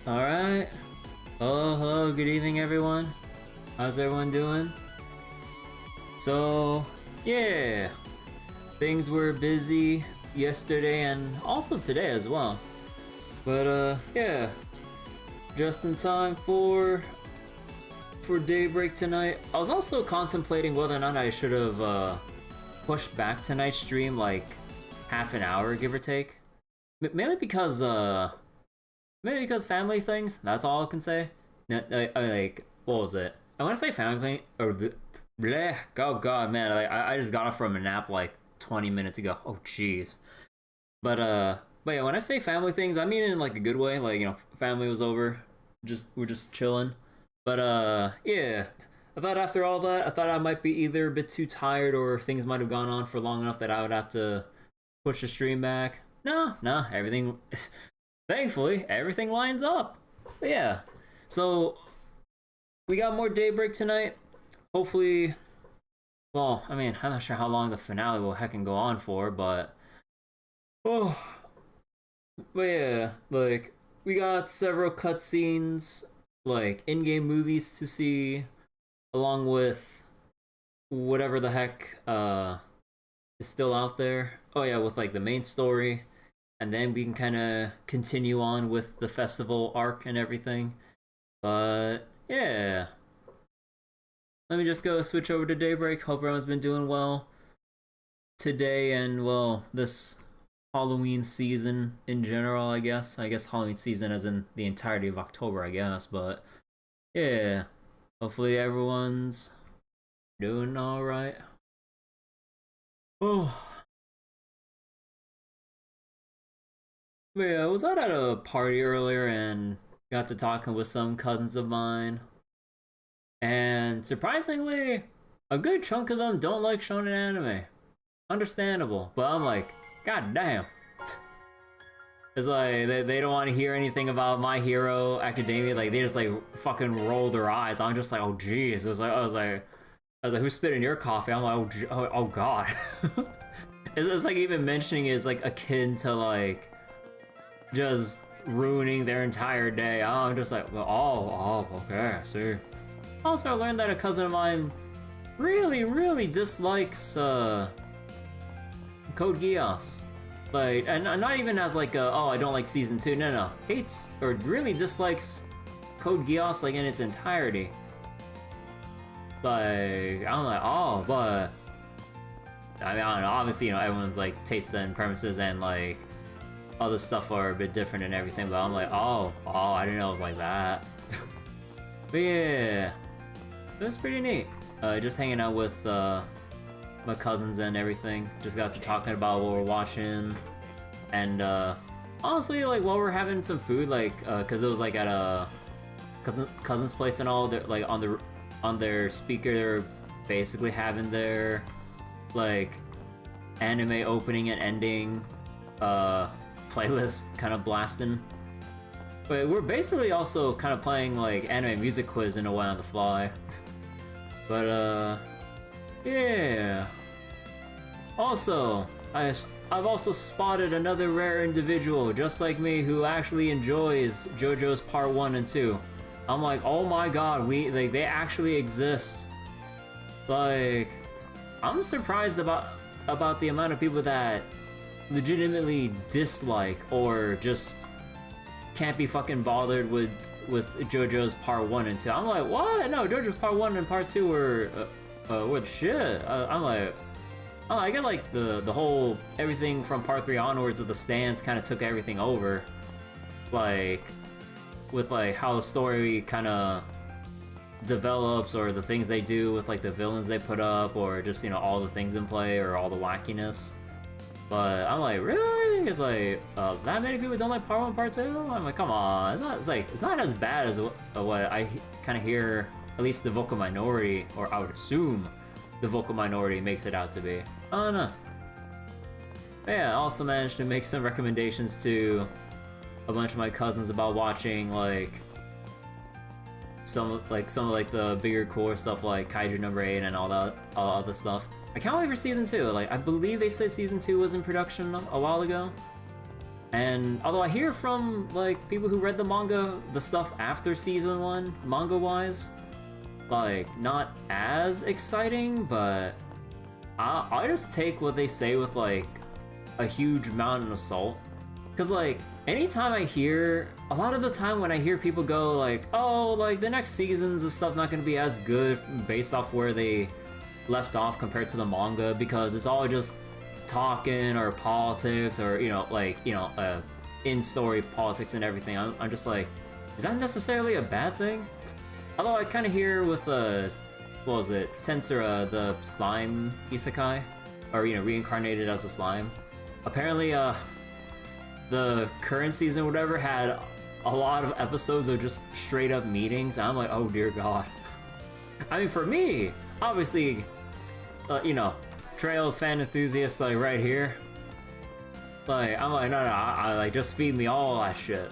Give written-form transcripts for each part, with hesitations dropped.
Alright. Hello, good evening everyone. How's everyone doing? So, yeah. Things were busy yesterday and also today as well. But yeah. Just in time for Daybreak tonight. I was also contemplating whether or not I should have pushed back tonight's stream like half an hour, give or take. Mainly because family things. That's all I can say. Like, what was it? I want to say family or bleh. Oh god, man! I just got off from a nap like 20 minutes ago. Oh jeez. But yeah, when I say family things, I mean it in like a good way. Like, you know, family was over. We're just chilling. But yeah. I thought after all that, I thought I might be either a bit too tired or things might have gone on for long enough that I would have to push the stream back. No, everything. Thankfully, everything lines up. But yeah, so we got more Daybreak tonight. Hopefully, well, I mean, I'm not sure how long the finale will heckin' go on for, but yeah, like we got several cutscenes, like in-game movies to see, along with whatever the heck is still out there. Oh yeah, with like the main story. And then we can kind of continue on with the festival arc and everything. But yeah. Let me just go switch over to Daybreak. Hope everyone's been doing well today and, well, this Halloween season in general, I guess. I guess Halloween season as in the entirety of October, I guess. But yeah. Hopefully everyone's doing alright. Oh. But yeah, I was out at a party earlier and got to talking with some cousins of mine. And surprisingly, a good chunk of them don't like shonen anime. Understandable, but I'm like, god damn. It's like, they don't want to hear anything about My Hero Academia, like they just like fucking roll their eyes. I'm just like, oh jeez. I was like, who spit in your coffee? I'm like, oh god. It's like even mentioning it is like akin to like, just ruining their entire day. I'm just like, well, okay, I see. Also, I learned that a cousin of mine really dislikes Code Geass. Like, and not even as like oh, I don't like season 2. No, hates or really dislikes Code Geass like in its entirety. Like, I'm like, oh, but I mean, I don't know. Obviously, you know, everyone's like tastes and preferences and like other stuff are a bit different and everything, but I'm like, oh, I didn't know it was like that. But yeah, it was pretty neat. Just hanging out with my cousins and everything. Just got to talking about what we're watching, and honestly, like while we're having some food, like cause it was like at a cousin's place and all, they're like on their speaker, they're basically having their like anime opening and ending playlist kind of blasting. But we're basically also kind of playing like anime music quiz in a way on the fly. But yeah. Also, I've also spotted another rare individual just like me who actually enjoys JoJo's Part 1 and 2. I'm like, oh my god, they actually exist. Like, I'm surprised about the amount of people that legitimately dislike or just can't be fucking bothered with JoJo's Part 1 and 2. I'm like, what? No, JoJo's Part 1 and Part 2 were the shit. I'm like, oh, I get like the whole everything from Part 3 onwards of the stands kind of took everything over, like with like how the story kind of develops or the things they do with like the villains they put up or just, you know, all the things in play or all the wackiness. But I'm like, really? It's like that many people don't like Part 1, Part 2? I'm like, come on, it's not as bad as what I kind of hear. At least the vocal minority, or I would assume the vocal minority, makes it out to be. I don't know. But yeah, I also managed to make some recommendations to a bunch of my cousins about watching like some of the bigger core stuff like Kaiju number 8 and all that other stuff. I can't wait for season 2. Like, I believe they said season 2 was in production a while ago. And although I hear from like people who read the manga, the stuff after season 1, manga-wise, like not as exciting, but I just take what they say with like a huge mountain of salt. Cause like anytime I hear, a lot of the time when I hear people go like, oh, like the next seasons of stuff not gonna be as good based off where they left off compared to the manga, because it's all just talking or politics or, you know, like, you know, in-story politics and everything. I'm just like, is that necessarily a bad thing? Although I kind of hear with, what was it, Tensura, the slime isekai, or, you know, reincarnated as a slime. Apparently, the current season, whatever, had a lot of episodes of just straight up meetings. And I'm like, oh dear God. I mean, for me, obviously, you know, Trails fan enthusiast, like right here. Like, I'm like, no, I like, just feed me all that shit.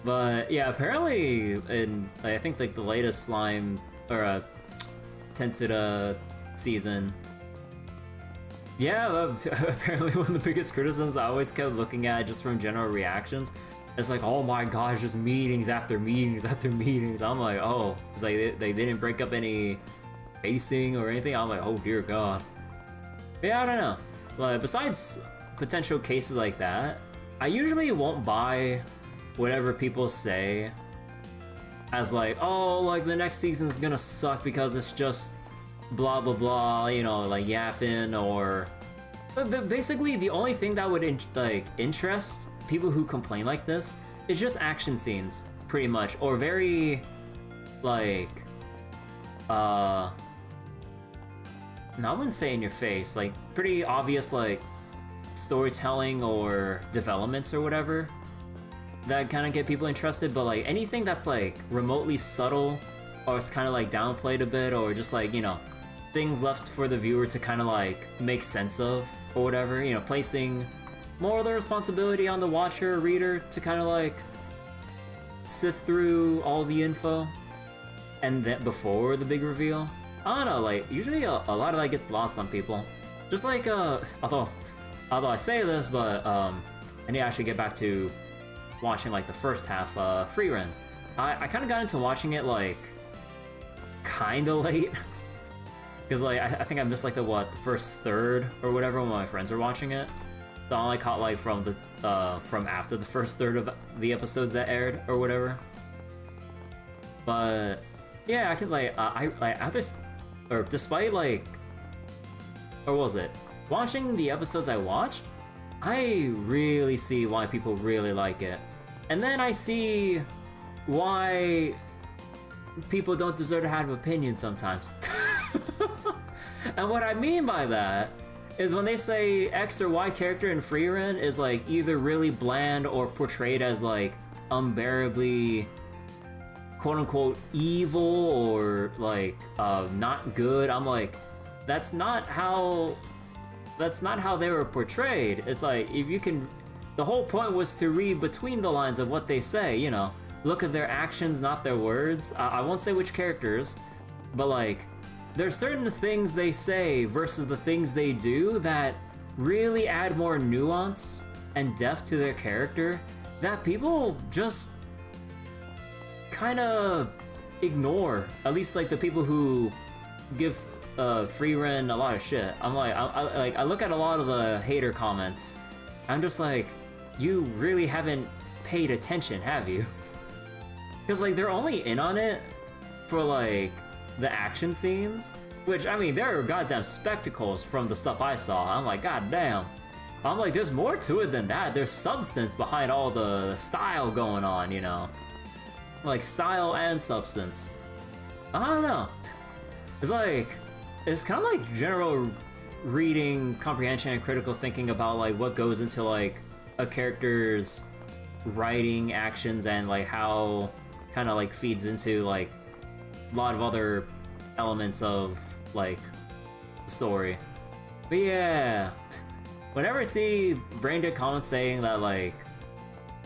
But yeah, apparently, in like, I think like the latest slime or Tensura season. Yeah, apparently one of the biggest criticisms I always kept looking at just from general reactions, it's like, oh my gosh, just meetings after meetings after meetings. I'm like, oh, it's like they didn't break up any pacing or anything. I'm like, oh dear God. Yeah, I don't know. But besides potential cases like that, I usually won't buy whatever people say as like, oh, like the next season's gonna suck because it's just blah blah blah, you know, like yapping, or basically the only thing that would interest people who complain like this is just action scenes, pretty much, or very like no, I wouldn't say in your face, like pretty obvious like storytelling or developments or whatever that kind of get people interested. But like anything that's like remotely subtle, or it's kind of like downplayed a bit, or just like, you know, things left for the viewer to kind of like make sense of or whatever, you know, placing more of the responsibility on the watcher or reader to kind of like sift through all the info and then before the big reveal. I don't know, like usually a lot of that gets lost on people. Just like although I say this, but I need to actually get back to watching like the first half Free Run. I kind of got into watching it like kind of late, because like I think I missed like the first third or whatever when my friends were watching it. So I only caught like from after the first third of the episodes that aired or whatever. But yeah, I could like despite like, or what was it? Watching the episodes I watched, I really see why people really like it. And then I see why people don't deserve to have opinions sometimes. And what I mean by that is when they say X or Y character in Free Run is like either really bland or portrayed as like unbearably quote-unquote evil or like not good, I'm like, that's not how they were portrayed. It's like, if you can, the whole point was to read between the lines of what they say, you know, look at their actions, not their words. I won't say which characters, but like, there's certain things they say versus the things they do that really add more nuance and depth to their character that people just kind of ignore. At least like the people who give Free Run a lot of shit. I'm like, I look at a lot of the hater comments. I'm just like, you really haven't paid attention, have you? Because like they're only in on it for like the action scenes, which I mean, there are goddamn spectacles from the stuff I saw. I'm like, goddamn. I'm like, there's more to it than that. There's substance behind all the style going on, you know? Like style and substance. I don't know. It's like, it's kind of like general reading comprehension and critical thinking about like what goes into like a character's writing, actions, and like how kind of like feeds into like a lot of other elements of like the story. But yeah, whenever I see brain-dead comments saying that like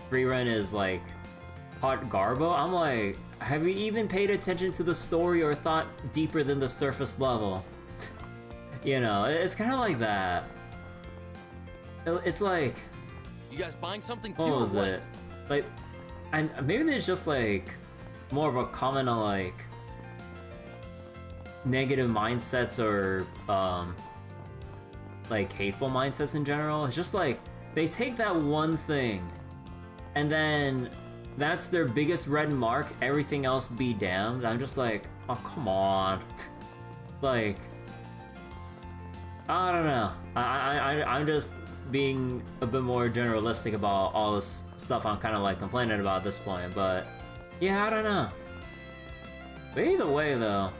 Free Run is like hot garbo, I'm like, have you even paid attention to the story or thought deeper than the surface level? You know, it's kind of like that. It's like, You guys buying something What cute was or what? it? Like, and maybe there's just like more of a comment on like negative mindsets or like hateful mindsets in general. It's just like they take that one thing and then that's their biggest red mark, everything else be damned. I'm just like, oh come on. Like, I don't know. I'm just being a bit more generalistic about all this stuff I'm kind of like complaining about at this point, but yeah, I don't know. But either way though,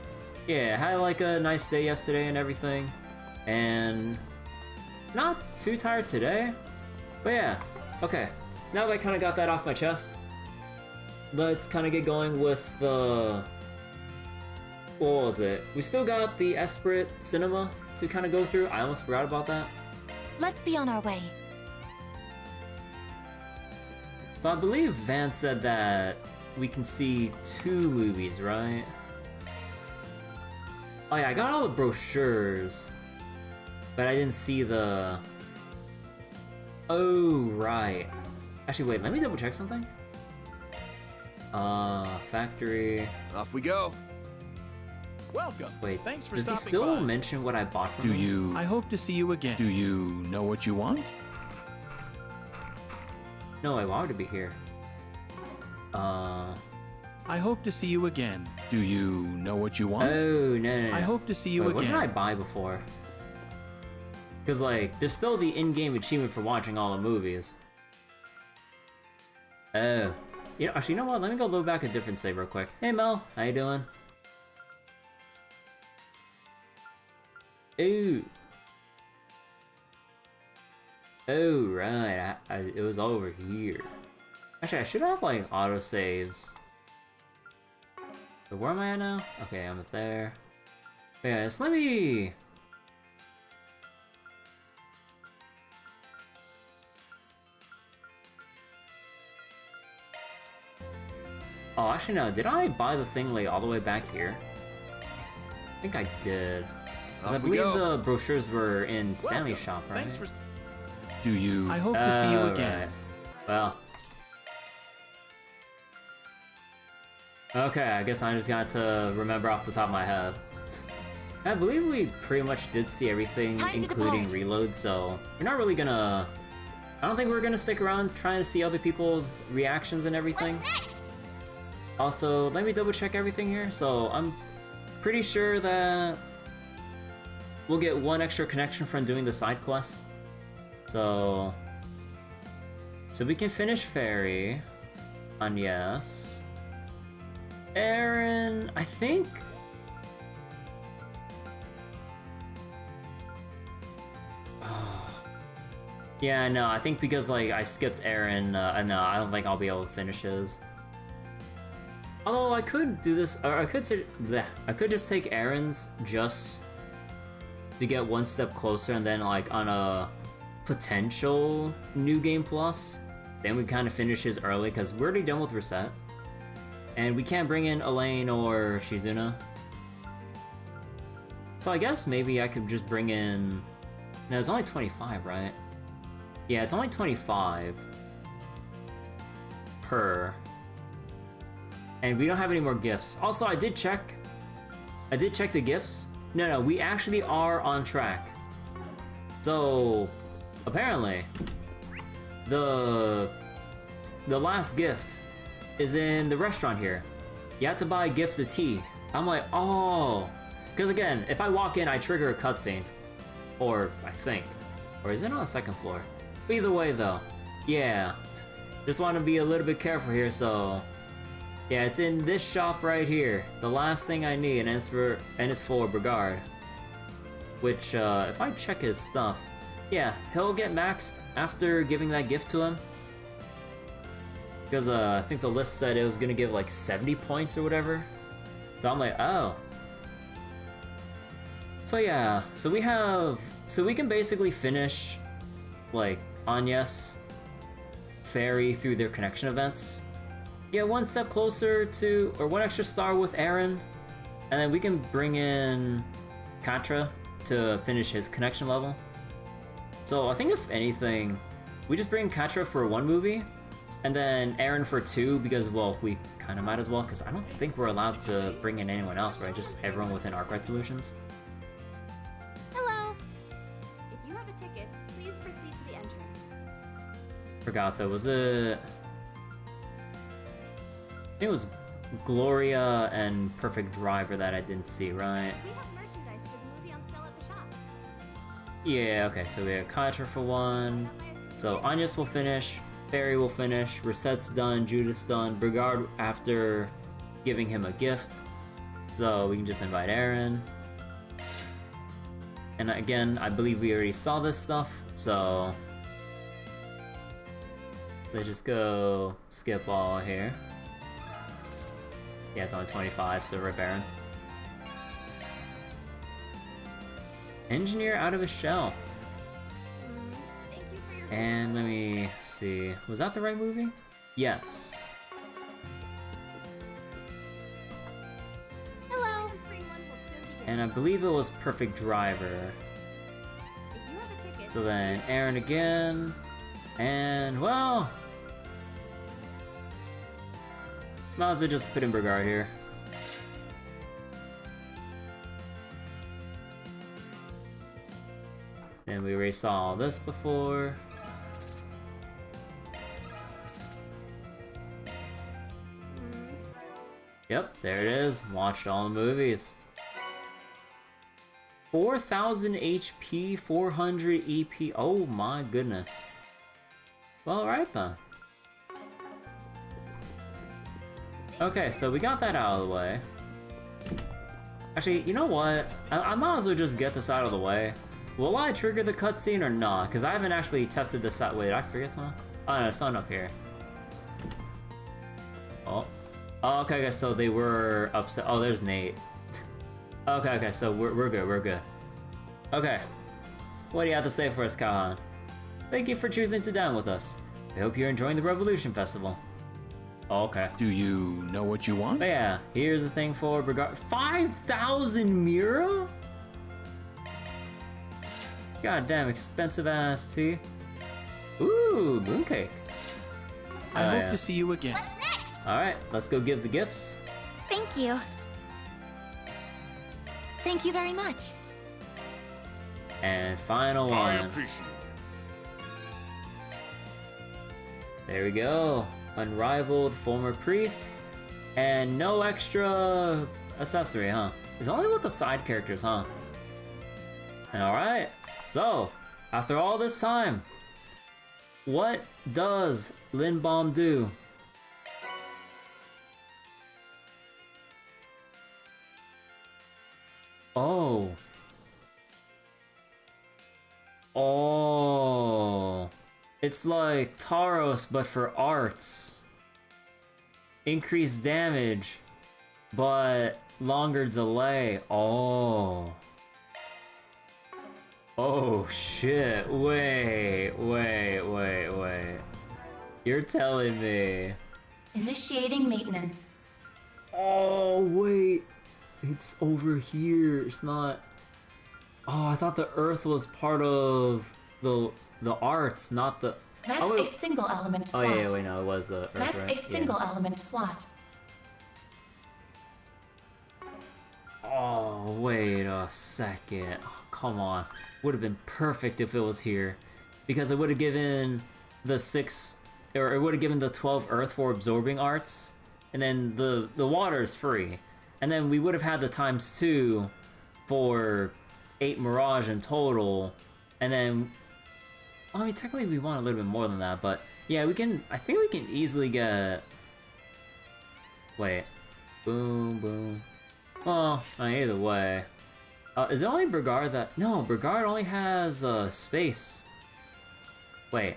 yeah, I had like a nice day yesterday and everything, and not too tired today, but yeah, okay. Now that I kind of got that off my chest, let's kind of get going with the... What was it? We still got the Esprit Cinema to kind of go through. I almost forgot about that. Let's be on our way. So I believe Van said that we can see 2 movies, right? Oh yeah, I got all the brochures, but I didn't see the... Oh, right. Actually, wait, let me double check something. Factory... Off we go. Welcome. Wait, Thanks for does he stopping still by. mention what I bought from Do him? you... I hope to see you again. Do you know what you want? No, I wanted to be here. I hope to see you again. Do you know what you want? Oh, no. I hope to see you Wait, again. what did I buy before? Because, like, there's still the in-game achievement for watching all the movies. Oh. You know, actually, you know what? Let me go load back a different save real quick. Hey, Mel. How you doing? Ooh. Oh, right. It was over here. Actually, I should have, like, autosaves. But where am I at now? Okay, I'm at there. But yeah, just let me... Oh, actually, no. Did I buy the thing, like, all the way back here? I think I did. Because I believe the brochures were in Stanley's shop, right? Thanks for... Do you... I hope to see you again. Right. Well. Okay, I guess I just got to remember off the top of my head. I believe we pretty much did see everything, including reload, so we're not really gonna... I don't think we're gonna stick around trying to see other people's reactions and everything. What's next? Also, let me double check everything here. So I'm pretty sure that we'll get 1 extra connection from doing the side quests. So we can finish Fairy, Agnès, Aaron, I think. Yeah, no, I think because like I skipped Aaron, no, I don't think I'll be able to finish his. Although I could do this, or I could just take Aaron's just to get 1 step closer, and then like on a potential new game plus, then we kind of finish his early because we're already done with Reset, and we can't bring in Elaine or Shizuna. So I guess maybe I could just bring in. No, it's only 25, right? Yeah, it's only 25 per. And we don't have any more gifts. Also, I did check the gifts. No, we actually are on track. So, apparently, the last gift is in the restaurant here. You have to buy a gift of tea. I'm like, oh. Because again, if I walk in, I trigger a cutscene. Or, I think. Or is it on the 2nd floor? But either way, though. Yeah. Just want to be a little bit careful here, so... Yeah, it's in this shop right here. The last thing I need, and it's for Brigard. Which, if I check his stuff, yeah, he'll get maxed after giving that gift to him. Because, I think the list said it was gonna give like 70 points or whatever. So I'm like, oh. So yeah, so we can basically finish, like, Agnès, Fairy through their connection events. Get 1 step closer to, or 1 extra star with Aaron, and then we can bring in Katra to finish his connection level. So I think if anything, we just bring Katra for one movie, and then Aaron for two, because, well, we kind of might as well, because I don't think we're allowed to bring in anyone else, right? Just everyone within Arkwright Solutions. Hello. If you have a ticket, please proceed to the entrance. Forgot though, was it... I think it was Gloria and Perfect Driver that I didn't see, right? We have merchandise for the movie on sale at the shop. Yeah, okay, so we have Katra for one. So Agnès will finish, Barry will finish, Resette's done, Judith's done, Brigard after giving him a gift. So we can just invite Aaron. And again, I believe we already saw this stuff, so let's just go skip all here. Yeah, it's only 25, so rip Aaron. Engineer out of his shell. Thank you for your And let me see. Was that the right movie? Yes. Hello. screen one will soon begin. And I believe it was Perfect Driver. If you have a ticket, So then Aaron again. And, well, might as well just put in Brigard here. And we already saw all this before. Yep, there it is. Watched all the movies. 4,000 HP, 400 EP. Oh my goodness. Well, alright then. Okay, so we got that out of the way. Actually, you know what? I might as well just get this out of the way. Will I trigger the cutscene or not? Because I haven't actually tested this out. Wait, did I forget something? Oh no, it's not up here. Oh. Oh, okay, okay, so they were upset. Oh, there's Nate. Okay, okay, so we're good, we're good. Okay. What do you have to say for us, Kahan? Thank you for choosing to dine with us. I hope you're enjoying the Revolution Festival. Okay. Do you know what you want? But yeah, here's the thing for Brigard. 5,000 Mira? Goddamn expensive ass tea. Ooh, mooncake. I hope to see you again. What's next? Alright, let's go give the gifts. Thank you. Thank you very much. And final I one. appreciate it. There we go. Unrivaled former priest. And no extra accessory, huh? It's only with the side characters, huh? And alright. So, after all this time, what does Lindbaum do? Oh. Oh. It's like Taros, but for arts. Increased damage, but longer delay. Oh. Oh shit. Wait. You're telling me. Initiating maintenance. Oh, wait. It's over here. It's not. Oh, I thought the Earth was part of the arts, not the. That's oh, a single element slot. Oh yeah, wait, no, it was Earth. That's right? a single element slot. Oh, wait a second. Oh, come on. Would have been perfect if it was here, because it would have given the 6, or it would have given the 12 Earth for absorbing arts, and then the water is free, and then we would have had the ×2 for 8 Mirage in total, and then. I mean, technically we want a little bit more than that, but yeah, we can. I think we can easily get. Wait, boom, boom. Well, either way. Is it only Brigard that? No, Brigard only has space. Wait.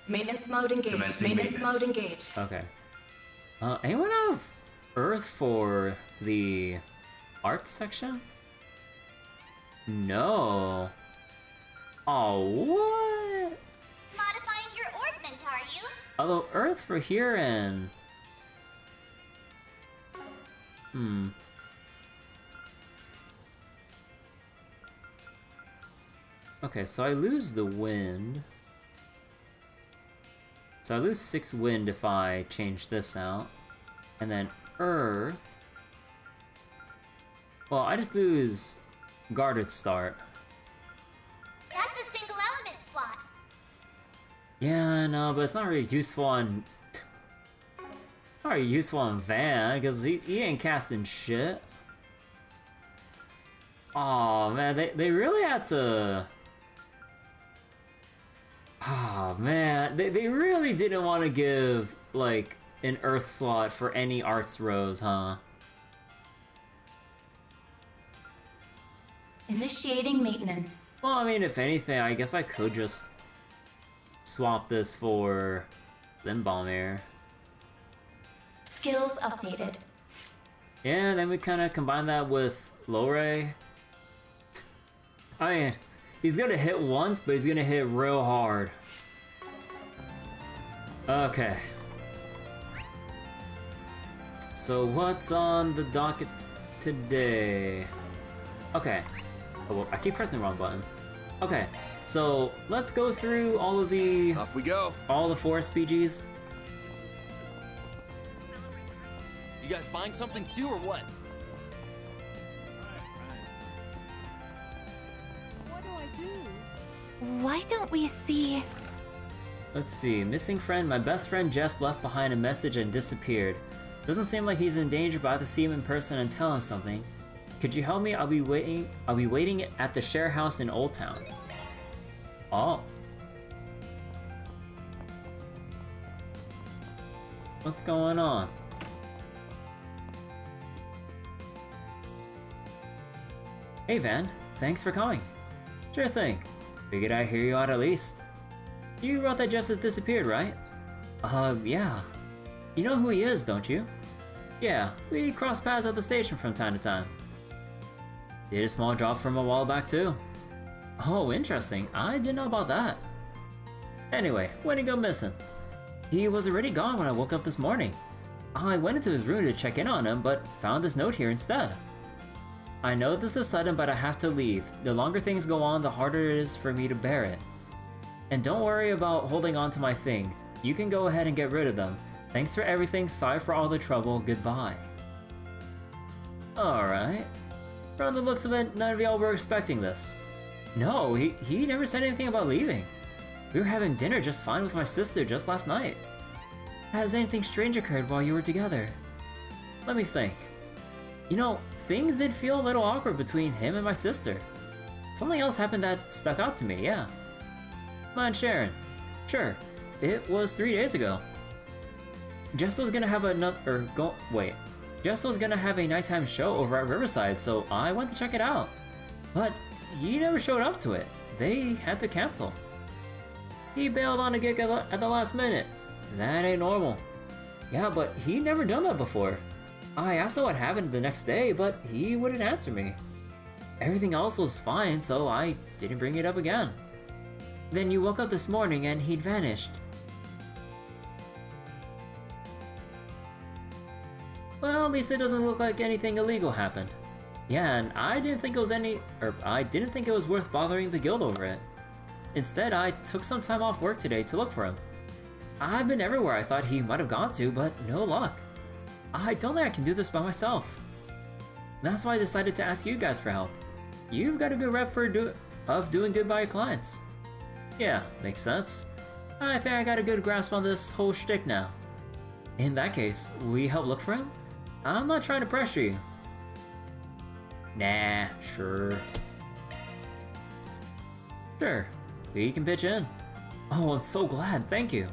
Maintenance mode engaged. Maintenance mode engaged. Okay. Anyone have Earth for the art section? No. Oh, what? Modifying your orbment, are you? Although Earth for here and. Okay, so I lose the wind. So I lose 6 wind if I change this out. And then earth... Well, I just lose guarded start. That's a single element slot. Yeah, I know, but it's not really useful on... not really useful on Van, because he ain't casting shit. Oh man, they really had to... Oh man, they really didn't want to give, like, an earth slot for any arts rows, huh? Initiating maintenance. Well, I mean, if anything, I guess I could just swap this for Limb Bomb here. Skills updated. Yeah, then we kind of combine that with Lore. I mean, he's gonna hit once, but he's gonna hit real hard. Okay. So what's on the docket today? Okay. Oh, well, I keep pressing the wrong button. Okay, so let's go through all of the... Off we go. all the forest PGs. You guys buying something too, or what? What do I do? Why don't we see... Let's see, missing friend. My best friend Jess left behind a message and disappeared. Doesn't seem like he's in danger, but I have to see him in person and tell him something. Could you help me? I'll be waiting at the share house in Old Town. Oh. What's going on? Hey Van, thanks for coming. Sure thing. Figured I'd hear you out at least. You wrote that Jess has disappeared, right? Yeah. You know who he is, don't you? Yeah, we cross paths at the station from time to time. Did a small job from a while back too. Oh, interesting. I didn't know about that. Anyway, when'd he go missing? He was already gone when I woke up this morning. I went into his room to check in on him, but found this note here instead. I know this is sudden, but I have to leave. The longer things go on, the harder it is for me to bear it. And don't worry about holding on to my things. You can go ahead and get rid of them. Thanks for everything, sorry for all the trouble, goodbye. Alright. From the looks of it, none of y'all were expecting this. No, he never said anything about leaving. We were having dinner just fine with my sister just last night. Has anything strange occurred while you were together? Let me think. You know, things did feel a little awkward between him and my sister. Something else happened that stuck out to me, yeah. Mind sharing? Sure, it was 3 days ago. Jess was gonna have Jess was gonna have a nighttime show over at Riverside, so I went to check it out. But he never showed up to it. They had to cancel. He bailed on a gig at the last minute. That ain't normal. Yeah, but he'd never done that before. I asked him what happened the next day, but he wouldn't answer me. Everything else was fine, so I didn't bring it up again. Then you woke up this morning and he'd vanished. Well, at least it doesn't look like anything illegal happened. Yeah, and I didn't think it was worth bothering the guild over it. Instead, I took some time off work today to look for him. I've been everywhere I thought he might have gone to, but no luck. I don't think I can do this by myself. That's why I decided to ask you guys for help. You've got a good rep of doing good by your clients. Yeah, makes sense. I think I got a good grasp on this whole shtick now. In that case, will you help look for him? I'm not trying to pressure you. Nah, sure. Sure, we can pitch in. Oh, I'm so glad, thank you.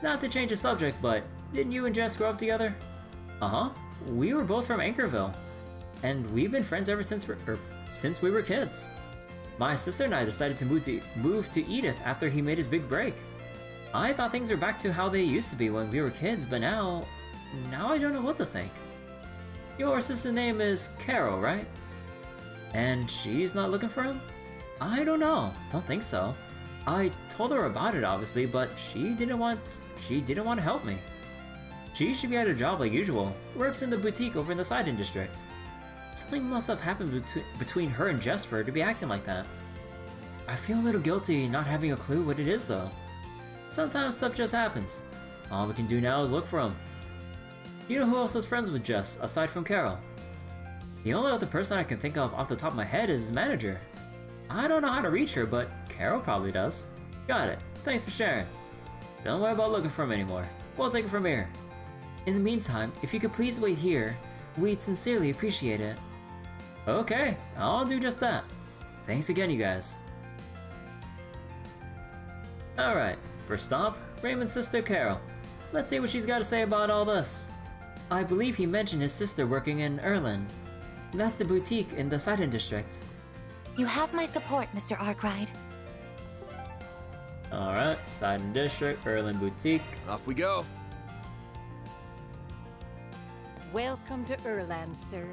Not to change the subject, but didn't you and Jess grow up together? Uh-huh, we were both from Anchorville. And we've been friends ever since we were kids. My sister and I decided to move to Edith after he made his big break. I thought things were back to how they used to be when we were kids, but now I don't know what to think. Your sister's name is Carol, right? And she's not looking for him? I don't know, don't think so. I told her about it obviously, but she didn't want to help me. She should be at her job like usual, works in the boutique over in the Sidon district. Something must have happened between her and Jess for her to be acting like that. I feel a little guilty not having a clue what it is though. Sometimes stuff just happens. All we can do now is look for him. You know who else is friends with Jess, aside from Carol? The only other person I can think of off the top of my head is his manager. I don't know how to reach her, but Carol probably does. Got it. Thanks for sharing. Don't worry about looking for him anymore. We'll take it from here. In the meantime, if you could please wait here, we'd sincerely appreciate it. Okay, I'll do just that. Thanks again, you guys. Alright, first stop, Raymond's sister Carol. Let's see what she's got to say about all this. I believe he mentioned his sister working in Erlin. That's the boutique in the Sidon district. You have my support, Mr. Arkwright. Alright, Sidon district, Erlin boutique. Off we go. Welcome to Erland, sir.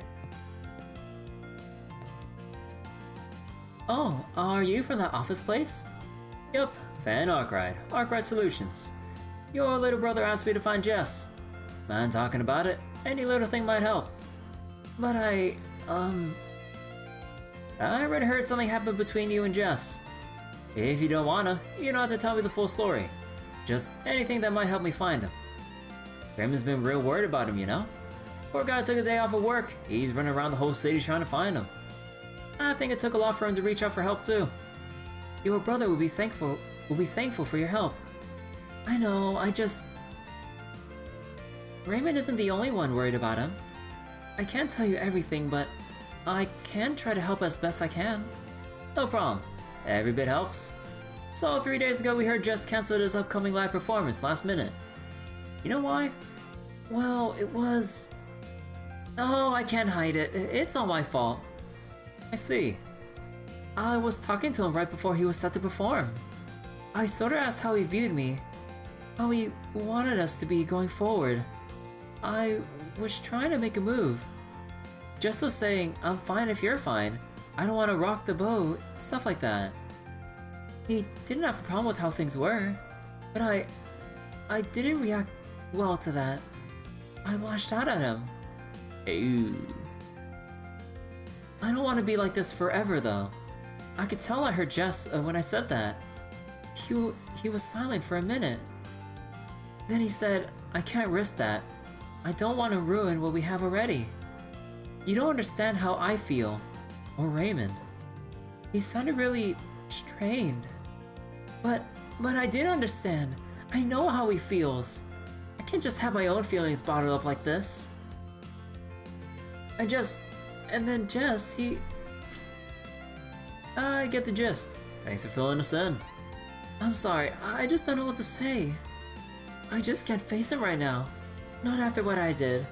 Oh, are you from that office place? Yup, Van Arkwright, Arkwright Solutions. Your little brother asked me to find Jess. Mind talking about it? Any little thing might help. But I already heard something happened between you and Jess. If you don't wanna, you don't have to tell me the full story. Just anything that might help me find him. Raymond's been real worried about him, you know? Poor guy took a day off of work. He's running around the whole city trying to find him. I think it took a lot for him to reach out for help too. Your brother will be thankful for your help. I know, Raymond isn't the only one worried about him. I can't tell you everything, but I can try to help as best I can. No problem. Every bit helps. So 3 days ago we heard Jess canceled his upcoming live performance last minute. You know why? Well, it was... Oh, I can't hide it. It's all my fault. I see. I was talking to him right before he was set to perform. I sort of asked how he viewed me, how he wanted us to be going forward. I was trying to make a move. Just was saying, I'm fine if you're fine. I don't want to rock the boat, stuff like that. He didn't have a problem with how things were, but I didn't react well to that. I lashed out at him. Ew. I don't want to be like this forever though. I could tell I heard Jess when I said that. He was silent for a minute. Then he said, I can't risk that. I don't want to ruin what we have already. You don't understand how I feel. Or Raymond. He sounded really strained. But I did understand. I know how he feels. I can't just have my own feelings bottled up like this. And then Jess, I get the gist. Thanks for filling us in. I'm sorry, I just don't know what to say. I just can't face him right now. Not after what I did.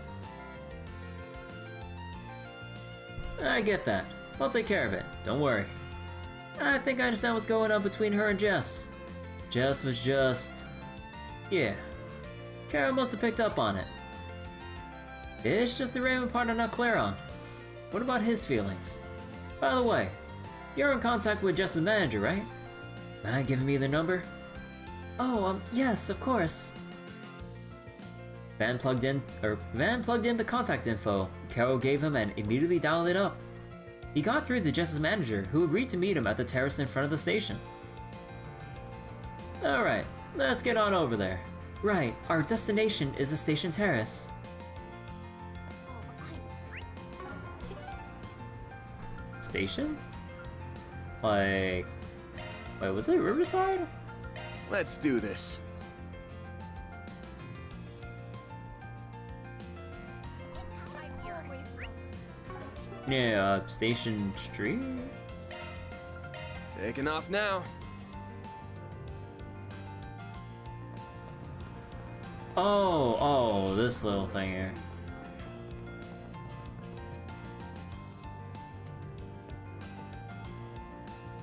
I get that. I'll take care of it. Don't worry. I think I understand what's going on between her and Jess. Jess was just... Yeah. Carol must have picked up on it. It's just the Raymond part I'm not clear on. What about his feelings? By the way, you're in contact with Jess's manager, right? Mind giving me the number? Oh, yes, of course. Van plugged in the contact info Carol gave him and immediately dialed it up. He got through to Jess's manager, who agreed to meet him at the terrace in front of the station. Alright, let's get on over there. Right, our destination is the station terrace. Station? Like... Wait, was it Riverside? Let's do this. Yeah, Station Street? Taking off now. Oh, this little thing here.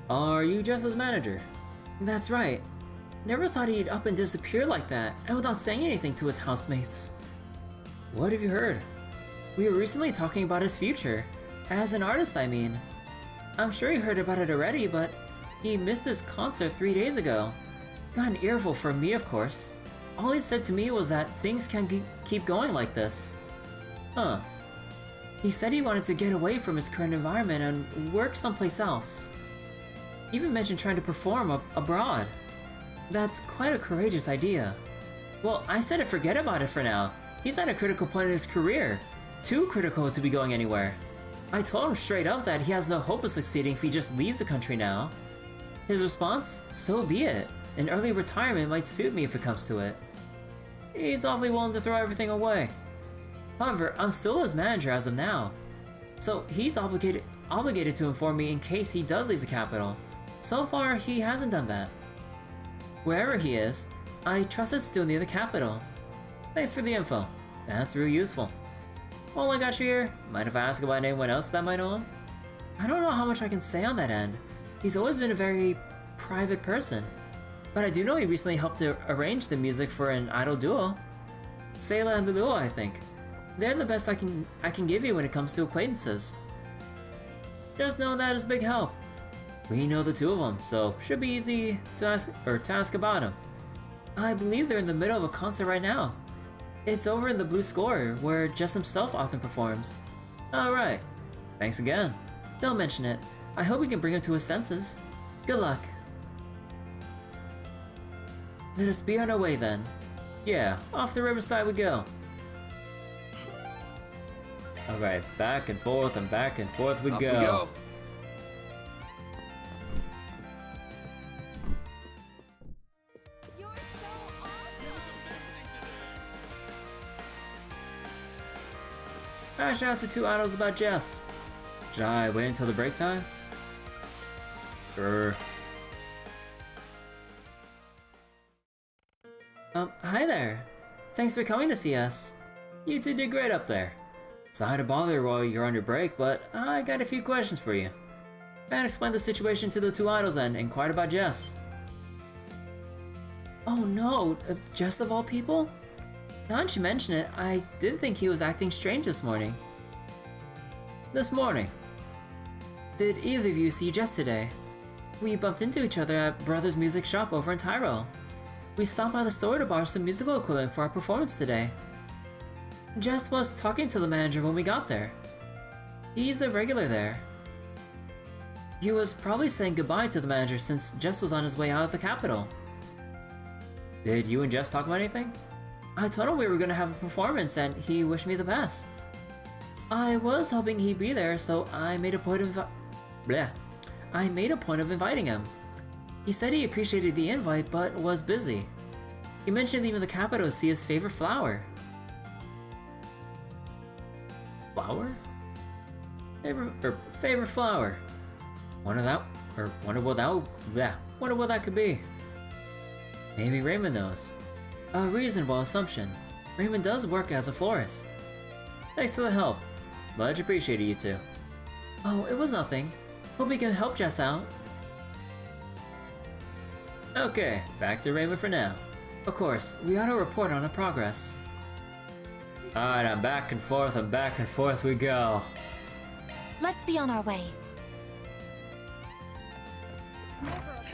Are you Jess's manager? That's right. Never thought he'd up and disappear like that, and without saying anything to his housemates. What have you heard? We were recently talking about his future. As an artist, I mean. I'm sure he heard about it already, but he missed his concert 3 days ago. Got an earful from me, of course. All he said to me was that things can keep going like this. Huh. He said he wanted to get away from his current environment and work someplace else. Even mentioned trying to perform abroad. That's quite a courageous idea. Well, I said to forget about it for now. He's at a critical point in his career. Too critical to be going anywhere. I told him straight up that he has no hope of succeeding if he just leaves the country now. His response? So be it. An early retirement might suit me if it comes to it. He's awfully willing to throw everything away. However, I'm still his manager as of now. So he's obligated to inform me in case he does leave the capital. So far, he hasn't done that. Wherever he is, I trust it's still near the capital. Thanks for the info. That's real useful. While I got you here, mind if I ask about anyone else that might know him? I don't know how much I can say on that end. He's always been a very private person. But I do know he recently helped to arrange the music for an idol duo. Sayla and Lulu, I think. They're the best I can give you when it comes to acquaintances. Just know that is big help. We know the two of them, so should be easy to ask about them. I believe they're in the middle of a concert right now. It's over in the Blue Score, where Jess himself often performs. Alright. Thanks again. Don't mention it. I hope we can bring him to his senses. Good luck. Let us be on our way then. Yeah, off the riverside we go. Alright, back and forth we Off go. We go. You're so awesome! I should ask the two idols about Jess. Should I wait until the break time? Sure. Hi there. Thanks for coming to see us. You two did great up there. Sorry to bother while you're on your break, but I got a few questions for you. I explained the situation to the two idols and inquired about Jess. Oh no, Jess of all people? Now that you mention it, I did think he was acting strange this morning. This morning? Did either of you see Jess today? We bumped into each other at Brother's Music Shop over in Tyrell. We stopped by the store to borrow some musical equipment for our performance today. Jess was talking to the manager when we got there. He's a regular there. He was probably saying goodbye to the manager since Jess was on his way out of the capital. Did you and Jess talk about anything? I told him we were gonna have a performance and he wished me the best. I was hoping he'd be there, so I made a point of inviting him. He said he appreciated the invite, but was busy. He mentioned leaving the capital to see his favorite flower. Flower? Favorite flower. Wonder what that could be. Maybe Raymond knows. A reasonable assumption. Raymond does work as a florist. Thanks for the help. Much appreciated, you two. Oh, it was nothing. Hope we can help Jess out. Okay, back to Raymond for now. Of course, we ought to report on the progress. Alright, I'm back and forth we go. Let's be on our way.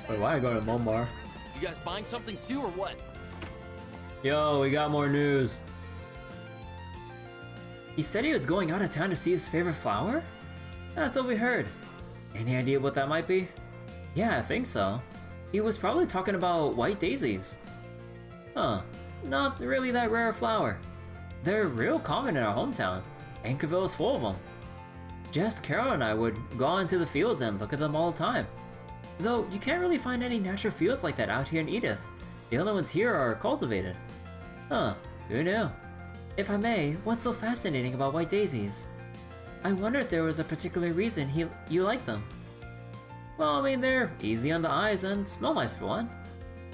Wait, why are I going to Momar? You guys buying something too, or what? Yo, we got more news. He said he was going out of town to see his favorite flower? That's what we heard. Any idea what that might be? Yeah, I think so. He was probably talking about white daisies. Huh, not really that rare a flower. They're real common in our hometown. Anchorville is full of them. Jess, Carol, and I would go out into the fields and look at them all the time. Though you can't really find any natural fields like that out here in Edith. The only ones here are cultivated. Huh, who knew? If I may, what's so fascinating about white daisies? I wonder if there was a particular reason you like them. Well, I mean, they're easy on the eyes and smell nice for one.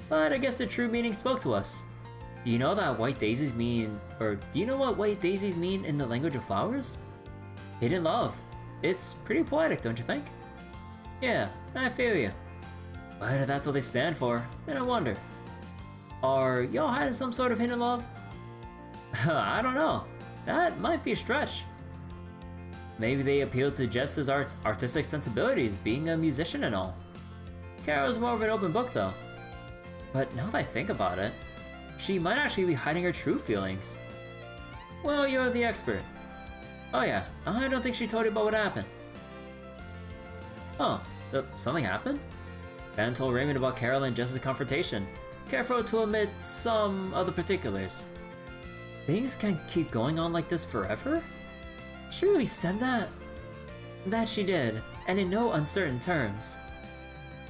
But I guess the true meaning spoke to us. Do you know what white daisies mean in the language of flowers? Hidden love. It's pretty poetic, don't you think? Yeah, I feel you. But if that's what they stand for, then I wonder. Are y'all hiding some sort of hidden love? I don't know. That might be a stretch. Maybe they appeal to Jess's artistic sensibilities, being a musician and all. Carol's more of an open book though. But now that I think about it, she might actually be hiding her true feelings. Well, you're the expert. Oh yeah, I don't think she told you about what happened. Oh, something happened? Van told Raymond about Carol and Jess's confrontation, careful to omit some of the particulars. Things can't keep going on like this forever? She really said that? That she did, and in no uncertain terms.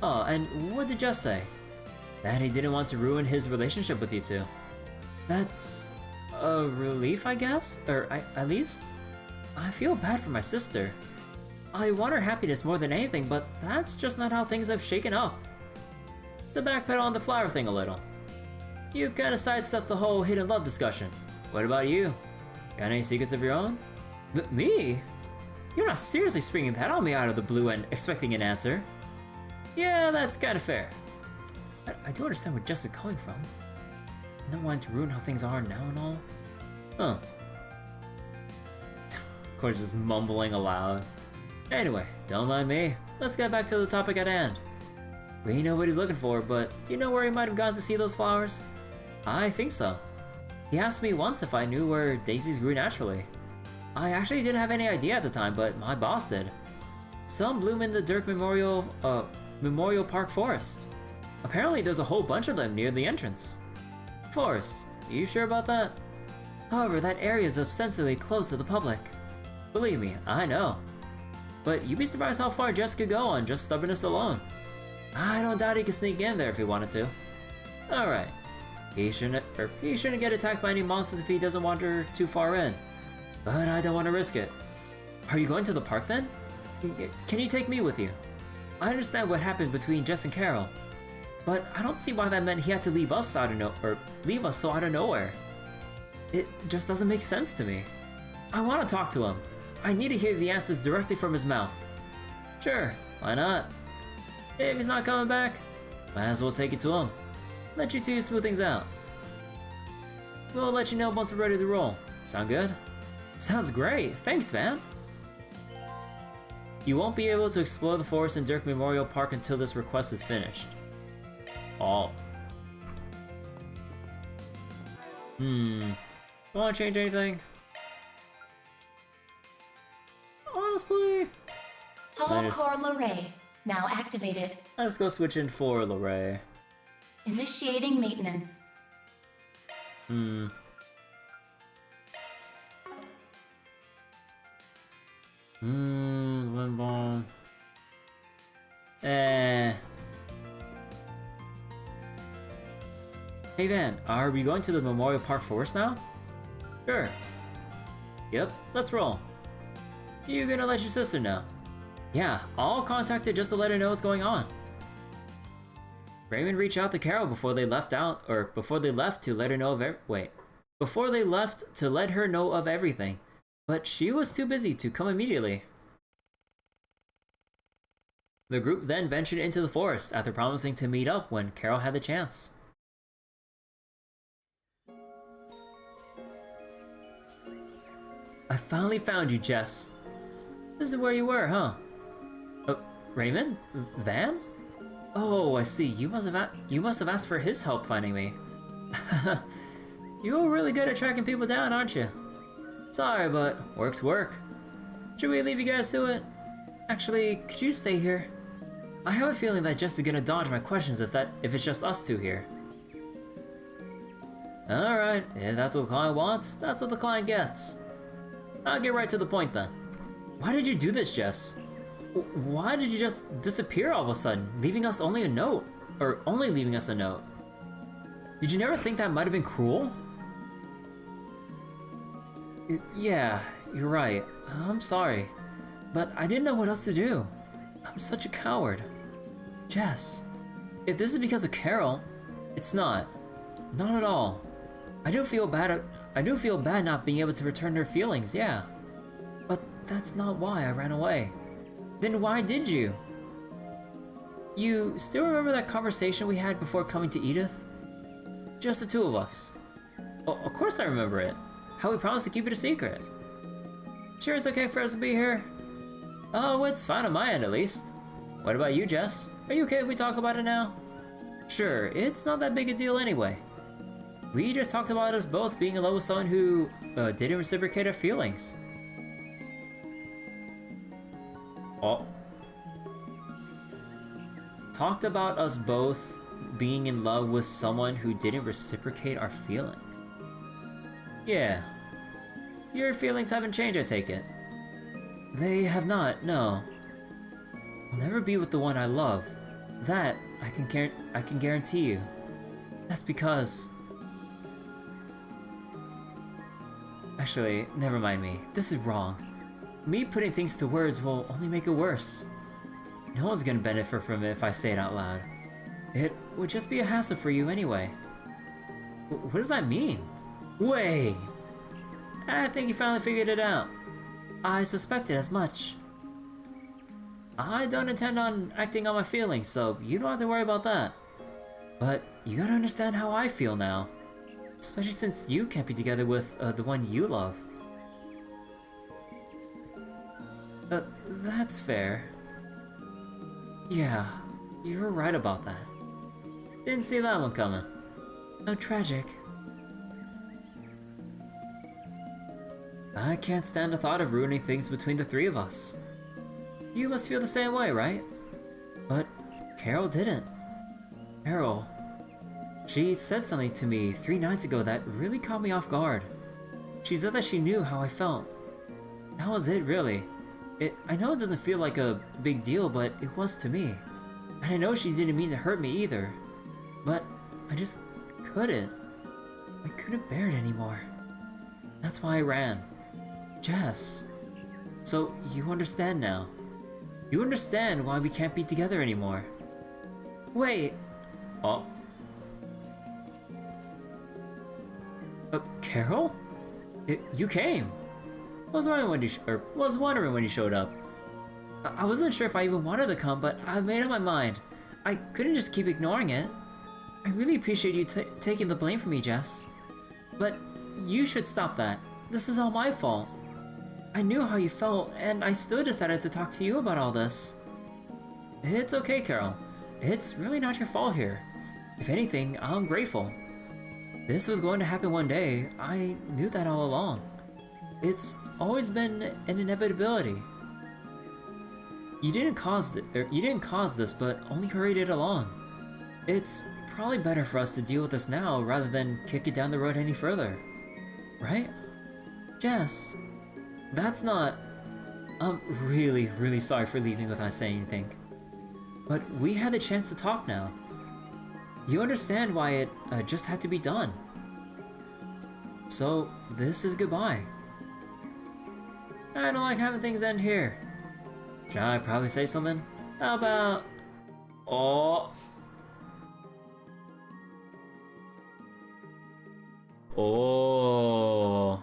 Oh, and what did Jess say? That he didn't want to ruin his relationship with you two. That's a relief, I guess? Or at least? I feel bad for my sister. I want her happiness more than anything, but that's just not how things have shaken up. To backpedal on the flower thing a little. You kinda sidestepped the whole hidden love discussion. What about you? Got any secrets of your own? Me? You're not seriously springing that on me out of the blue and expecting an answer. Yeah, that's kinda fair. I do understand where Jess is coming from. Not wanting to ruin how things are now and all. Huh. Of course, just mumbling aloud. Anyway, don't mind me. Let's get back to the topic at hand. We know what he's looking for, but do you know where he might have gone to see those flowers? I think so. He asked me once if I knew where daisies grew naturally. I actually didn't have any idea at the time, but my boss did. Some bloom in the Dirk Memorial Park Forest. Apparently there's a whole bunch of them near the entrance. Forest, you sure about that? However, that area is ostensibly closed to the public. Believe me, I know. But you'd be surprised how far Jess could go on just stubbornness alone. I don't doubt he could sneak in there if he wanted to. Alright. He shouldn't get attacked by any monsters if he doesn't wander too far in. But I don't want to risk it. Are you going to the park then? Can you take me with you? I understand what happened between Jess and Carol, but I don't see why that meant he had to leave us so out of nowhere. It just doesn't make sense to me. I want to talk to him. I need to hear the answers directly from his mouth. Sure, why not? If he's not coming back, might as well take it to him. Let you two smooth things out. We'll let you know once we're ready to roll. Sound good? Sounds great, thanks Van! You won't be able to explore the forest in Dirk Memorial Park until this request is finished. Oh. Wanna change anything? Honestly... Hello, Core Lorraine. Now activated. Let's go switch in for Lorraine. Initiating maintenance. Wind bomb. Hey Van, are we going to the Memorial Park Forest now? Sure. Yep, let's roll. You gonna let your sister know? Yeah, I'll contact her just to let her know what's going on. Raymond reached out to Carol before they left to let her know of before they left to let her know of everything, but she was too busy to come immediately. The group then ventured into the forest after promising to meet up when Carol had the chance. I finally found you, Jess. This is where you were, huh? Raymond? Van? Oh, I see. You must have asked for his help finding me. You're really good at tracking people down, aren't you? Sorry, but work's work. Should we leave you guys to it? Actually, could you stay here? I have a feeling that Jess is gonna dodge my questions if it's just us two here. Alright, if that's what the client wants, that's what the client gets. I'll get right to the point then. Why did you do this, Jess? Why did you just disappear all of a sudden, leaving us only a note? Or only leaving us a note? Did you never think that might have been cruel? Yeah, you're right. I'm sorry. But I didn't know what else to do. I'm such a coward. Jess, if this is because of Carol, it's not. Not at all. I do feel bad not being able to return her feelings, yeah. But that's not why I ran away. Then why did you? You still remember that conversation we had before coming to Edith? Just the two of us. Oh, of course I remember it. How we promised to keep it a secret. Sure it's okay for us to be here? Oh, it's fine on my end at least. What about you, Jess? Are you okay if we talk about it now? Sure, it's not that big a deal anyway. We just talked about us both being in love with someone who didn't reciprocate our feelings. Oh. talked about us both being in love with someone who didn't reciprocate our feelings. Yeah. Your feelings haven't changed, I take it. They have not, no. I'll never be with the one I love. That, I can guarantee you. That's because... Actually, never mind me. This is wrong. Me putting things to words will only make it worse. No one's gonna benefit from it if I say it out loud. It would just be a hassle for you anyway. What does that mean? Wait! I think you finally figured it out. I suspected as much. I don't intend on acting on my feelings, so you don't have to worry about that. But you gotta understand how I feel now. Especially since you can't be together with the one you love. That's fair. Yeah, you're right about that. Didn't see that one coming. How tragic. I can't stand the thought of ruining things between the three of us. You must feel the same way, right? But Carol didn't. Carol... She said something to me 3 nights ago that really caught me off guard. She said that she knew how I felt. That was it, really. I know it doesn't feel like a big deal, but it was to me. And I know she didn't mean to hurt me either. But I just couldn't. I couldn't bear it anymore. That's why I ran. Jess. So you understand now. You understand why we can't be together anymore. Wait. Oh. Carol? You came. I was wondering when you showed up. I wasn't sure if I even wanted to come, but I made up my mind. I couldn't just keep ignoring it. I really appreciate you taking the blame for me, Jess. But you should stop that. This is all my fault. I knew how you felt, and I still decided to talk to you about all this. It's okay, Carol. It's really not your fault here. If anything, I'm grateful. This was going to happen one day. I knew that all along. It's always been an inevitability. You didn't cause this, but only hurried it along. It's probably better for us to deal with this now rather than kick it down the road any further. Right? Jess, that's not... I'm really, really sorry for leaving without saying anything. But we had a chance to talk now. You understand why it just had to be done. So, this is goodbye. I don't like having things end here. Should I probably say something? How about... Oh... Oh...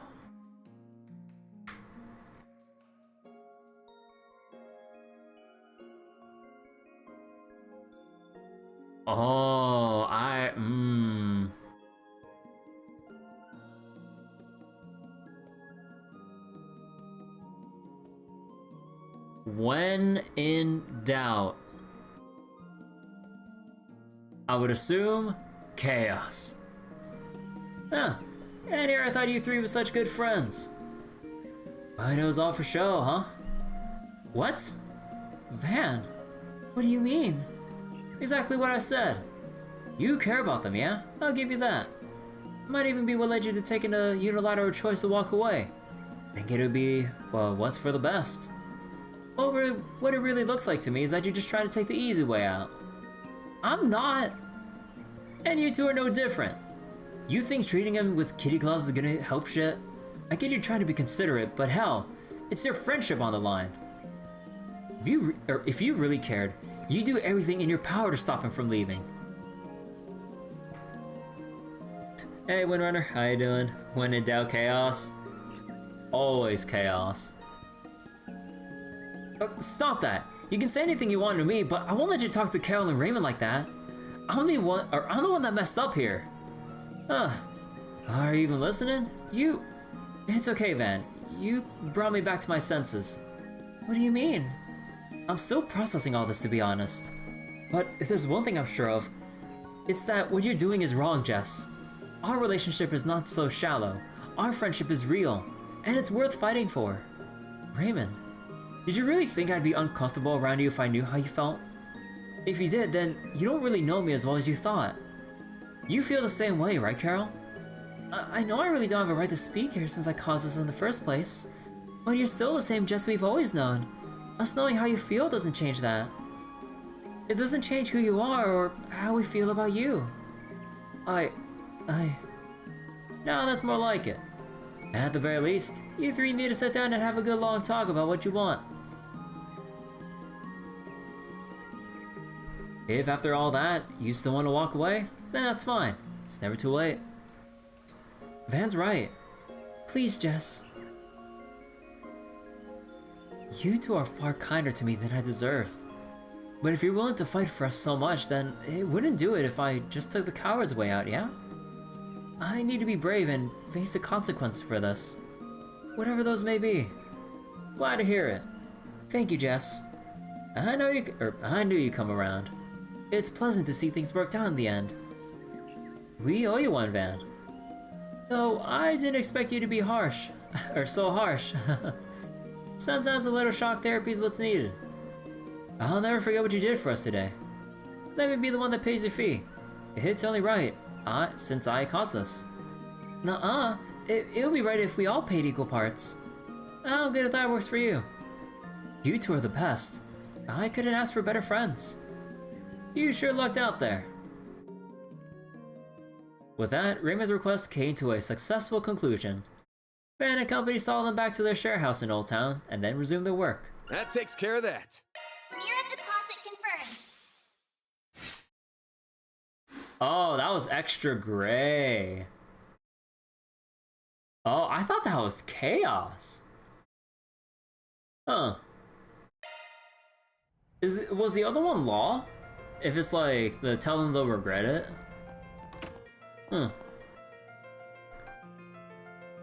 Oh, When in doubt, I would assume chaos. Huh, and here I thought you three were such good friends. But it was all for show, huh? What? Van, what do you mean? Exactly what I said. You care about them, yeah? I'll give you that. Might even be what led you to taking a unilateral choice to walk away. Think it would be, well, what's for the best. What it really looks like to me is that you're just trying to take the easy way out. I'm not. And you two are no different. You think treating him with kitty gloves is gonna help shit? I get you trying to be considerate, but hell, it's your friendship on the line. If you really cared, you do everything in your power to stop him from leaving. Hey, Windrunner, how you doing? When in doubt, chaos? Always chaos. Stop that! You can say anything you want to me, but I won't let you talk to Carol and Raymond like that. I'm the one that messed up here. Are you even listening? It's okay, Van. You brought me back to my senses. What do you mean? I'm still processing all this, to be honest. But if there's one thing I'm sure of, it's that what you're doing is wrong, Jess. Our relationship is not so shallow. Our friendship is real, and it's worth fighting for. Raymond, did you really think I'd be uncomfortable around you if I knew how you felt? If you did, then you don't really know me as well as you thought. You feel the same way, right, Carol? I know I really don't have a right to speak here since I caused this in the first place, but you're still the same Jess we've always known. Us knowing how you feel doesn't change that. It doesn't change who you are or how we feel about you. No, that's more like it. At the very least, you three need to sit down and have a good long talk about what you want. If after all that, you still want to walk away, then that's fine. It's never too late. Van's right. Please, Jess. You two are far kinder to me than I deserve. But if you're willing to fight for us so much, then it wouldn't do it if I just took the coward's way out, yeah? I need to be brave and face the consequences for this. Whatever those may be. Glad to hear it. Thank you, Jess. I knew you'd come around. It's pleasant to see things worked out in the end. We owe you one, Van. Though I didn't expect you to be harsh. Or so harsh. Sometimes a little shock therapy is what's needed. I'll never forget what you did for us today. Let me be the one that pays your fee. It's only right, since I caused this. Nuh-uh, it'll be right if we all paid equal parts. How good if that works for you. You two are the best. I couldn't ask for better friends. You sure lucked out there. With that, Raymond's request came to a successful conclusion. Van and company saw them back to their share house in Old Town, and then resumed their work. That takes care of that. Mirror deposit confirmed. Oh, that was extra gray. Oh, I thought that was chaos. Huh. Was the other one law? If it's like, tell them they'll regret it? Huh.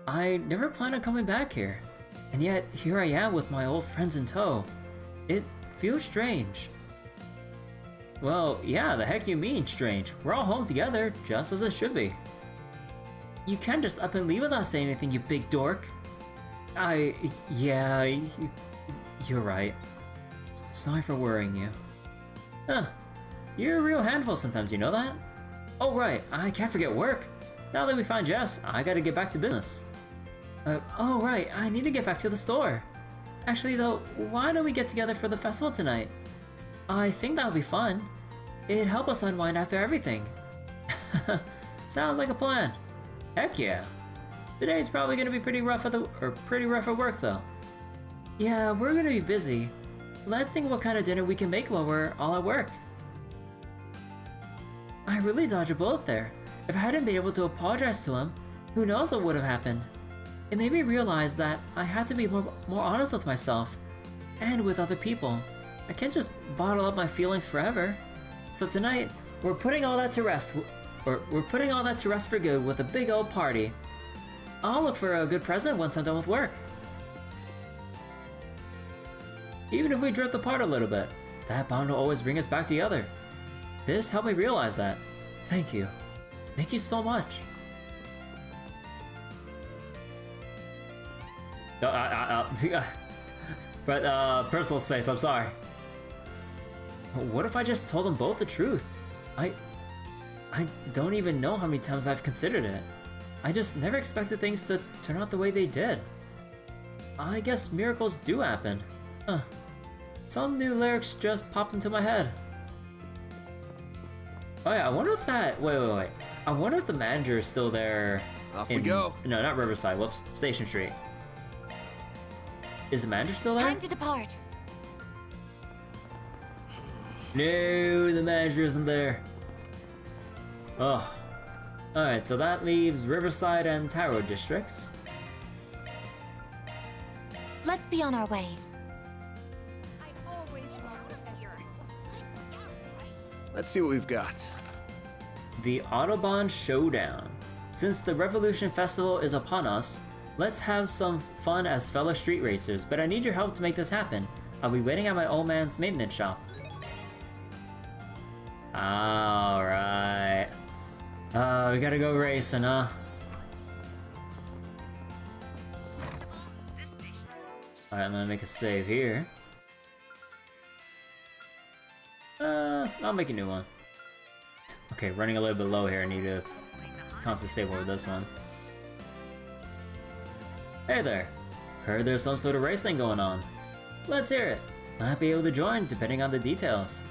I never planned on coming back here. And yet, here I am with my old friends in tow. It feels strange. Well, yeah, the heck you mean strange? We're all home together, just as it should be. You can't just up and leave without saying anything, you big dork. Yeah, you're right. Sorry for worrying you. Huh. You're a real handful sometimes, you know that? Oh right, I can't forget work. Now that we found Jess, I gotta get back to business. Oh right, I need to get back to the store. Actually though, why don't we get together for the festival tonight? I think that would be fun. It'd help us unwind after everything. Sounds like a plan. Heck yeah. Today's probably gonna be pretty rough at work though. Yeah, we're gonna be busy. Let's think what kind of dinner we can make while we're all at work. I really dodged a bullet there. If I hadn't been able to apologize to him, who knows what would have happened. It made me realize that I had to be more honest with myself and with other people. I can't just bottle up my feelings forever. So tonight, we're putting all that to rest. We're putting all that to rest for good with a big old party. I'll look for a good present once I'm done with work. Even if we drift apart a little bit, that bond will always bring us back together. This helped me realize that. Thank you. Thank you so much. But personal space, I'm sorry. What if I just told them both the truth? I don't even know how many times I've considered it. I just never expected things to turn out the way they did. I guess miracles do happen. Some new lyrics just popped into my head. Oh yeah, I wonder if that... Wait. I wonder if the manager is still there. Off we go. No, not Riverside. Whoops. Station Street. Is the manager still there? Time to depart. No, the manager isn't there. Oh. Alright, so that leaves Riverside and Taro districts. Let's be on our way. I always loved here. Let's see what we've got. The Autobahn Showdown. Since the Revolution Festival is upon us, let's have some fun as fellow street racers, but I need your help to make this happen. I'll be waiting at my old man's maintenance shop. Alright. We gotta go racing, huh? Alright, I'm gonna make a save here. I'll make a new one. Okay, running a little bit low here. I need to constantly stable with this one. Hey there. Heard there's some sort of race thing going on. Let's hear it. Might be able to join depending on the details.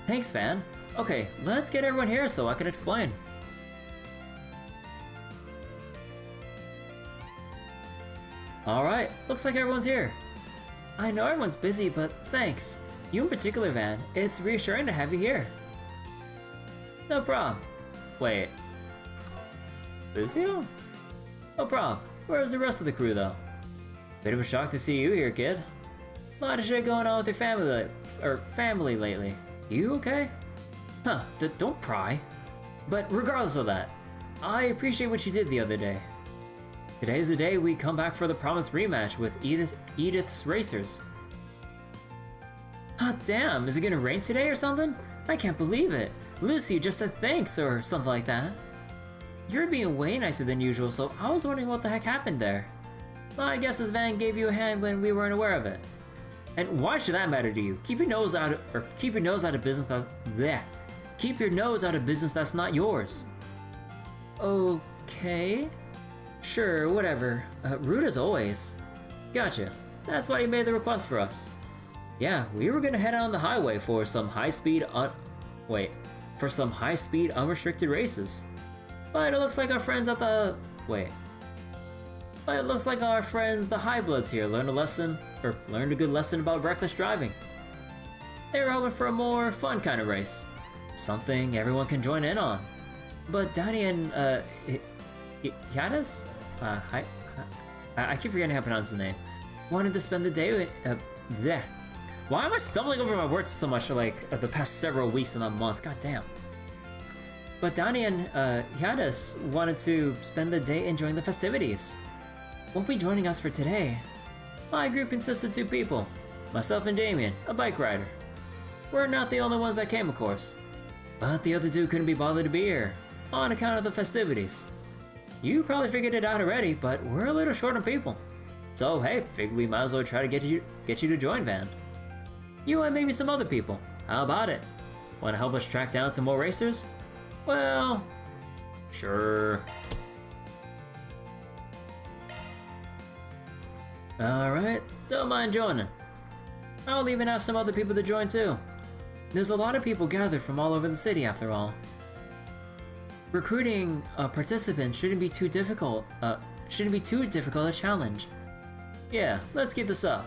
Thanks, fan. Okay, let's get everyone here so I can explain. Alright, looks like everyone's here. I know everyone's busy, but thanks. You in particular, Van. It's reassuring to have you here. No problem. Wait. Lucio? No problem. Where's the rest of the crew, though? Bit of a shock to see you here, kid. A lot of shit going on with your family lately. You okay? Huh, don't pry. But regardless of that, I appreciate what you did the other day. Today's the day we come back for the promised rematch with Edith's racers. Hot damn, is it gonna rain today or something? I can't believe it. Lucy just said thanks or something like that. You're being way nicer than usual, so I was wondering what the heck happened there. Well, I guess this Van gave you a hand when we weren't aware of it. And why should that matter to you? Keep your nose out of business Keep your nose out of business that's not yours. Okay. Sure, whatever. Rude as always. Gotcha. That's why you made the request for us. Yeah, we were gonna head on the highway for some high-speed unrestricted races. But it looks like our friends at the... But it looks like our friends, the High Bloods here, learned a good lesson about reckless driving. They were hoping for a more fun kind of race. Something everyone can join in on. But Danny and, Agnès? I keep forgetting how to pronounce the name. Wanted to spend the day with, bleh. Why am I stumbling over my words so much, like, the past several weeks and months? God damn. But Danny and, Agnès wanted to spend the day enjoying the festivities. Won't be joining us for today. My group consists of 2 people. Myself and Damien, a bike rider. We're not the only ones that came, of course. But the other 2 couldn't be bothered to be here, on account of the festivities. You probably figured it out already, but we're a little short on people. So hey, figured we might as well try to get you to join, Van. You and maybe some other people. How about it? Want to help us track down some more racers? Well, sure. Alright, don't mind joining. I'll even ask some other people to join too. There's a lot of people gathered from all over the city after all. Recruiting a participant shouldn't be too difficult a challenge. Yeah, let's keep this up.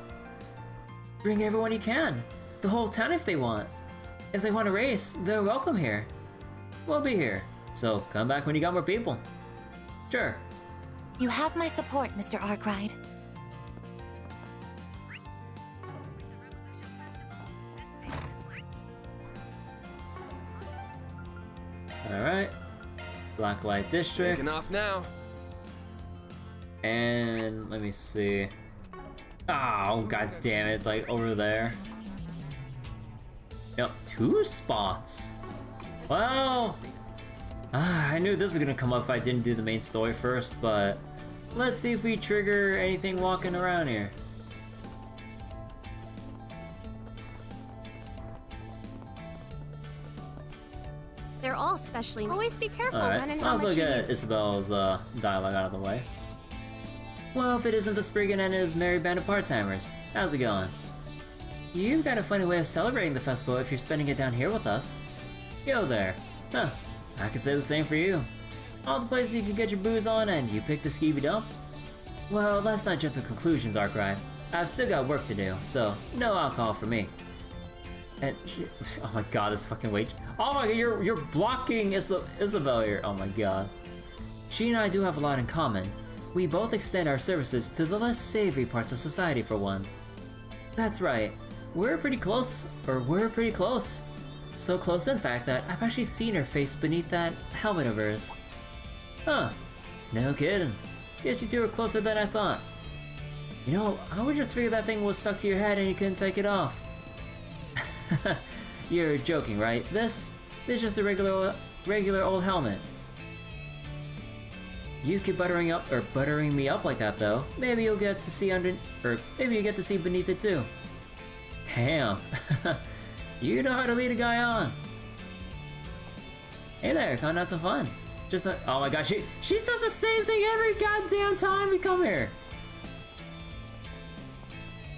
Bring everyone you can. The whole town if they want. If they want to race, they're welcome here. We'll be here, so come back when you got more people. Sure. You have my support, Mr. Arkwright. Alright. Blacklight District. Taking off now. And let me see. Oh, god damn it, it's like over there. Yep, 2 spots. Well, I knew this was gonna come up if I didn't do the main story first, but let's see if we trigger anything walking around here. They're all specially. Always be careful when Alright, and might how as much well you get use. Isabel's dialogue out of the way. Well, if it isn't the Spriggan and his merry band of part-timers, how's it going? You've got a funny way of celebrating the festival if you're spending it down here with us. Yo there. Huh, I can say the same for you. All the places you can get your booze on and you pick the skeevy dump? Well, let's not jump to conclusions, Arkwright. I've still got work to do, so no alcohol for me. And oh my god, this fucking wait. Oh my god, you're blocking Isabel here. Oh my god. She and I do have a lot in common. We both extend our services to the less savory parts of society for one. That's right. We're pretty close. So close in fact that I've actually seen her face beneath that helmet of hers. Huh. No kidding. Guess you two are closer than I thought. You know, I would just figure that thing was stuck to your head and you couldn't take it off. You're joking, right? This is just a regular old helmet. You keep buttering me up like that though. Maybe you'll get to see maybe you get to see beneath it too. Damn. You know how to lead a guy on. Hey there, come have some fun. Just oh my gosh, she says the same thing every goddamn time we come here.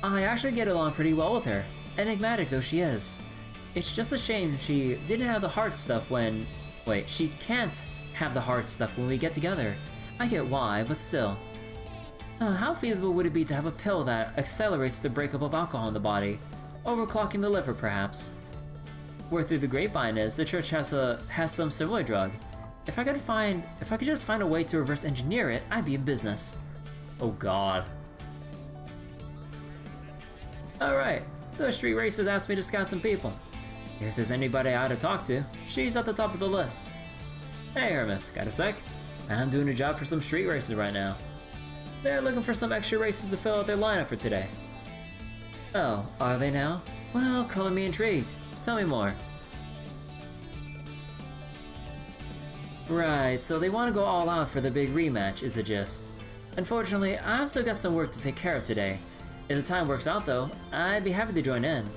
I actually get along pretty well with her, enigmatic though she is. It's just a shame she didn't have the heart stuff when... Wait, she can't have the heart stuff when we get together. I get why, but still. How feasible would it be to have a pill that accelerates the breakup of alcohol in the body? Overclocking the liver, perhaps. Word through the grapevine is the church has some similar drug. If I could just find a way to reverse engineer it, I'd be in business. Oh god. Alright, those street racers asked me to scout some people. If there's anybody I ought to talk to, she's at the top of the list. Hey Hermes, got a sec? I'm doing a job for some street racers right now. They're looking for some extra racers to fill out their lineup for today. Oh, are they now? Well, color me intrigued. Tell me more. Right, so they want to go all out for the big rematch, is the gist. Unfortunately, I've still got some work to take care of today. If the time works out though, I'd be happy to join in.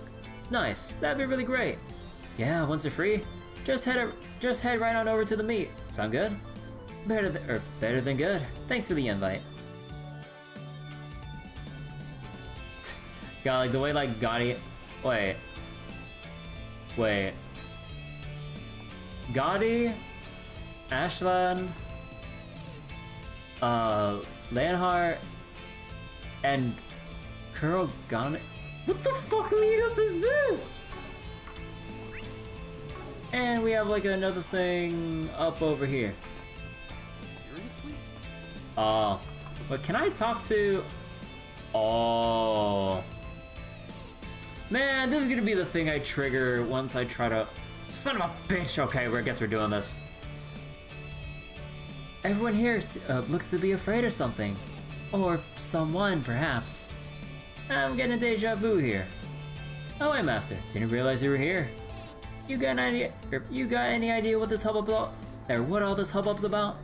Nice, that'd be really great. Yeah, once you're free, just head right on over to the meet. Sound good? Better than good. Thanks for the invite. God, like the way like Gotti... Wait. Gotti, Ashladd, Leonhardt, and Kurogane. What the fuck meetup is this? And we have like another thing up over here. Seriously? But can I talk to... Oh. Man, this is gonna be the thing I trigger once I try to... Son of a bitch! Okay, I guess we're doing this. Everyone here looks to be afraid of something. Or someone, perhaps. I'm getting a deja vu here. Oh wait, Master, didn't realize you were here. You got any idea what this hubbub about? Or what all this hubbub's about?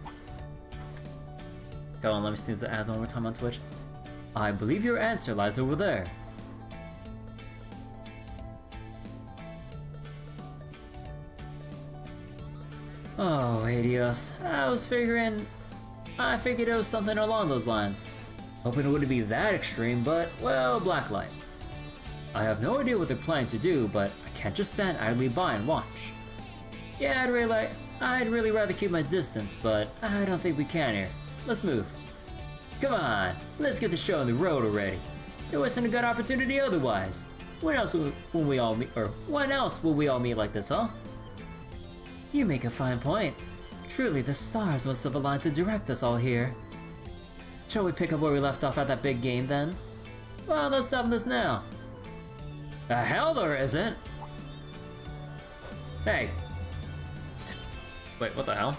Go on, let me snooze the ads one more time on Twitch. I believe your answer lies over there. Oh, adios. I figured it was something along those lines. Hoping it wouldn't be that extreme, but, well, Blacklight. I have no idea what they're planning to do, but I can't just stand idly by and watch. Yeah, I'd really rather keep my distance, but I don't think we can here. Let's move. Come on, let's get the show on the road already. It wasn't a good opportunity otherwise. When else will we all meet like this, huh? You make a fine point. Truly, the stars must have aligned to direct us all here. Shall we pick up where we left off at that big game then? Well, let's stop this now. The hell there isn't! Hey! Wait, what the hell?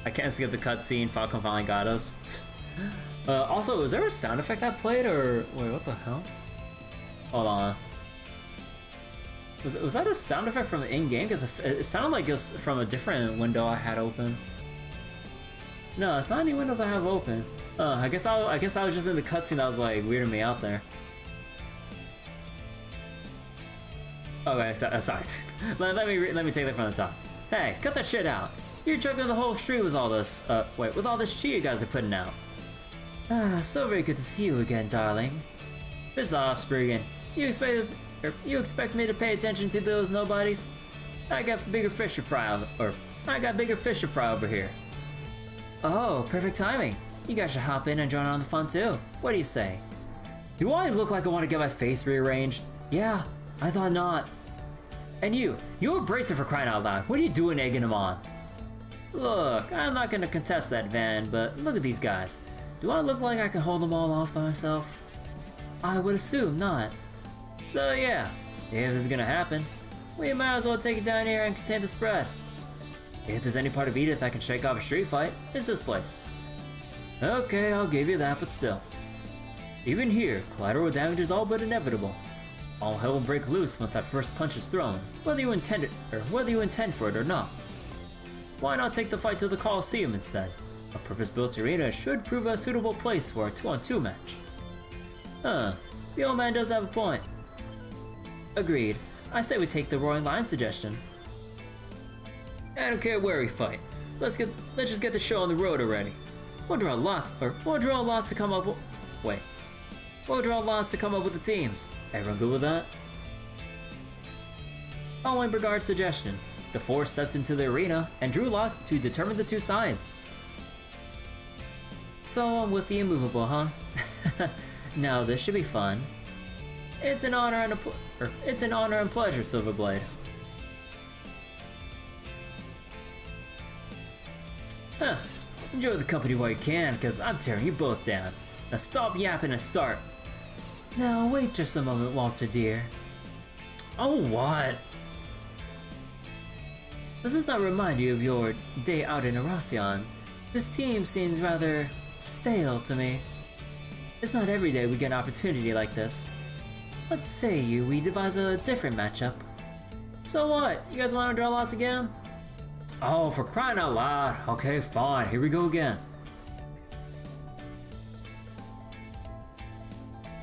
I can't skip the cutscene, Falcon finally got us. Also, was there a sound effect that played, or... Wait, what the hell? Hold on. Was that a sound effect from the in-game? Because it sounded like it was from a different window I had open. No, it's not any windows I have open. I guess I was just in the cutscene that was like weirding me out there. Okay, sorry. let me take that from the top. Hey, cut that shit out. You're choking the whole street with all this. With all this cheer you guys are putting out. So very good to see you again, darling. Miss Osprey, you expect me to pay attention to those nobodies? I got bigger fish to fry over here. Oh, perfect timing. You guys should hop in and join on the fun too. What do you say? Do I look like I want to get my face rearranged? Yeah, I thought not. And you're bracer for crying out loud. What are you doing egging them on? Look, I'm not gonna contest that, Van, but look at these guys. Do I look like I can hold them all off by myself? I would assume not. So yeah, if this is gonna happen, we might as well take it down here and contain the spread. If there's any part of Edith that can shake off a street fight, it's this place. Okay, I'll give you that, but still. Even here, collateral damage is all but inevitable. All hell will break loose once that first punch is thrown, whether you intend for it or not. Why not take the fight to the Coliseum instead? A purpose-built arena should prove a suitable place for a 2-on-2 match. The old man does have a point. Agreed. I say we take the Roaring Lion suggestion. I don't care where we fight. Let's just get the show on the road already. We'll draw lots to come up with the teams. Everyone good with that? Following Brigard's suggestion, the four stepped into the arena and drew lots to determine the two sides. So I'm with the immovable, huh? Now this should be fun. It's an honor and pleasure, Silverblade. Huh. Enjoy the company while you can, cause I'm tearing you both down. Now stop yapping and start. Now wait just a moment, Walter dear. Oh, what? Does this not remind you of your day out in Erasion? This team seems rather stale to me. It's not every day we get an opportunity like this. What say we devise a different matchup? So what? You guys want to draw lots again? Oh, for crying out loud. Okay, fine. Here we go again.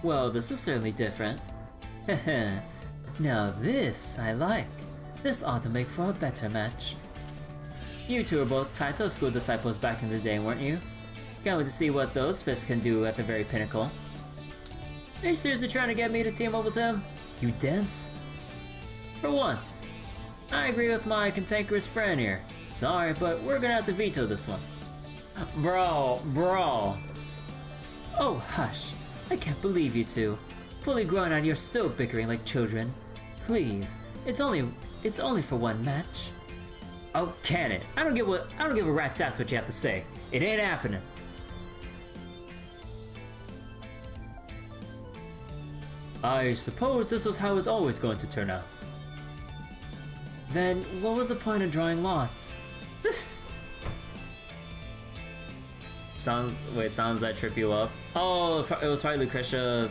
Well, this is certainly different. Heh. Now this I like. This ought to make for a better match. You two are both Taito school disciples back in the day, weren't you? Can't wait to see what those fists can do at the very pinnacle. Are you seriously trying to get me to team up with him? You dense? For once. I agree with my cantankerous friend here. Sorry, but we're gonna have to veto this one. Bro. Oh, hush. I can't believe you two. Fully grown and you're still bickering like children. Please, it's only for one match. Oh, can it? I don't give a rat's ass what you have to say. It ain't happening. I suppose this was how it's always going to turn out. Then, what was the point of drawing lots? Sounds that trip you up? Oh, it was probably Lucretia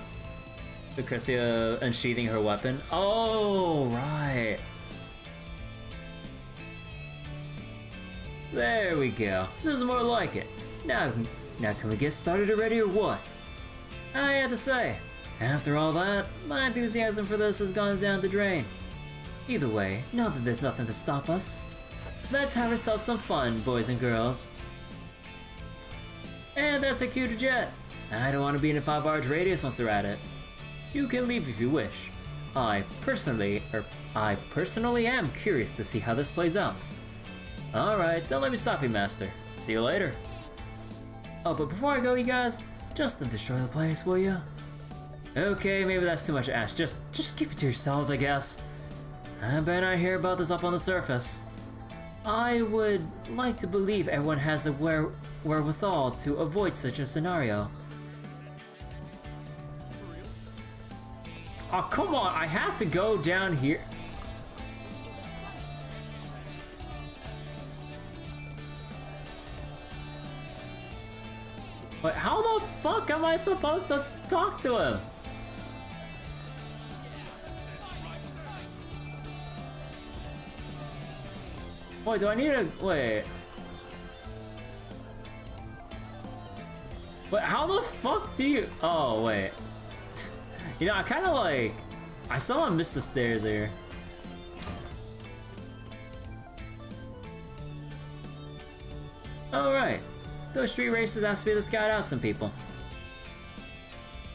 unsheathing her weapon. Oh, right. There we go. This is more like it. Now can we get started already or what? I have to say, after all that, my enthusiasm for this has gone down the drain. Either way, now that there's nothing to stop us, let's have ourselves some fun, boys and girls. And that's a cue to jet. I don't want to be in a 5-hour radius once they're at it. You can leave if you wish. I personally am curious to see how this plays out. Alright, don't let me stop you, Master. See you later. Oh, but before I go, you guys, just to destroy the place, will you? Okay, maybe that's too much to ask. Just keep it to yourselves, I guess. I bet I hear about this up on the surface. I would like to believe everyone has the wherewithal to avoid such a scenario. Oh, come on, I have to go down here. But how the fuck am I supposed to talk to him? Wait, do I need to... wait. Wait, how the fuck do you... oh, wait. You know, I kind of like... I somehow missed the stairs here. Alright. Those street races asked me to scout out some people.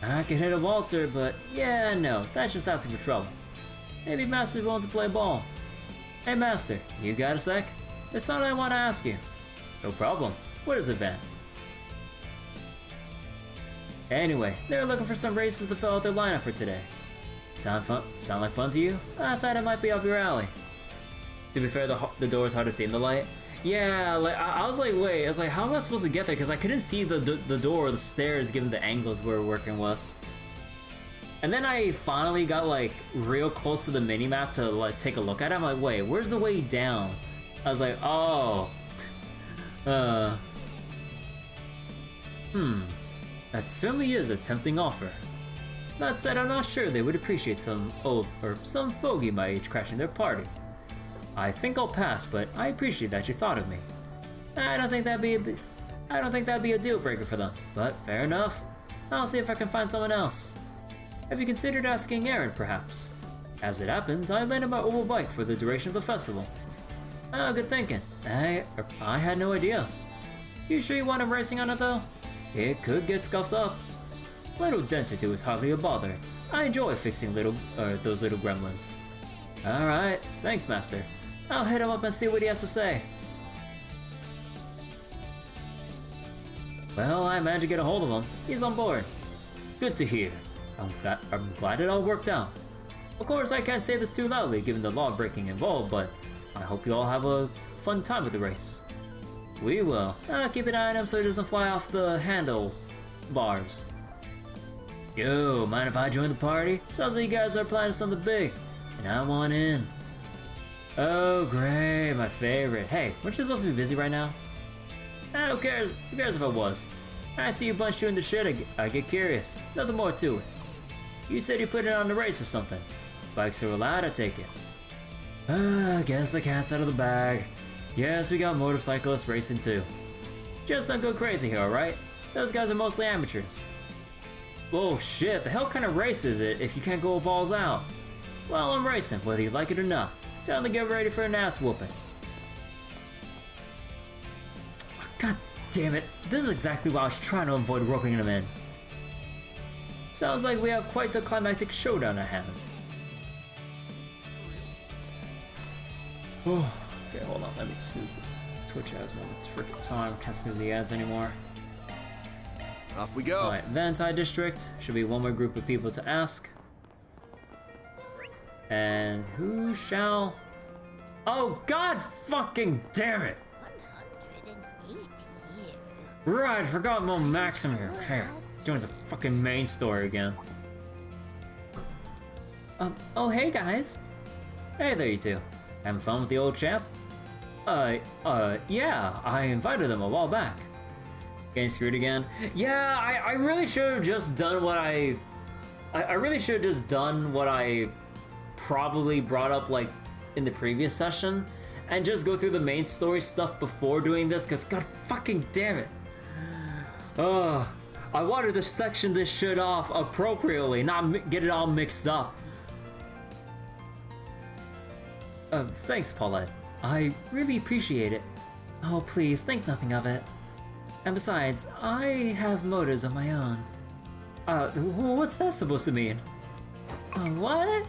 I could hit a Walter, but yeah, no, that's just asking for trouble. Maybe Master's willing to play ball. Hey Master, you got a sec? There's something I want to ask you. No problem. What is it, Van? Anyway, they're looking for some races to fill out their lineup for today. Sound fun? Sound like fun to you? I thought it might be up your alley. To be fair, the door is hard to see in the light. Yeah, like I was like, wait, I was like, how am I supposed to get there? Because I couldn't see the door or the stairs given the angles we were working with. And then I finally got like real close to the mini-map to like take a look at it. I'm like, wait, where's the way down? I was like, oh. That certainly is a tempting offer. That said, I'm not sure they would appreciate some old or some fogey my age crashing their party. I think I'll pass, but I appreciate that you thought of me. I don't think that'd be a deal breaker for them, but fair enough. I'll see if I can find someone else. Have you considered asking Aaron, perhaps? As it happens, I landed my old bike for the duration of the festival. Oh, good thinking. I had no idea. You sure you want him racing on it though? It could get scuffed up. Little dent or two is hardly a bother. I enjoy fixing those little gremlins. Alright, thanks master. I'll hit him up and see what he has to say. Well, I managed to get a hold of him. He's on board. Good to hear. I'm glad it all worked out. Of course, I can't say this too loudly given the law breaking involved, but I hope you all have a fun time with the race. We will. Keep an eye on him so he doesn't fly off the handlebars. Yo, mind if I join the party? Sounds like you guys are planning something big, and I want in. Oh great, my favorite. Hey, weren't you supposed to be busy right now? Who cares? Who cares if I was? I see you bunched you in the shit, I get curious. Nothing more to it. You said you put it on the race or something. Bikes are allowed, I take it. I guess the cat's out of the bag. Yes, we got motorcyclists racing too. Just don't go crazy here, alright? Those guys are mostly amateurs. Whoa, shit, the hell kind of race is it if you can't go balls out? Well, I'm racing, whether you like it or not. Time to get ready for an ass whooping. God damn it, this is exactly why I was trying to avoid roping him in. Sounds like we have quite the climactic showdown at hand. Oh, okay, hold on, let me snooze the Twitch ads one. It's freaking time, can't snooze the ads anymore. Off we go. Alright, Vantai District. Should be one more group of people to ask. And who shall... Oh, god fucking damn it! 108 years. Right, forgot Mo Maxim here. Okay, doing the fucking main story again. Oh hey guys. Hey there you two. Having fun with the old chap? Yeah, I invited them a while back. Getting screwed again? Yeah, I really should have just done what I really should have just done what I probably brought up like in the previous session and just go through the main story stuff before doing this, because god fucking damn it. I wanted to section this shit off appropriately, not get it all mixed up. Thanks, Paulette. I really appreciate it. Oh, please, think nothing of it. And besides, I have motives of my own. What's that supposed to mean? What?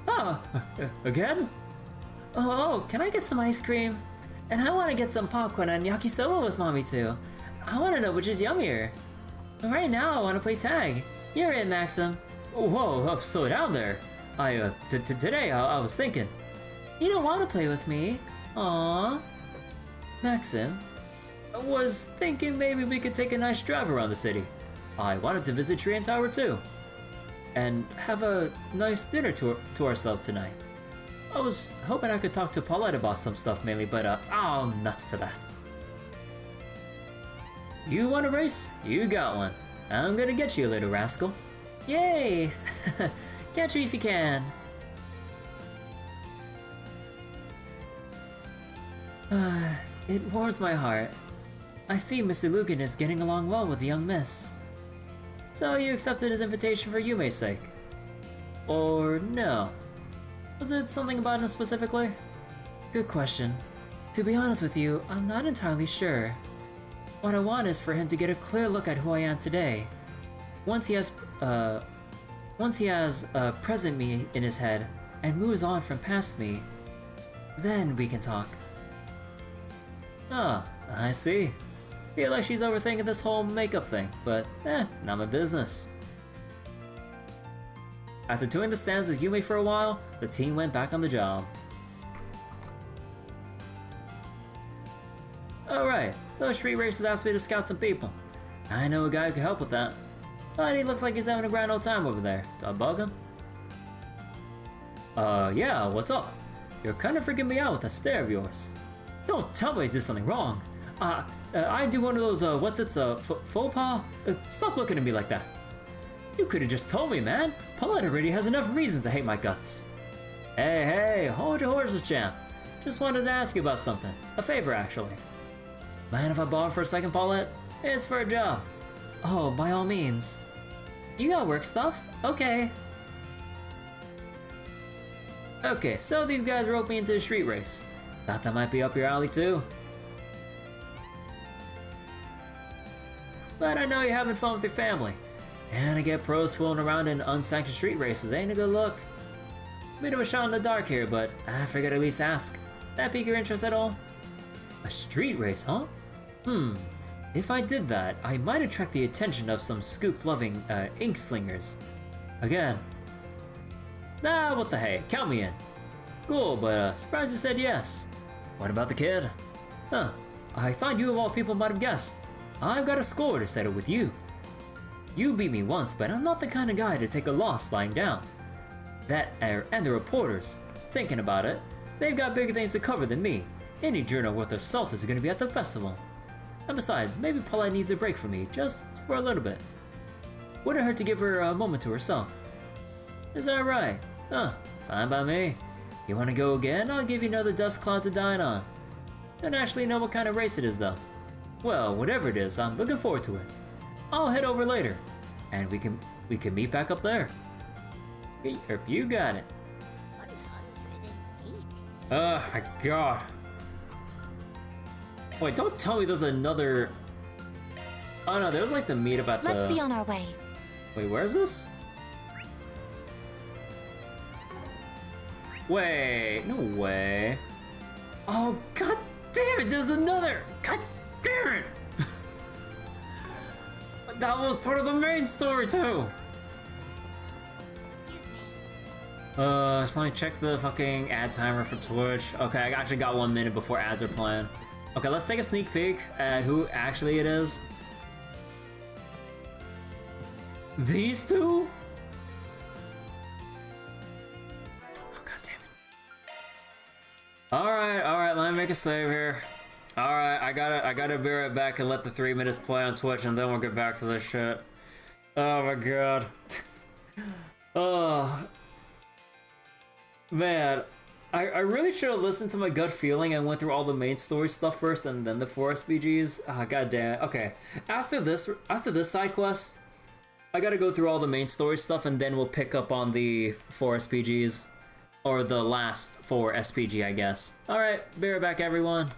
Oh, again? Oh, can I get some ice cream? And I want to get some popcorn and yakisoba with mommy too. I want to know which is yummier. Right now, I want to play tag. You're in, Maxim. Whoa, slow down there. Today I was thinking. You don't want to play with me? Aww. Maxim, I was thinking maybe we could take a nice drive around the city. I wanted to visit Tree and Tower too. And have a nice dinner to ourselves tonight. I was hoping I could talk to Paulette about some stuff mainly, but oh, nuts to that. You want a race? You got one. I'm gonna get you, little rascal. Yay! Catch me if you can. It warms my heart. I see Mr. Lugan is getting along well with the young miss. So you accepted his invitation for Yume's sake? Or no? Was it something about him specifically? Good question. To be honest with you, I'm not entirely sure. What I want is for him to get a clear look at who I am today. Once he has present me in his head and moves on from past me, then we can talk. Ah, I see. Feel like she's overthinking this whole makeup thing, but not my business. After touring the stands with Yume for a while, the team went back on the job. Alright, those street racers asked me to scout some people. I know a guy who could help with that. But he looks like he's having a grand old time over there. Do I bug him? Yeah, what's up? You're kind of freaking me out with that stare of yours. Don't tell me I did something wrong. I do one of those, faux pas? Stop looking at me like that. You could have just told me, man. Paulette already has enough reason to hate my guts. Hey, hold your horses, champ. Just wanted to ask you about something. A favor, actually. Mind if I borrow for a second, Paulette? It's for a job. Oh, by all means. You got work stuff? Okay. Okay, so these guys roped me into the street race. Thought that might be up your alley too. But I know you're having fun with your family. And to get pros fooling around in unsanctioned street races ain't a good look. Bit of a shot in the dark here, but I figured at least ask. That pique your interest at all? A street race, huh? If I did that, I might attract the attention of some scoop-loving ink slingers. Again. Nah, what the hey, count me in. Cool, but surprised you said yes. What about the kid? Huh, I thought you of all people might have guessed. I've got a score to settle with you. You beat me once, but I'm not the kind of guy to take a loss lying down. That and the reporters, thinking about it, they've got bigger things to cover than me. Any journal worth of salt is going to be at the festival. And besides, maybe Paula needs a break from me, just for a little bit. Wouldn't hurt to give her a moment to herself. Is that right? Huh, fine by me. You want to go again? I'll give you another dust cloud to dine on. Don't actually know what kind of race it is though. Well, whatever it is, I'm looking forward to it. I'll head over later, and we can meet back up there. You got it. 108. Oh my god. Wait, don't tell me there's another... Oh no, there's like the meetup at the... Let's be on our way. Wait, where is this? Wait, no way. Oh, god damn it, there's another! God damn it! That was part of the main story too! Just let me check the fucking ad timer for Twitch. Okay, I actually got 1 minute before ads are planned. Okay, let's take a sneak peek at who actually it is. These two? Oh, god damn it. Alright, let me make a save here. Alright, I gotta be right back and let the 3 minutes play on Twitch and then we'll get back to this shit. Oh my god. Oh. Man, I really should have listened to my gut feeling and went through all the main story stuff first and then the 4 SPGs. Ah, god damn it. Okay, after this side quest, I gotta go through all the main story stuff and then we'll pick up on the 4 SPGs. Or the last 4 SPG, I guess. Alright, be right back everyone.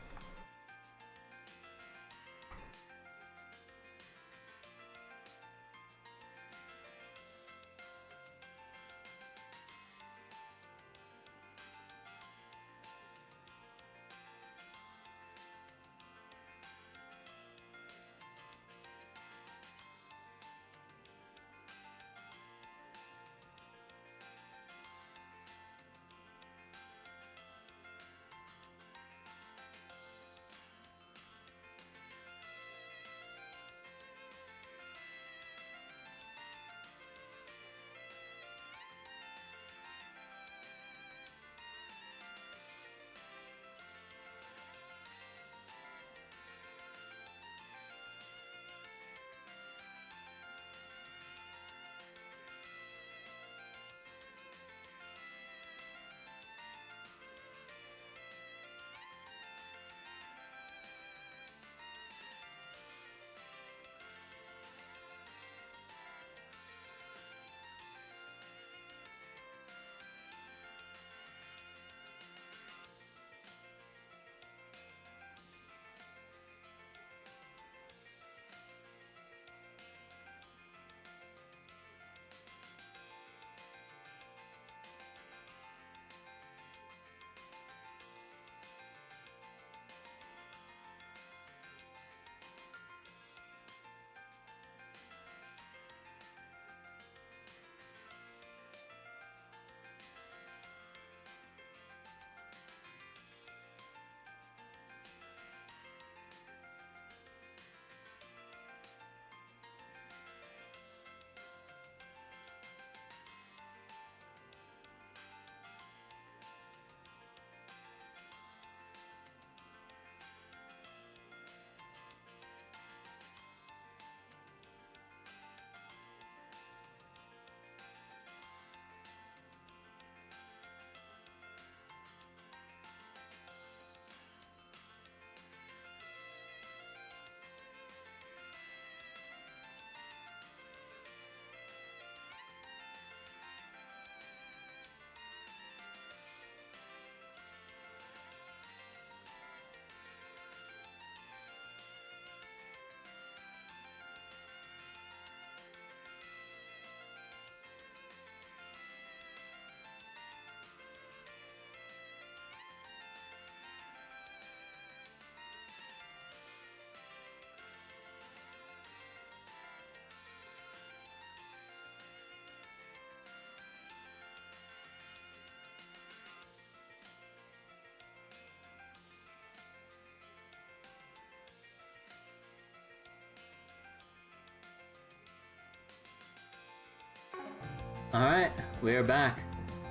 Alright, we are back.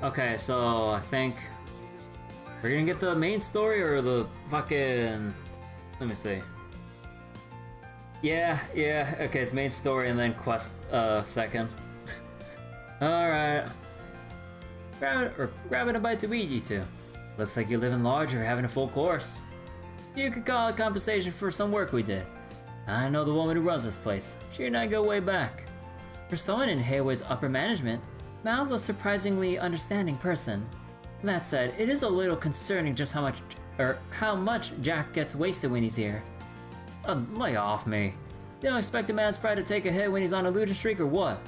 Okay, so I think we're gonna get the main story or the fucking... Let me see. Yeah, okay, it's main story and then quest second. Alright. Grabbing a bite to eat, you two. Looks like you're living large or having a full course. You could call it compensation for some work we did. I know the woman who runs this place. She and I go way back. For someone in Haywood's upper management, Mal's a surprisingly understanding person. That said, it is a little concerning just how much Jack gets wasted when he's here. Lay off me. You don't expect a man's pride to take a hit when he's on a looting streak or what?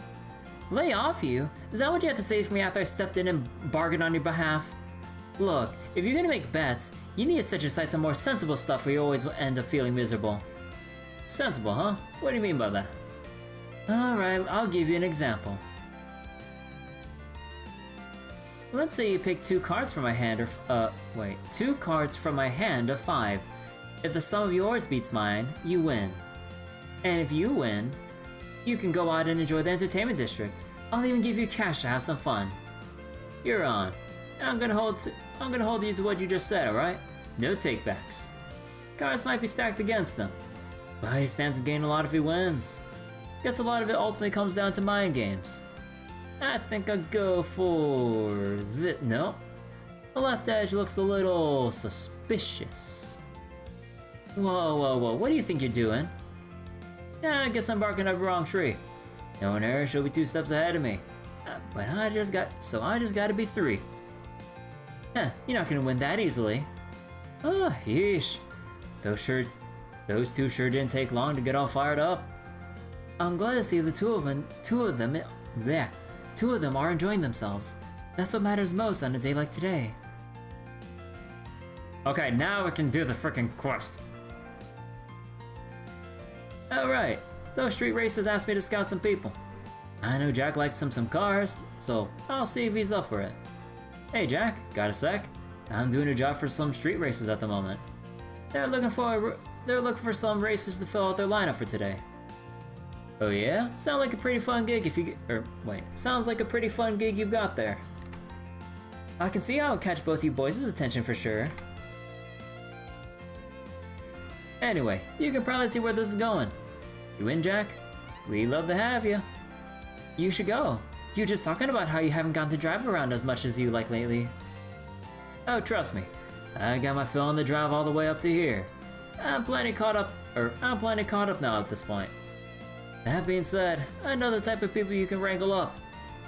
Lay off you? Is that what you had to say for me after I stepped in and bargained on your behalf? Look, if you're gonna make bets, you need to set your sights on more sensible stuff or you always end up feeling miserable. Sensible, huh? What do you mean by that? Alright, I'll give you an example. Let's say you pick 2 cards from my hand or, 2 cards from my hand of 5. If the sum of yours beats mine, you win. And if you win, you can go out and enjoy the entertainment district. I'll even give you cash to have some fun. You're on. And I'm gonna hold you to what you just said, alright? No takebacks. Cards might be stacked against him, but he stands to gain a lot if he wins. Guess a lot of it ultimately comes down to mind games. I think I'll go for this. No. The left edge looks a little suspicious. Whoa, what do you think you're doing? Yeah, I guess I'm barking up the wrong tree. No one error, she'll be 2 steps ahead of me. But I just gotta be 3. You're not gonna win that easily. Oh, yeesh. Those two sure didn't take long to get all fired up. I'm glad to see the two of them are enjoying themselves. That's what matters most on a day like today. Okay, now we can do the frickin' quest. Alright, those street racers asked me to scout some people. I know Jack likes some cars, so I'll see if he's up for it. Hey Jack, got a sec? I'm doing a job for some street racers at the moment. They're looking for some racers to fill out their lineup for today. Oh yeah? Sounds like a pretty fun gig sounds like a pretty fun gig you've got there. I can see how it'll catch both you boys' attention for sure. Anyway, you can probably see where this is going. You in, Jack? We'd love to have you. You should go. You were just talking about how you haven't gotten to drive around as much as you like lately. Oh, trust me. I got my fill on the drive all the way up to here. I'm plenty caught up now at this point. That being said, I know the type of people you can wrangle up.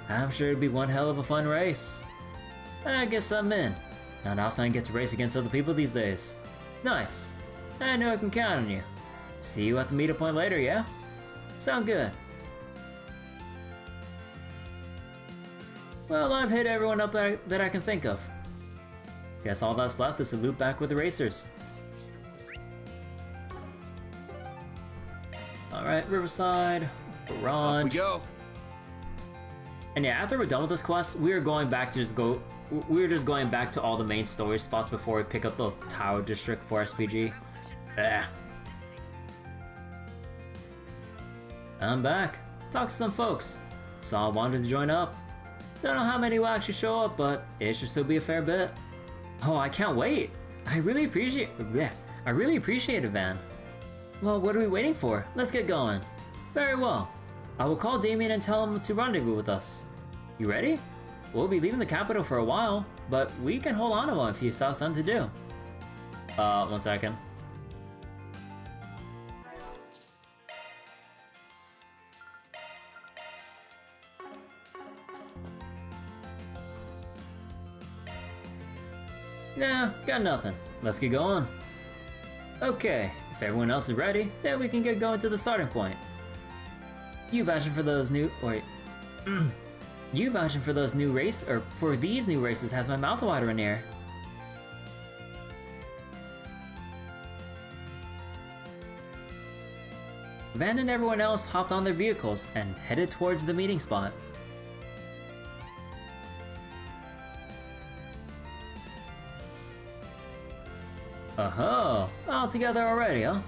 I'm sure it'd be one hell of a fun race. I guess I'm in. Not often I get to race against other people these days. Nice. I know I can count on you. See you at the meetup point later, yeah? Sound good. Well, I've hit everyone up that I can think of. Guess all that's left is to loop back with the racers. Alright, Riverside, Garage. Off we go. And yeah, after we're done with this quest, we're just going back to all the main story spots before we pick up the Tower District for SPG. I'm back. Talked to some folks. Saw I wanted to join up. Don't know how many will actually show up, but it should still be a fair bit. Oh, I can't wait. I really appreciate it, Van. Well, what are we waiting for? Let's get going. Very well. I will call Damien and tell him to rendezvous with us. You ready? We'll be leaving the capital for a while, but we can hold on to him if you still have something to do. 1 second. Nah, got nothing. Let's get going. Okay, if everyone else is ready, then we can get going to the starting point. You vouching for those new for these new races has my mouth watering here. Van and everyone else hopped on their vehicles and headed towards the meeting spot. Oh, all together already, huh?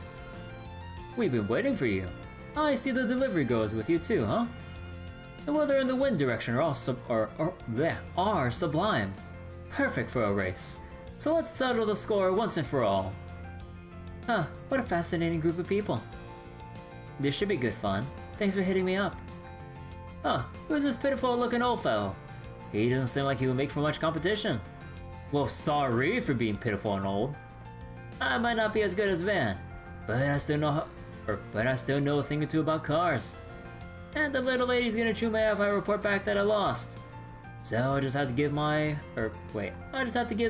We've been waiting for you. I see the delivery goes with you too, huh? The weather and the wind direction are are sublime. Perfect for a race. So let's settle the score once and for all. Huh, what a fascinating group of people. This should be good fun. Thanks for hitting me up. Huh, who's this pitiful looking old fellow? He doesn't seem like he would make for much competition. Well, sorry for being pitiful and old. I might not be as good as Van, but I still know a thing or two about cars. And the little lady's gonna chew me if I report back that I lost. So I'll just have to give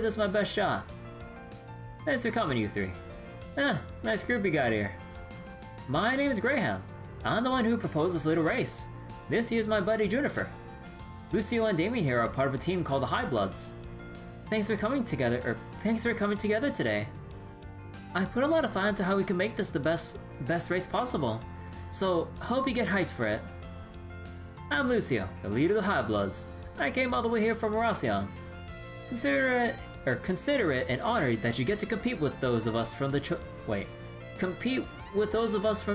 this my best shot. Thanks for coming, you three. Nice group you got here. My name is Graham. I'm the one who proposed this little race. This here's my buddy Juniper. Lucio and Damien here are part of a team called the High Bloods. Thanks for coming together today. I put a lot of thought into how we can make this the best race possible. So hope you get hyped for it. I'm Lucio, the leader of the High Bloods. I came all the way here from Rossian. Consider it an honor that you get to compete with those of us from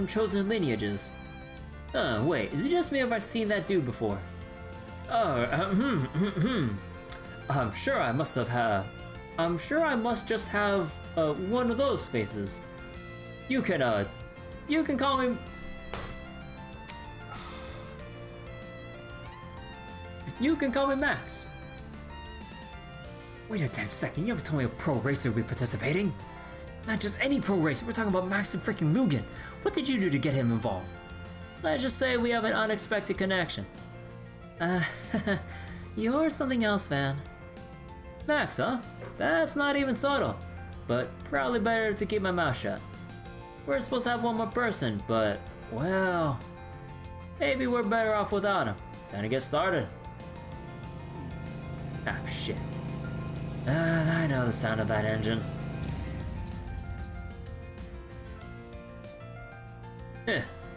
chosen lineages. Wait, is it just me or have I seen that dude before? I'm sure I must just have one of those faces. You can call me. You can call me Max. Wait a damn second, you never told me a pro racer would be participating. Not just any pro racer, we're talking about Max and freaking Lugan. What did you do to get him involved? Let's just say we have an unexpected connection. You're something else, Van. Max, huh? That's not even subtle. But probably better to keep my mouth shut. We're supposed to have one more person, but, well, maybe we're better off without him. Time to get started. Ah, shit. I know the sound of that engine.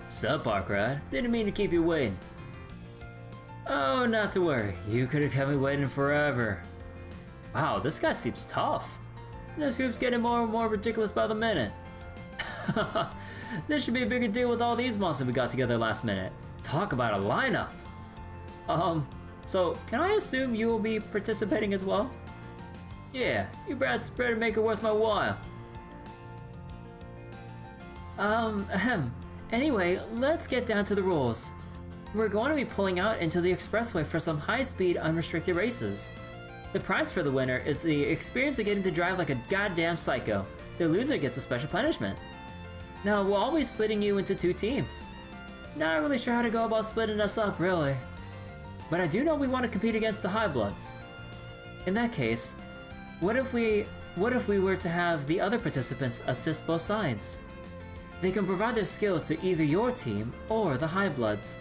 Sup, Arkride? Didn't mean to keep you waiting. Oh, not to worry. You could have kept me waiting forever. Wow, this guy seems tough. This group's getting more and more ridiculous by the minute. This should be a bigger deal with all these monsters we got together last minute. Talk about a lineup. So can I assume you will be participating as well? Yeah, you brats better make it worth my while. Anyway, let's get down to the rules. We're going to be pulling out into the expressway for some high-speed, unrestricted races. The prize for the winner is the experience of getting to drive like a goddamn psycho. The loser gets a special punishment. Now, we'll all be splitting you into 2 teams. Not really sure how to go about splitting us up, really. But I do know we want to compete against the High Bloods. In that case, what if we were to have the other participants assist both sides? They can provide their skills to either your team or the High Bloods.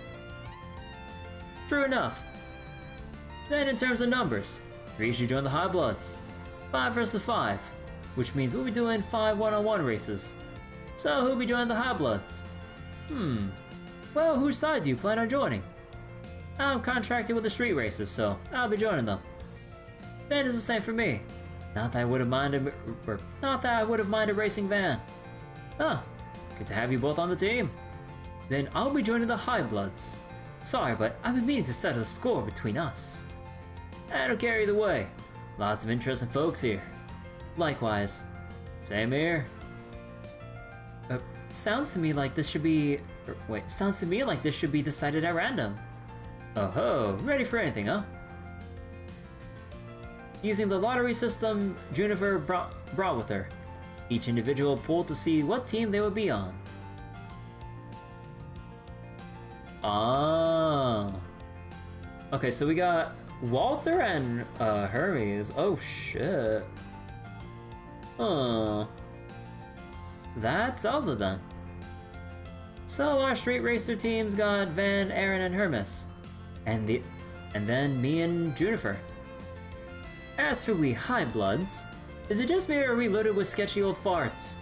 True enough. Then in terms of numbers, 3 should join the High Bloods. 5 versus 5, which means we'll be doing 5 one-on-one races. So who'll be joining the High Bloods? Well, whose side do you plan on joining? I'm contracted with the street racers, so I'll be joining them. Then it's the same for me. Not that I would have minded a racing van. Good to have you both on the team. Then I'll be joining the High Bloods. Sorry, but I've been meaning to settle a score between us. I don't care either way. Lots of interesting folks here. Likewise. Same here. Sounds to me like this should be decided at random. Oh ho, ready for anything, huh? Using the lottery system Juniper brought with her. Each individual pulled to see what team they would be on. Okay, so we got Walter and Hermes. Oh shit. That sells it then. So our street racer teams got Van, Aaron, and Hermes. And then me and Juniper. As for we High Bloods, is it just me or are we loaded with sketchy old farts?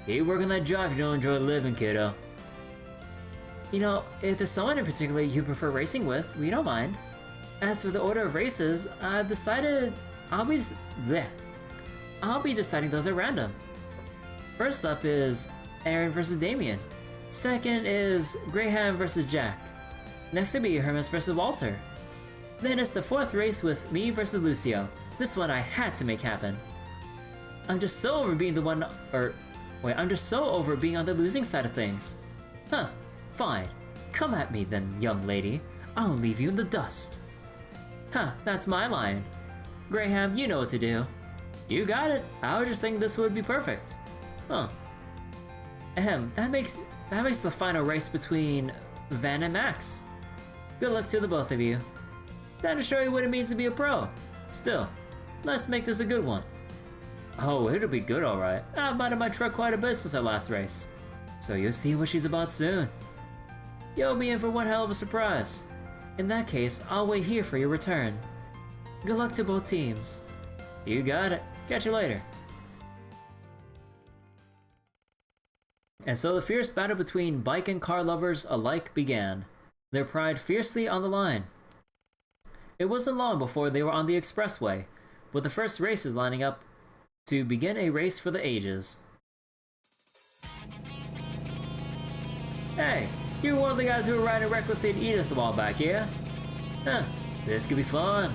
Keep working that job if you don't enjoy living, kiddo. You know, if there's someone in particular you prefer racing with, we don't mind. As for the order of races, I've decided I'll be deciding those at random. First up is Aaron versus Damien. Second is Graham versus Jack. Next will be Hermes versus Walter. Then it's the 4th race with me versus Lucio. This one I had to make happen. I'm just so over being I'm just so over being on the losing side of things. Huh, fine. Come at me then, young lady. I'll leave you in the dust. Huh, that's my line. Graham, you know what to do. You got it. I was just thinking this would be perfect. Huh. Ahem, that makes the final race between Van and Max. Good luck to the both of you. Time to show you what it means to be a pro. Still, let's make this a good one. Oh, it'll be good alright. I've been in my truck quite a bit since our last race. So you'll see what she's about soon. You'll be in for one hell of a surprise. In that case, I'll wait here for your return. Good luck to both teams. You got it. Catch you later. And so the fierce battle between bike and car lovers alike began, their pride fiercely on the line. It wasn't long before they were on the expressway, with the first races lining up to begin a race for the ages. Hey, you were one of the guys who were riding recklessly at Edith a while back, yeah? Huh, this could be fun.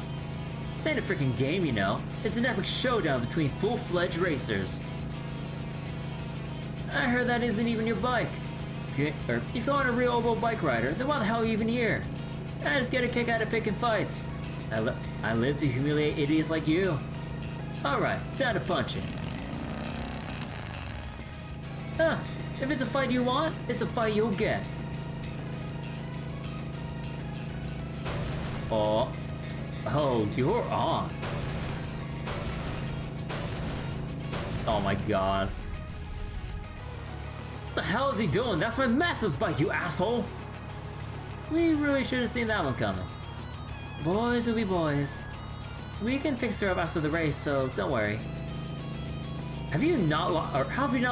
This ain't a freaking game, you know. It's an epic showdown between full-fledged racers. I heard that isn't even your bike. If you aren't a real old bike rider, then why the hell are you even here? I just get a kick out of picking fights. I live to humiliate idiots like you. Alright, time to punch it. Huh, if it's a fight you want, it's a fight you'll get. Oh, you're on. Oh my god. What the hell is he doing? That's my master's bike, you asshole! We really should have seen that one coming. Boys will be boys. We can fix her up after the race, so don't worry. How have you not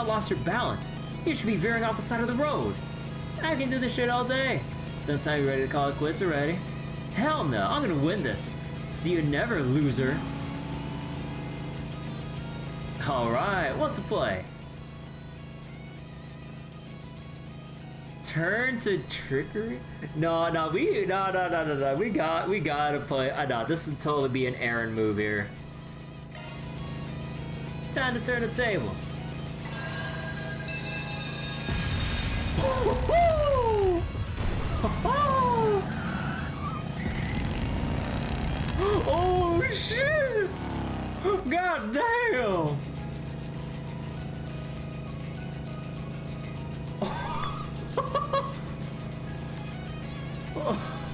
lost your balance? You should be veering off the side of the road. I can do this shit all day. Don't tell me you're ready to call it quits already. Hell no, I'm gonna win this. See you never, loser. Alright, what's the play? Turn to trickery? No, we gotta play. No, this would totally be an Aaron move here. Time to turn the tables. Oh shit! God damn!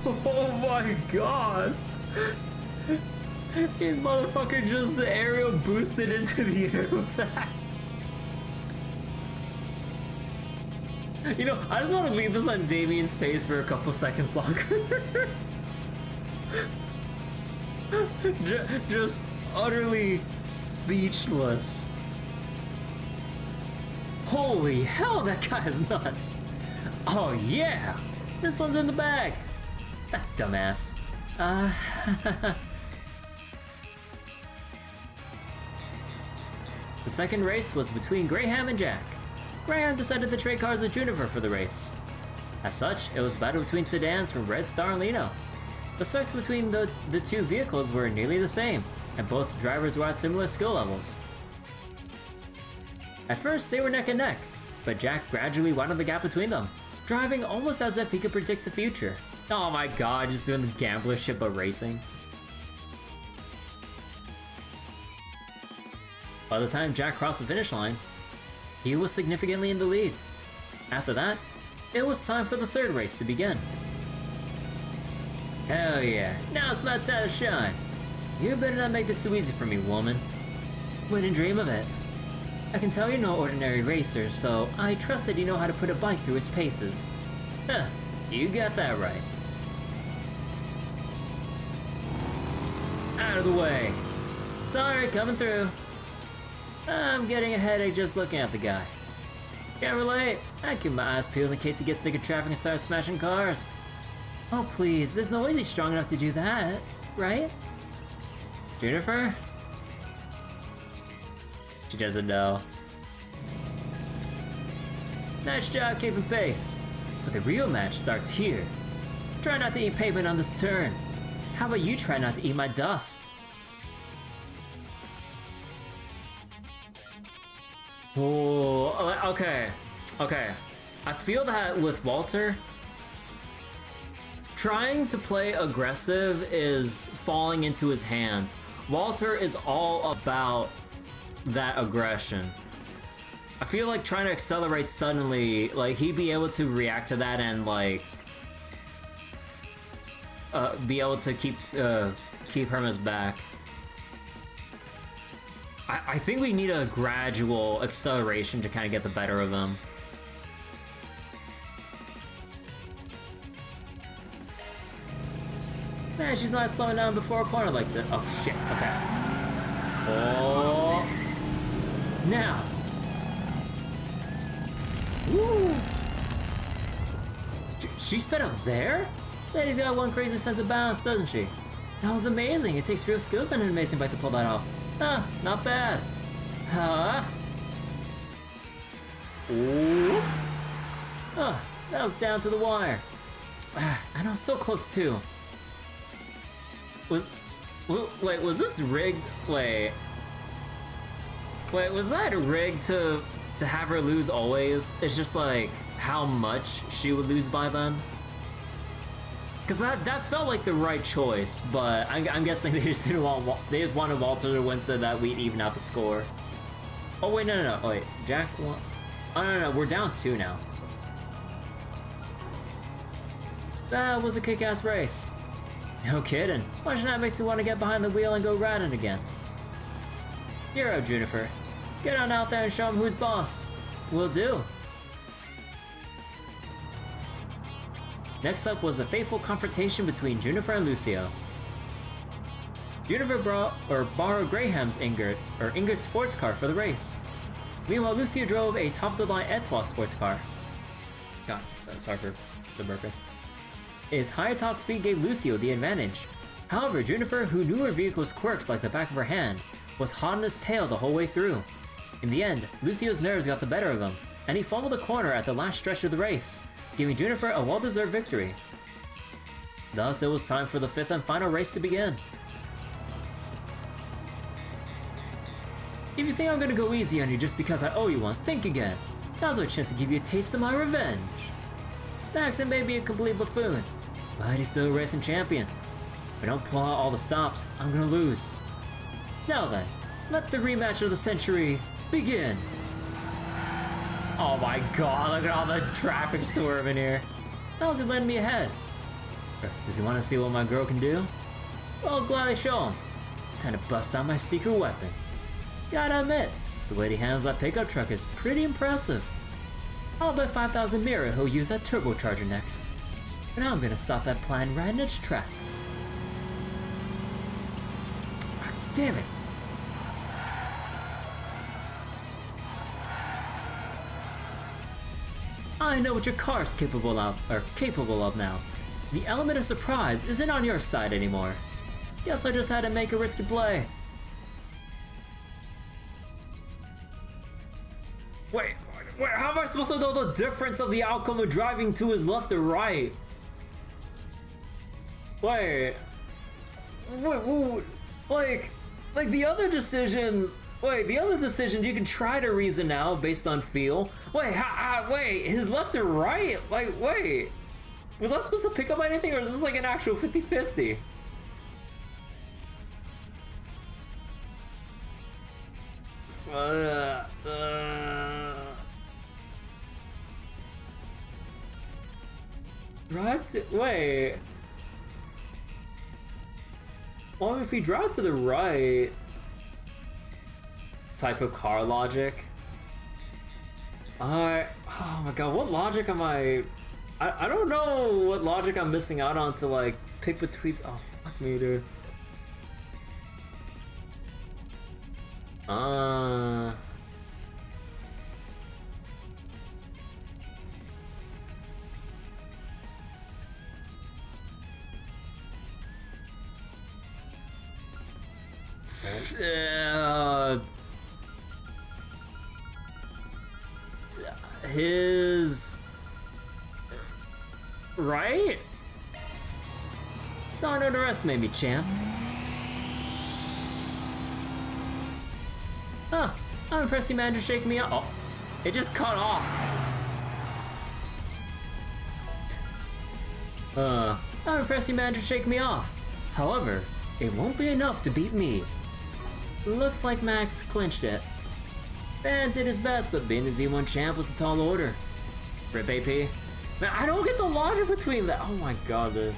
Oh my god! You motherfucker just aerial boosted into the air with that. You know, I just want to leave this on Damien's face for a couple seconds longer. Just utterly speechless. Holy hell, that guy is nuts. Oh yeah, this one's in the bag. That dumbass. The second race was between Graham and Jack. Graham decided to trade cars with Juniper for the race. As such, it was a battle between sedans from Red Star and Lino. The specs between the two vehicles were nearly the same, and both drivers were at similar skill levels. At first, they were neck and neck, but Jack gradually widened the gap between them, driving almost as if he could predict the future. Oh my god, just doing the gambler shit but racing. By the time Jack crossed the finish line, he was significantly in the lead. After that, it was time for the third race to begin. Hell yeah, now it's my time to shine. You better not make this too easy for me, woman. Wouldn't dream of it. I can tell you're no ordinary racer, so I trust that you know how to put a bike through its paces. Huh, you got that right. Out of the way. Sorry, coming through. I'm getting a headache just looking at the guy. Can't relate. I keep my eyes peeled in case he gets sick of traffic and starts smashing cars. Oh please, there's no way he's strong enough to do that, right? Juniper? She doesn't know. Nice job keeping pace. But the real match starts here. Try not to eat pavement on this turn. How about you try not to eat my dust? Oh, okay. Okay. I feel that with Walter, trying to play aggressive is falling into his hands. Walter is all about that aggression. I feel like trying to accelerate suddenly, like, he'd be able to react to that and, like, be able to keep Hermes back. I think we need a gradual acceleration to kind of get the better of him. Man, she's not slowing down before a corner like this. Oh shit, okay. Oh. Now. Woo. She sped up there? Lady's got one crazy sense of balance, doesn't she? That was amazing. It takes real skills and an amazing bike to pull that off. Huh, not bad. Huh? Ooh. Oh, that was down to the wire. And I was so close too. Wait, was this rigged? Wait, was that rigged to have her lose always? It's just like how much she would lose by then? Because that felt like the right choice, but I'm guessing they just didn't want. They just wanted Walter to win so that we'd even out the score. Oh wait, no. Oh, wait, Jack won. Oh no, we're down 2 now. That was a kick-ass race. No kidding. Watching that makes me want to get behind the wheel and go riding again. You're up, Juniper. Get on out there and show him who's boss. Will do. Next up was the fateful confrontation between Juniper and Lucio. Juniper borrowed Graham's Ingrid sports car for the race. Meanwhile, Lucio drove a top-of-the-line Etoile sports car. God, sorry for the burping. His higher top speed gave Lucio the advantage. However, Juniper, who knew her vehicle's quirks like the back of her hand, was hot on his tail the whole way through. In the end, Lucio's nerves got the better of him, and he fumbled the corner at the last stretch of the race, giving Juniper a well-deserved victory. Thus, it was time for the 5th and final race to begin. If you think I'm gonna go easy on you just because I owe you one, think again. Now's my chance to give you a taste of my revenge. The accent may be a complete buffoon, but he's still a racing champion. If I don't pull out all the stops, I'm gonna lose. Now then, let the rematch of the century begin. Oh my god, look at all the traffic swerving here. How's he letting me ahead? Does he want to see what my girl can do? Well, I'll gladly show him. Time to bust out my secret weapon. Gotta admit, the way he handles that pickup truck is pretty impressive. I'll bet 5,000 mirror he'll use that turbocharger next. And now I'm gonna stop that plan right in its tracks. Ah, damn it. I know what your car's capable of now. The element of surprise isn't on your side anymore. Guess I just had to make a risky play. Wait, how am I supposed to know the difference of the outcome of driving to his left or right? Wait, like the other decisions. Wait, the other decisions you can try to reason out based on feel. Wait, wait, his left or right? Like, wait, was I supposed to pick up anything, or is this like an actual 50-50? Right? Wait. Well, if we drive to the right, type of car logic. Oh my god, what logic am I don't know what logic I'm missing out on to like pick between. Oh fuck me, dude. His right? Don't underestimate me, champ. Huh, I'm impressed you managed to shake me up. Oh, it just cut off. I'm impressed you managed to shake me off. However, it won't be enough to beat me. Looks like Max clinched it. Ben did his best, but being the Z1 champ was a tall order. Rip AP. Man, I don't get the logic between that. Oh my god, dude.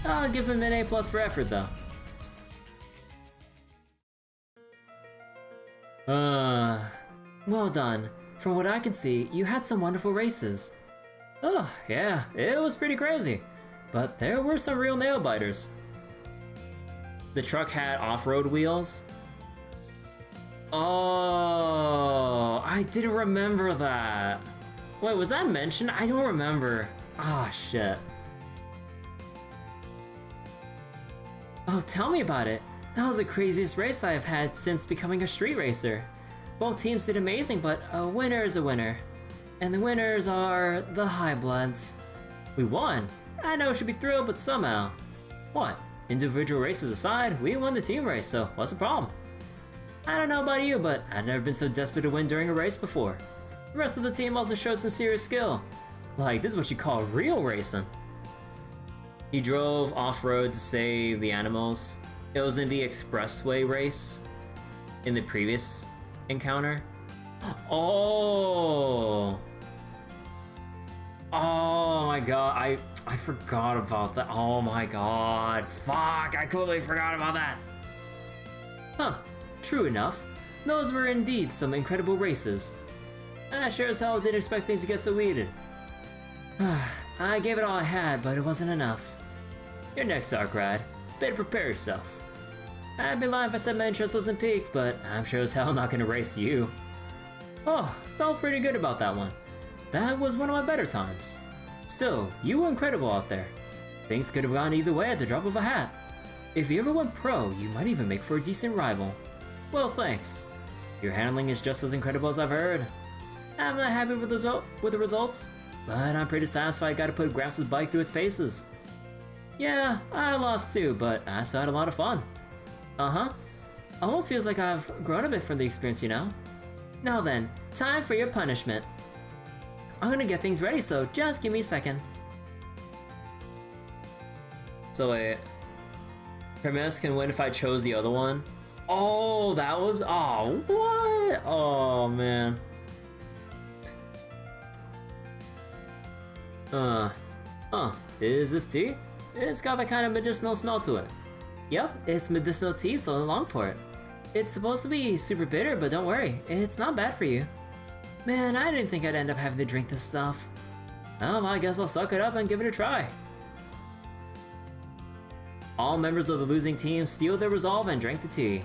I'll give him an A+ for effort, though. Well done. From what I can see, you had some wonderful races. Oh, yeah, it was pretty crazy. But there were some real nail-biters. The truck had off-road wheels. Oh, I didn't remember that. Wait, was that mentioned? I don't remember. Ah, shit. Oh, tell me about it. That was the craziest race I have had since becoming a street racer. Both teams did amazing, but a winner is a winner. And the winners are the High Bloods. We won. I know I should be thrilled, but somehow. What? Individual races aside, we won the team race, so what's the problem? I don't know about you, but I've never been so desperate to win during a race before. The rest of the team also showed some serious skill. Like, this is what you call real racing. He drove off-road to save the animals. It was in the expressway race in the previous encounter. Oh! Oh my god, I forgot about that. Oh my god. Fuck, I totally forgot about that. Huh, true enough. Those were indeed some incredible races. I sure as hell didn't expect things to get so heated. I gave it all I had, but it wasn't enough. Your next arc ride. Better prepare yourself. I'd be lying if I said my interest wasn't piqued, but I'm sure as hell not gonna race you. Oh, felt pretty good about that one. That was one of my better times. Still, you were incredible out there. Things could have gone either way at the drop of a hat. If you ever went pro, you might even make for a decent rival. Well, thanks. Your handling is just as incredible as I've heard. I'm not happy with the results, but I'm pretty satisfied I got to put Gramps' bike through its paces. Yeah, I lost too, but I still had a lot of fun. Uh-huh. Almost feels like I've grown a bit from the experience, you know? Now then, time for your punishment. I'm gonna get things ready, so just give me a second. So wait, Hermes can win if I chose the other one? Oh, that was, oh, what? Oh, man. Is this tea? It's got that kind of medicinal smell to it. Yep, it's medicinal tea, so long for it. It's supposed to be super bitter, but don't worry, it's not bad for you. Man, I didn't think I'd end up having to drink this stuff. Well, I guess I'll suck it up and give it a try. All members of the losing team steeled their resolve and drank the tea.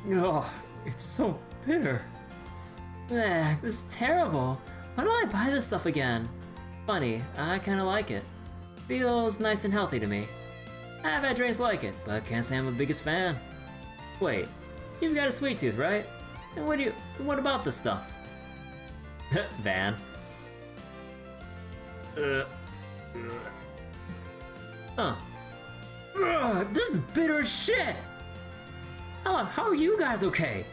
Oh, it's so bitter. This is terrible. Why don't I buy this stuff again? Funny, I kinda like it. Feels nice and healthy to me. I've had drinks like it, but can't say I'm the biggest fan. Wait, you've got a sweet tooth, right? And what about this stuff? Van. Huh. This is bitter as shit! How are you guys okay?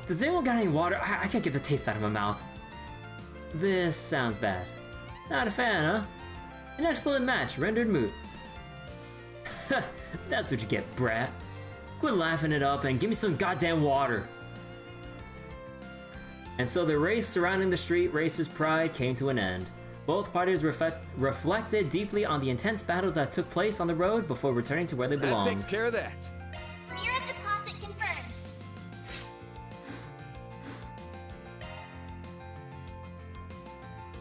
Does anyone got any water? I can't get the taste out of my mouth. This sounds bad. Not a fan, huh? An excellent match, rendered moot. That's what you get, brat. Quit laughing it up and give me some goddamn water. And so the race surrounding the street race's pride came to an end. Both parties reflected deeply on the intense battles that took place on the road before returning to where they belonged. That takes care of that. Mirror deposit confirmed.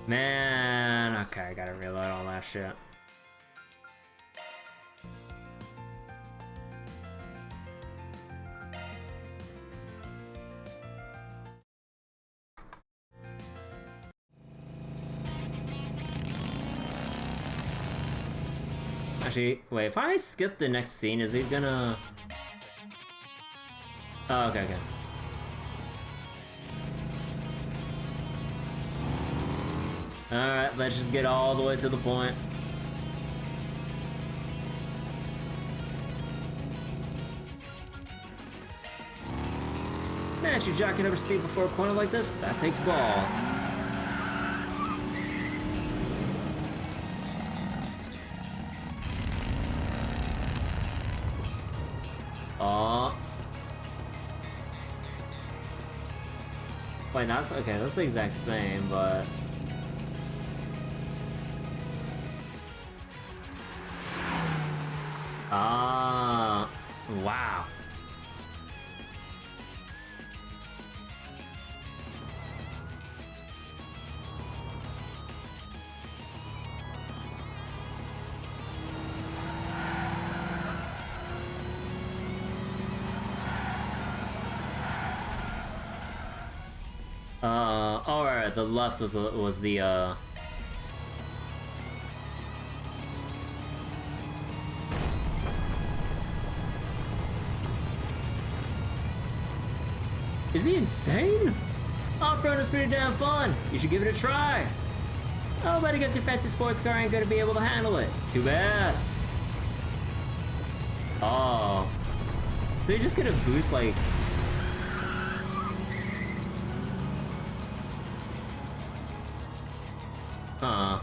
Man, okay, I gotta reload all that shit. Actually, wait, if I skip the next scene, is it gonna... Oh, okay. Alright, let's just get all the way to the point. Man, you're jacking over speed before a corner like this? That takes balls. Wait, that's okay, that's the exact same, but wow. Alright, the left was the Is he insane? Off-road is pretty damn fun. You should give it a try. Oh, but I guess your fancy sports car ain't gonna be able to handle it. Too bad. Oh. So you're just gonna boost like... Huh.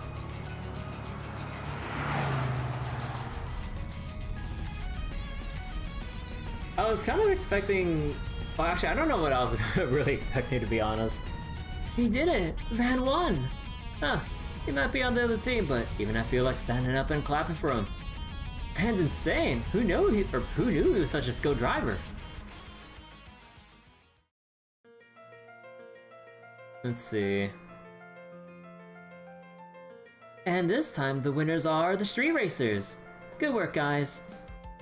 I was kind of expecting... Well, actually, I don't know what I was really expecting, to be honest. He did it! Van won! Huh. He might be on the other team, but even I feel like standing up and clapping for him. Van's insane! Who knew he was such a skilled driver? Let's see... And this time, the winners are the street racers. Good work, guys.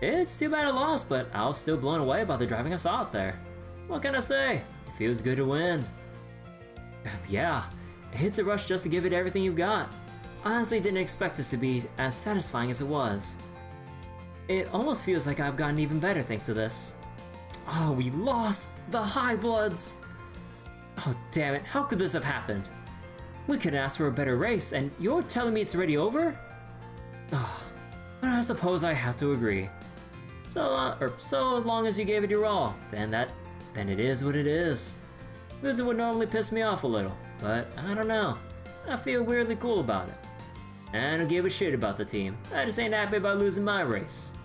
It's too bad I lost, but I was still blown away by the driving I saw out there. What can I say? It feels good to win. Yeah, it hits a rush just to give it everything you've got. I honestly didn't expect this to be as satisfying as it was. It almost feels like I've gotten even better thanks to this. Oh, we lost! The High Bloods! Oh, damn it, how could this have happened? We couldn't ask for a better race, and you're telling me it's already over? Oh, but I suppose I have to agree. So long as you gave it your all, then it is what it is. Losing would normally piss me off a little, but I don't know. I feel weirdly cool about it. I don't give a shit about the team. I just ain't happy about losing my race.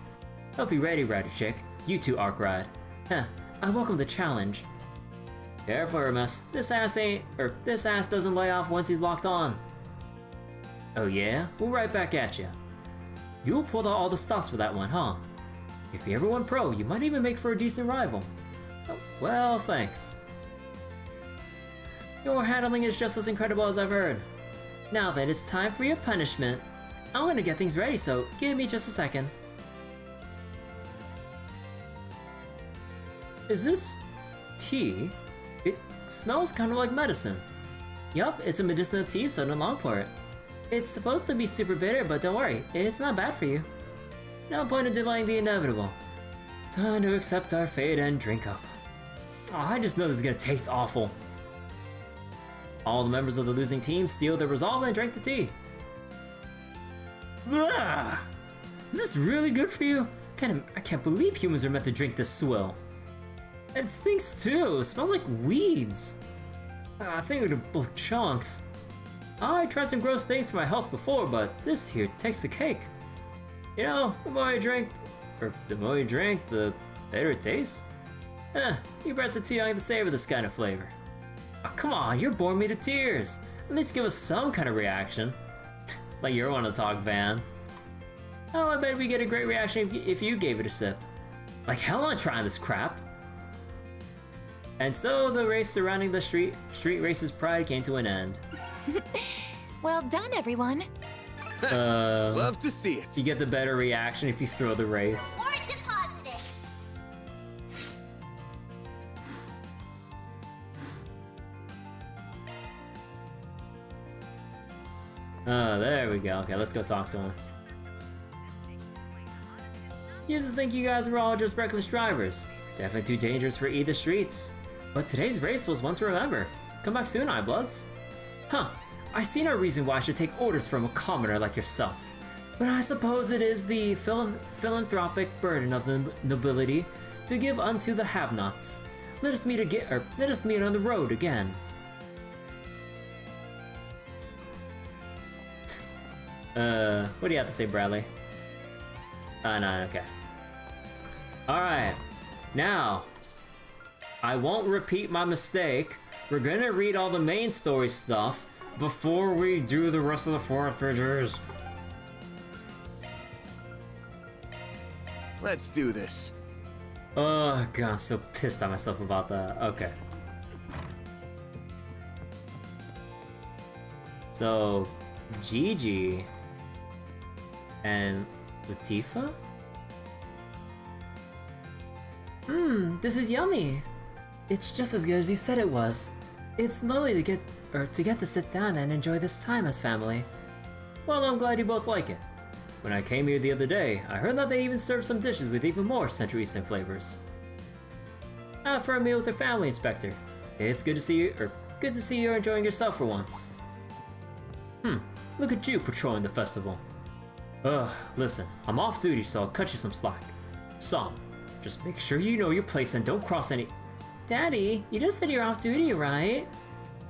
Hope you're ready, Rowdy Chick. You two Arc Ride. Huh, I welcome the challenge. Careful, Hermes. This ass doesn't lay off once he's locked on. Oh yeah? We're right back at you. You pulled out all the stops for that one, huh? If you ever went pro, you might even make for a decent rival. Oh, well, thanks. Your handling is just as incredible as I've heard. Now then, it's time for your punishment. I'm gonna get things ready, so give me just a second. Is this tea? It smells kind of like medicine. Yup, it's a medicinal tea sold in Longport. It's supposed to be super bitter, but don't worry, it's not bad for you. No point in delaying the inevitable. Time to accept our fate and drink up. Oh, I just know this is gonna taste awful. All the members of the losing team steeled their resolve and drank the tea. Ugh! Is this really good for you? I can't believe humans are meant to drink this swill. It stinks too. It smells like weeds. I think it would blow chunks. I tried some gross things for my health before, but this here takes the cake. You know, the more you drink, the better it tastes. You brats are too young to savor this kind of flavor. Oh, come on, you're boring me to tears. At least give us some kind of reaction. Like you're one to talk, Van. Oh, I bet we get a great reaction if you gave it a sip. Like hell on trying this crap. And so the race surrounding the street race's pride came to an end. Well done, everyone. Love to see it. You get the better reaction if you throw the race. Or deposit it. There we go. Okay, let's go talk to him. Used to think you guys were all just reckless drivers. Definitely too dangerous for either streets. But today's race was one to remember. Come back soon, Eyebloods. Huh, I see no reason why I should take orders from a commoner like yourself. But I suppose it is the philanthropic burden of the nobility to give unto the have-nots. Let us meet on the road again. What do you have to say, Bradley? No, okay. Alright, now, I won't repeat my mistake. We're gonna read all the main story stuff before we do the rest of the forest pages. Let's do this. Oh god, I'm so pissed at myself about that. Okay. So, Gigi and Latifah? This is yummy. It's just as good as you said it was. It's lovely to get to sit down and enjoy this time as family. Well, I'm glad you both like it. When I came here the other day, I heard that they even served some dishes with even more Central Eastern flavors. For a meal with your family, Inspector. It's good to see you're enjoying yourself for once. Look at you patrolling the festival. Listen, I'm off duty, so I'll cut you some slack. Some. Just make sure you know your place and don't cross any... Daddy, you just said you're off duty, right?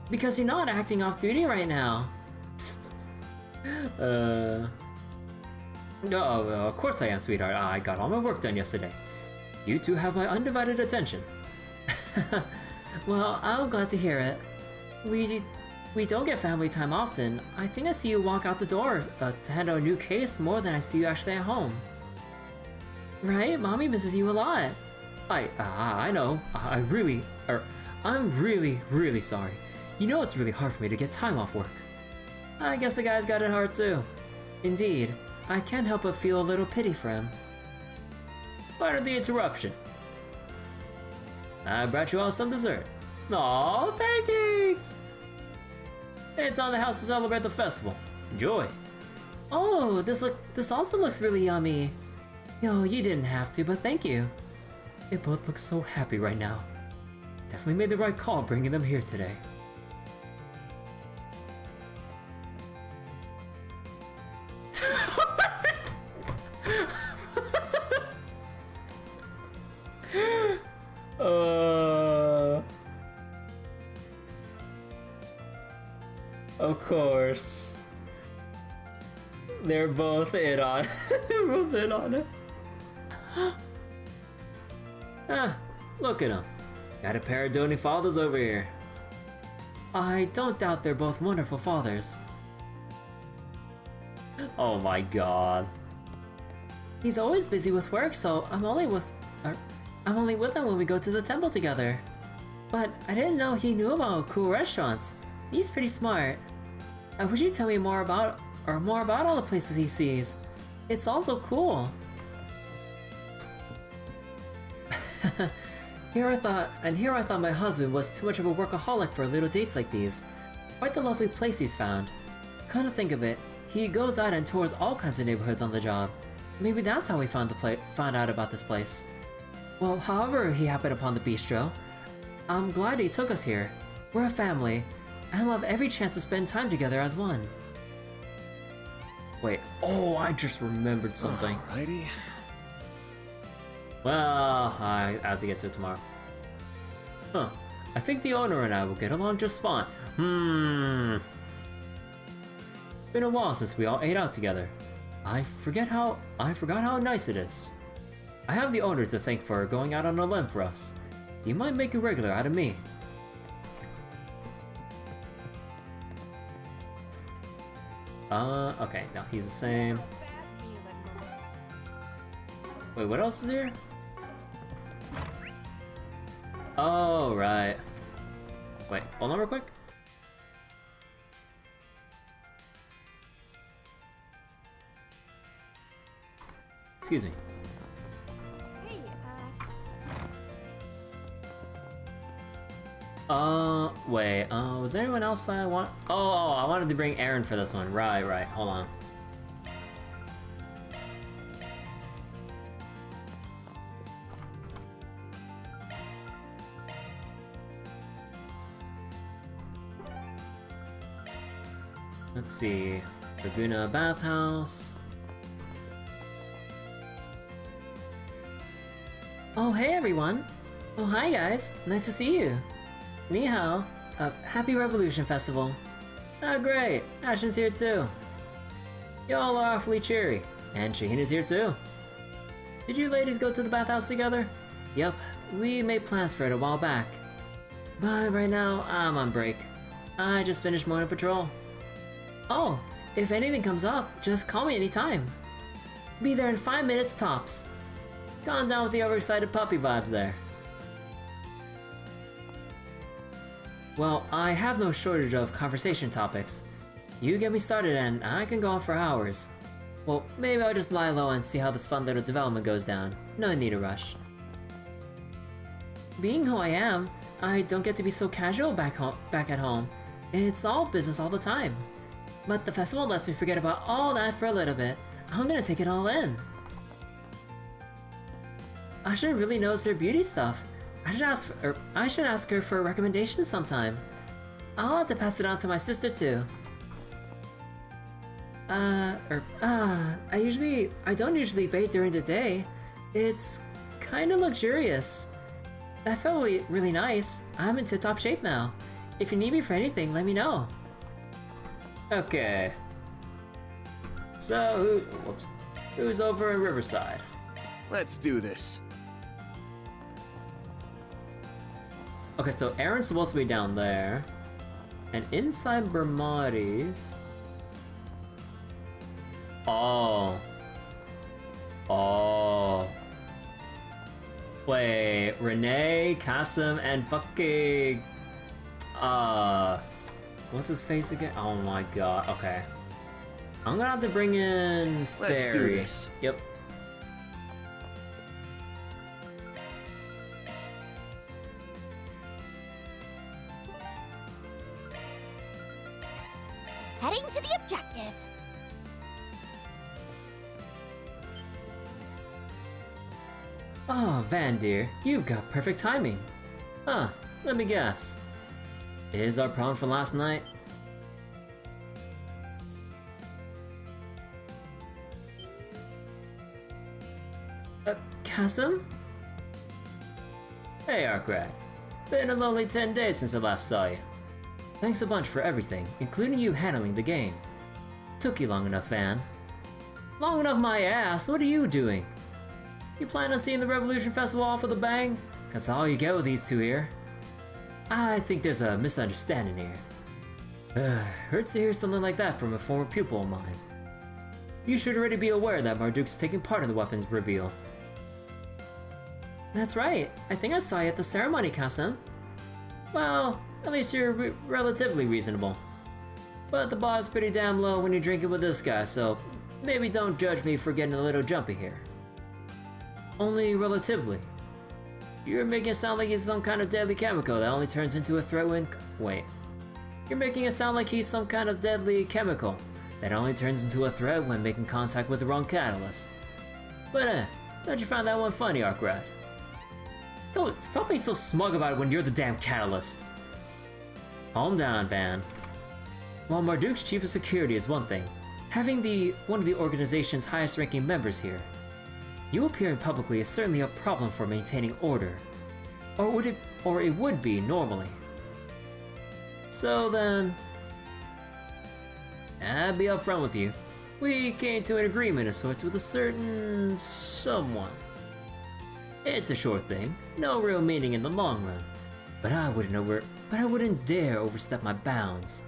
Because you're not acting off duty right now. No, of course I am, sweetheart. I got all my work done yesterday. You two have my undivided attention. Well, I'm glad to hear it. We don't get family time often. I think I see you walk out the door to handle a new case more than I see you actually at home. Right? Mommy misses you a lot. I know. I'm really, really sorry. You know it's really hard for me to get time off work. I guess the guy's got it hard too. Indeed. I can't help but feel a little pity for him. Pardon the interruption. I brought you all some dessert. Aww, pancakes! It's on the house to celebrate the festival. Enjoy. Oh, this also looks really yummy. Yo, you didn't have to, but thank you. They both look so happy right now. Definitely made the right call bringing them here today. Of course. They're both in on it. Look at them. Got a pair of doting fathers over here. I don't doubt they're both wonderful fathers. Oh my god. He's always busy with work, so I'm only with him when we go to the temple together. But I didn't know he knew about cool restaurants. He's pretty smart. I wish he'd tell me more about all the places he sees. It's also cool. Here I thought my husband was too much of a workaholic for little dates like these. Quite the lovely place he's found. Come to think of it, he goes out and tours all kinds of neighborhoods on the job. Maybe that's how he found out about this place. Well, however he happened upon the bistro, I'm glad he took us here. We're a family, and we'll have every chance to spend time together as one. Wait, oh, I just remembered something. Alrighty. Well, I have to get to it tomorrow. I think the owner and I will get along just fine. Been a while since we all ate out together. I forgot how nice it is. I have the owner to thank for going out on a limb for us. He might make a regular out of me. Okay, no, he's the same. Wait, what else is here? Oh, right. Wait, hold on real quick. Excuse me. Hey, wait, was there anyone else that I want? Oh, I wanted to bring Aaron for this one. Right, hold on. Let's see. Laguna Bathhouse. Oh, hey everyone! Oh, hi guys! Nice to see you! Ni hao. Happy Revolution Festival. Oh, great! Ashton's here too. Y'all are awfully cheery. And Shaheena's here too. Did you ladies go to the bathhouse together? Yep, we made plans for it a while back. But right now, I'm on break. I just finished morning patrol. Oh, if anything comes up, just call me anytime. Be there in 5 minutes tops. Gone down with the overexcited puppy vibes there. Well, I have no shortage of conversation topics. You get me started and I can go on for hours. Well, maybe I'll just lie low and see how this fun little development goes down. No need to rush. Being who I am, I don't get to be so casual back at home. It's all business all the time. But the festival lets me forget about all that for a little bit. I'm gonna take it all in. Ashladd really knows her beauty stuff. I should ask her for a recommendation sometime. I'll have to pass it on to my sister too. I don't usually bathe during the day. It's kinda luxurious. That felt really nice. I'm in tip-top shape now. If you need me for anything, let me know. Okay. So, who's over in Riverside? Let's do this. Okay, so Aaron's supposed to be down there. And inside Bermotti's... Oh. Wait, Renne, Kasim, and fucking... What's his face again? Oh my god, okay. I'm gonna have to bring in Fairy. Let's do this. Yep. Heading to the objective. Oh, Van dear, you've got perfect timing. Huh, let me guess. Is our problem from last night? Kasim? Hey, Arkrad. Been a lonely 10 days since I last saw you. Thanks a bunch for everything, including you handling the game. Took you long enough, Van. Long enough my ass, what are you doing? You plan on seeing the Revolution Festival off with a bang? Cause all you get with these two here. I think there's a misunderstanding here. Hurts to hear something like that from a former pupil of mine. You should already be aware that Marduk's taking part in the weapons reveal. That's right, I think I saw you at the ceremony, Kasim. Well, at least you're relatively reasonable. But the bar is pretty damn low when you're drinking with this guy, so maybe don't judge me for getting a little jumpy here. Only relatively. You're making it sound like he's some kind of deadly chemical that only turns into a threat when... Wait. You're making it sound like he's some kind of deadly chemical that only turns into a threat when making contact with the wrong catalyst. But don't you find that one funny, Arkrad? Don't stop being so smug about it when you're the damn catalyst. Calm down, Van. While Marduk's chief of security is one thing, having one of the organization's highest-ranking members here, you appearing publicly is certainly a problem for maintaining order. Or it would be normally. So then... I'll be upfront with you. We came to an agreement of sorts with a certain... someone. It's a short thing, no real meaning in the long run. But I wouldn't dare overstep my bounds.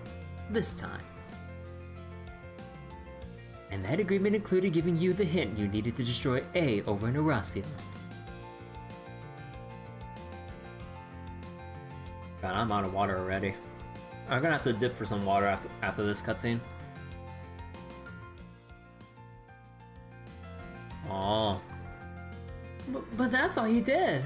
This time. And that agreement included giving you the hint you needed to destroy A over in Eurasia. God, I'm out of water already. I'm gonna have to dip for some water after this cutscene. Oh. But that's all you did!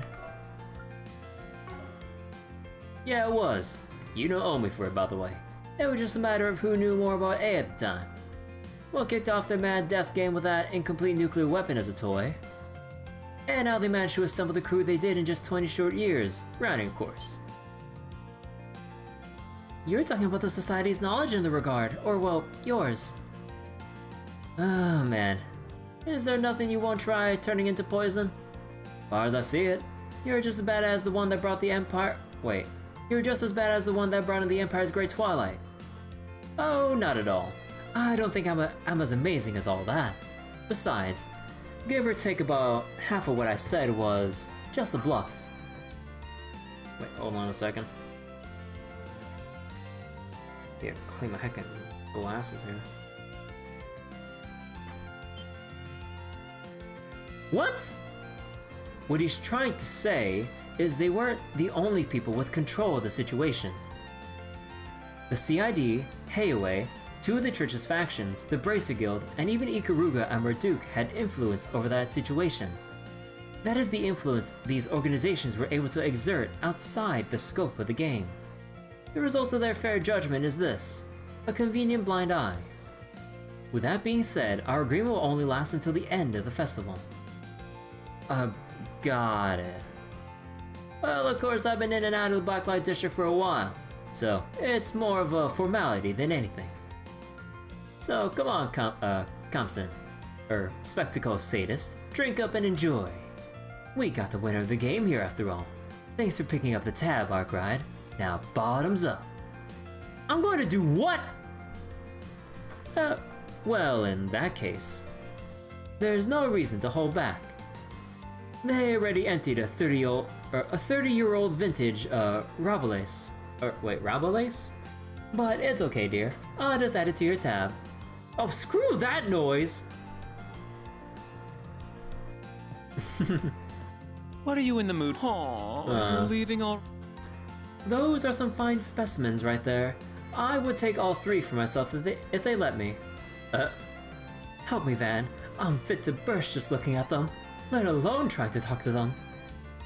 Yeah, it was. You don't owe me for it, by the way. It was just a matter of who knew more about A at the time. What kicked off their mad death game with that incomplete nuclear weapon as a toy. And how they managed to assemble the crew they did in just 20 short years, rounding of course. you're talking about the Society's knowledge in the regard, or well, yours. Oh man. Is there nothing you won't try turning into poison? As far as I see it, you're just as bad as the one that brought the Empire. Wait, you're just as bad as the one that brought in the Empire's Great Twilight. Oh, not at all. I don't think I'm as amazing as all that. Besides, give or take about half of what I said was just a bluff. Wait, hold on a second. Yeah, clean my heckin' glasses here. What? What he's trying to say is they weren't the only people with control of the situation. The CID, Heiaway, two of the church's factions, the Bracer Guild, and even Ikaruga and Marduk had influence over that situation. That is the influence these organizations were able to exert outside the scope of the game. The result of their fair judgment is this: a convenient blind eye. With that being said, our agreement will only last until the end of the festival. Got it. Well, of course, I've been in and out of the Blacklight district for a while, so it's more of a formality than anything. So come on, Compson, or Spectacle Sadist, drink up and enjoy. We got the winner of the game here after all. Thanks for picking up the tab, Arkride. Now bottoms up. I'm going to do what? Well, in that case, there's no reason to hold back. They already emptied a 30-year-old vintage Rabelais. Rabelais? But it's okay, dear. I'll just add it to your tab. Oh, screw that noise! What are you in the mood? You're leaving all. Those are some fine specimens right there. I would take all three for myself if they let me. Help me, Van. I'm fit to burst just looking at them, let alone trying to talk to them.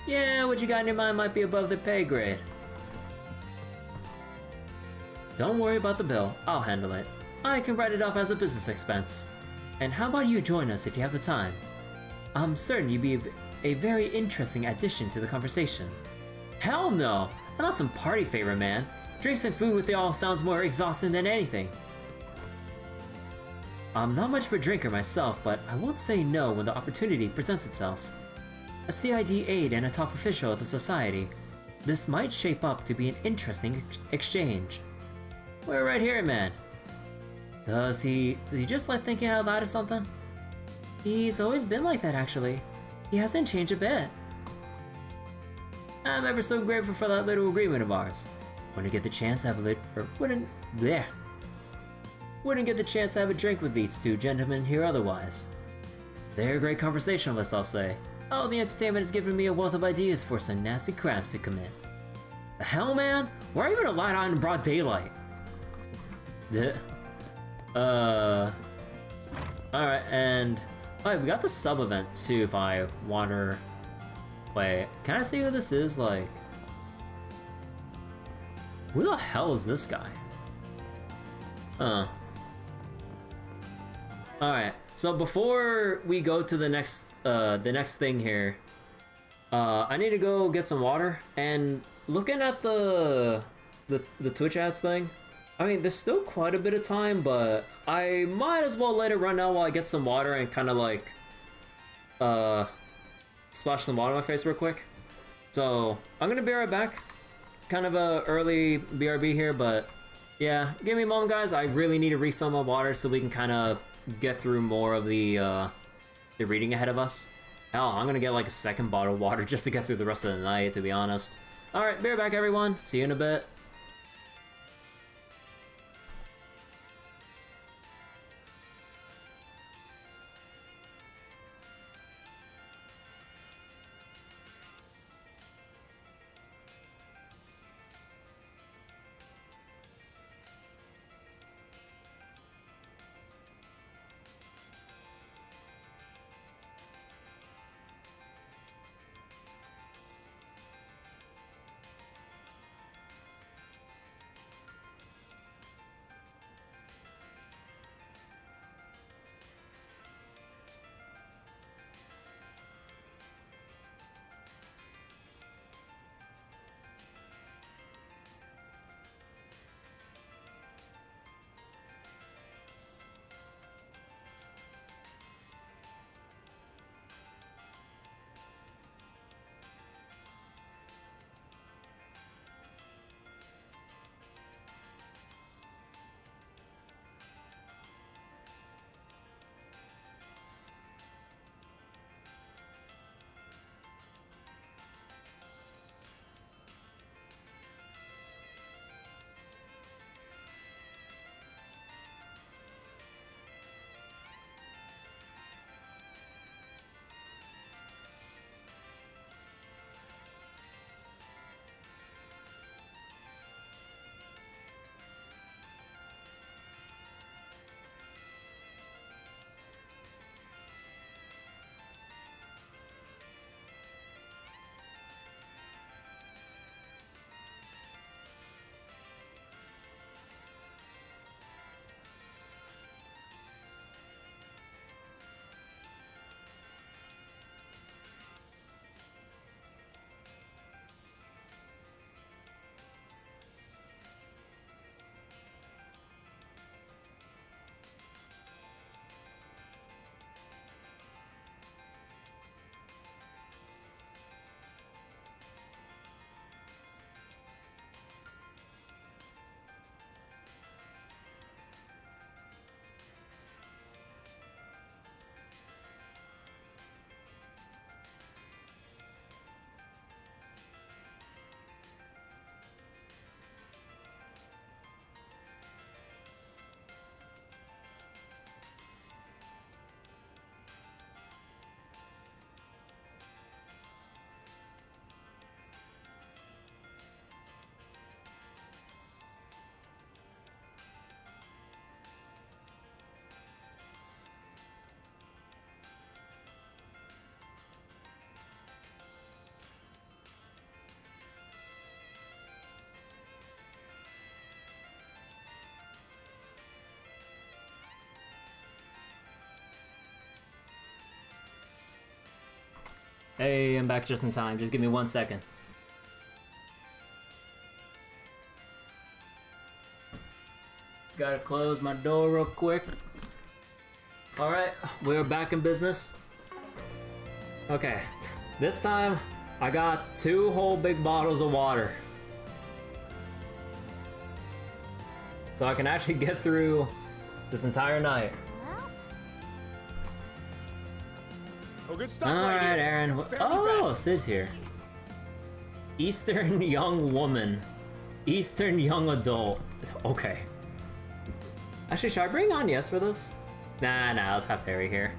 Yeah, what you got in your mind might be above their pay grade. Don't worry about the bill, I'll handle it. I can write it off as a business expense. And how about you join us if you have the time? I'm certain you'd be a very interesting addition to the conversation. Hell no! I'm not some party favor, man. Drinks and food with y'all sounds more exhausting than anything. I'm not much of a drinker myself, but I won't say no when the opportunity presents itself. A CID aide and a top official of the society. This might shape up to be an interesting exchange. We're right here, man. Does he just like thinking out loud or something? He's always been like that, actually. He hasn't changed a bit. I'm ever so grateful for that little agreement of ours. Wouldn't get the chance to have wouldn't get the chance to have a drink with these two gentlemen here otherwise. They're great conversationalists, I'll say. Oh, the entertainment has given me a wealth of ideas for some nasty crimes to commit. The hell, man? Why even a light on in broad daylight? Alright, and... Oh, we got the sub-event too if I wander... Wait, can I see who this is? Like... Who the hell is this guy? Alright, so before we go to the next thing here, I need to go get some water, and looking at the Twitch ads thing, I mean, there's still quite a bit of time, but I might as well let it run out while I get some water and kind of like, splash some water on my face real quick. So, I'm gonna be right back. Kind of a early BRB here, but yeah, give me a moment, guys. I really need to refill my water so we can kind of get through more of the reading ahead of us. Hell, I'm gonna get like a second bottle of water just to get through the rest of the night, to be honest. Alright, be right back, everyone. See you in a bit. Hey, I'm back just in time. Just give me 1 second. Just gotta close my door real quick. Alright, we're back in business. Okay, this time I got 2 whole big bottles of water. So I can actually get through this entire night. Oh, good stuff. Alright, Aaron. Oh, Sid's here. Eastern young woman. Eastern young adult. Okay. Actually, should I bring Agnès for this? Nah, let's have Harry here.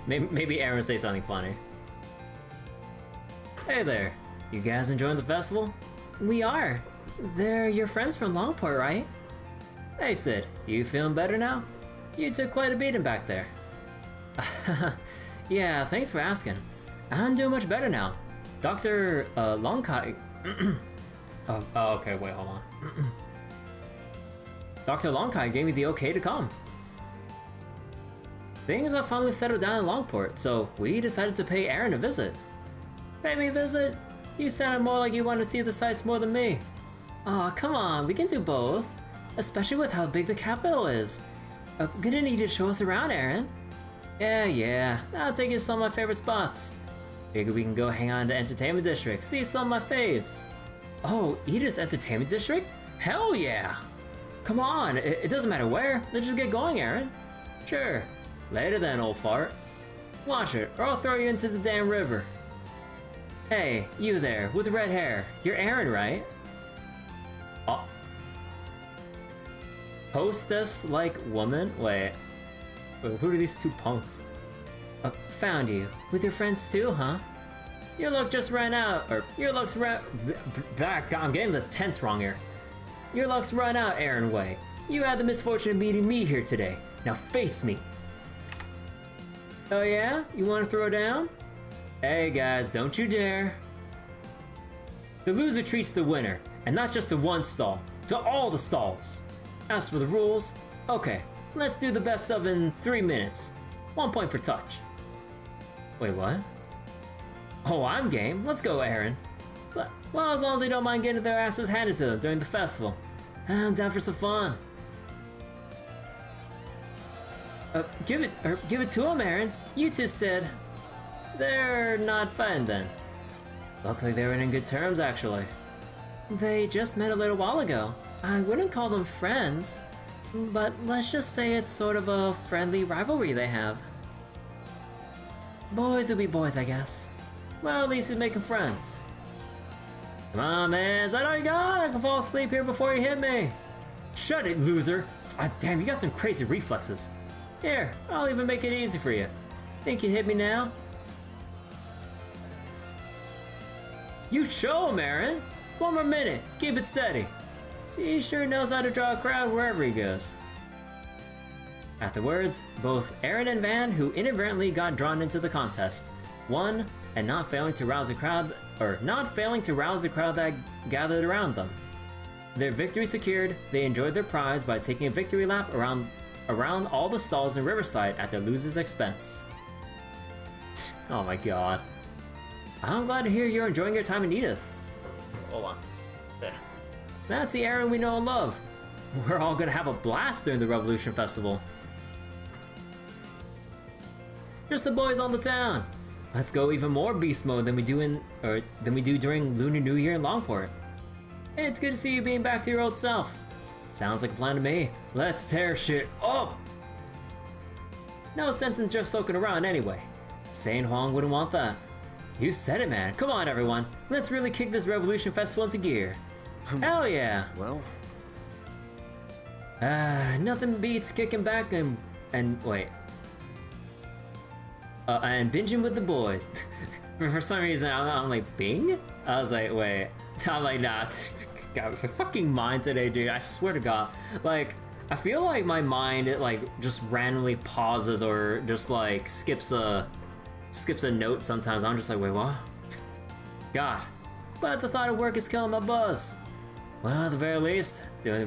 Maybe Aaron will say something funny. Hey there. You guys enjoying the festival? We are. They're your friends from Longport, right? Hey, Sid. You feeling better now? You took quite a beating back there. Yeah, thanks for asking. I'm doing much better now. Dr. Longkite... oh, okay, wait, hold on. Dr. Longkite gave me the okay to come. Things have finally settled down in Longport, so we decided to pay Aaron a visit. Pay me a visit? You sounded more like you want to see the sights more than me. Aw, come on, we can do both. Especially with how big the capital is. Gonna need you to show us around, Aaron. Yeah, I'll take you to some of my favorite spots. Figure we can go hang out in the entertainment district, see some of my faves. Oh, Edith's entertainment district? Hell yeah! Come on, it doesn't matter where, let's just get going, Aaron. Sure, later then, old fart. Watch it, or I'll throw you into the damn river. Hey, you there, with the red hair, you're Aaron, right? Oh. Hostess-like woman? Wait, who are these 2 punks? Found you. With your friends too, huh? Your luck just ran out, or your luck's I'm getting the tense wrong here. Your luck's run out, Aaron Way. You had the misfortune of meeting me here today. Now face me. Oh yeah? You want to throw down? Hey guys, don't you dare. The loser treats the winner, and not just to one stall, to all the stalls. As for the rules, okay, let's do the best of in 3 minutes. 1 point per touch. Wait, what? Oh, I'm game. Let's go, Aaron. Well, as long as they don't mind getting their asses handed to them during the festival. I'm down for some fun. Give it to them, Aaron. You two said they're not fine then. Look like they were in good terms, actually. They just met a little while ago. I wouldn't call them friends, but let's just say it's sort of a friendly rivalry they have. Boys will be boys, I guess. Well, at least he's making friends. Come on, man, is that all you got? I can fall asleep here before you hit me. Shut it, loser. Ah, damn, you got some crazy reflexes. Here, I'll even make it easy for you. Think you hit me now? You show him, Aaron. 1 more minute, keep it steady. He sure knows how to draw a crowd wherever he goes. Afterwards, both Aaron and Van, who inadvertently got drawn into the contest, won, and not failing to rouse the crowd that gathered around them. Their victory secured, they enjoyed their prize by taking a victory lap around all the stalls in Riverside at their loser's expense. Oh my god. I'm glad to hear you're enjoying your time in Edith. Hold on. There. That's the Aaron we know and love. We're all gonna have a blast during the Revolution Festival. Just the boys on the town. Let's go even more beast mode than we do during Lunar New Year in Longport. It's good to see you being back to your old self. Sounds like a plan to me. Let's tear shit up. No sense in just soaking around anyway. Sane Huang wouldn't want that. You said it, man. Come on, everyone. Let's really kick this Revolution Festival into gear. Hell yeah. Well. Nothing beats kicking back and wait. And binging with the boys. For some reason, I'm like, Bing? I was like, wait. I'm like, nah. God, my fucking mind today, dude. I swear to God. Like, I feel like my mind, it like just randomly pauses or just like skips a note sometimes. I'm just like, wait, what? God. But the thought of work is killing my buzz. Well, at the very least, doing the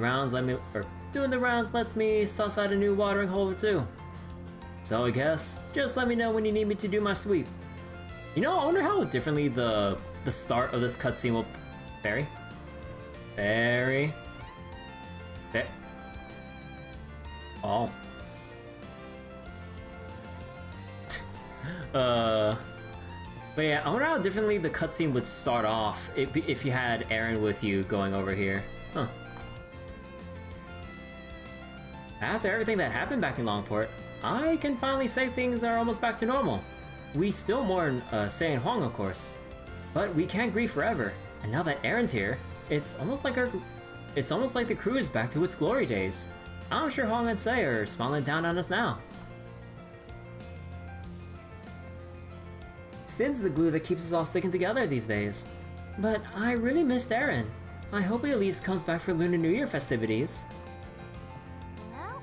rounds lets me suss out a new watering hole or two. So I guess, just let me know when you need me to do my sweep. You know, I wonder how differently the start of this cutscene will... Very? Oh. But yeah, I wonder how differently the cutscene would start off if you had Aaron with you going over here. Huh. After everything that happened back in Longport, I can finally say things are almost back to normal. We still mourn Sei and Huang, of course, but we can't grieve forever. And now that Aaron's here, it's almost like the crew is back to its glory days. I'm sure Huang and Sei are smiling down on us now. Sin's the glue that keeps us all sticking together these days. But I really missed Aaron. I hope he at least comes back for Lunar New Year festivities. Well,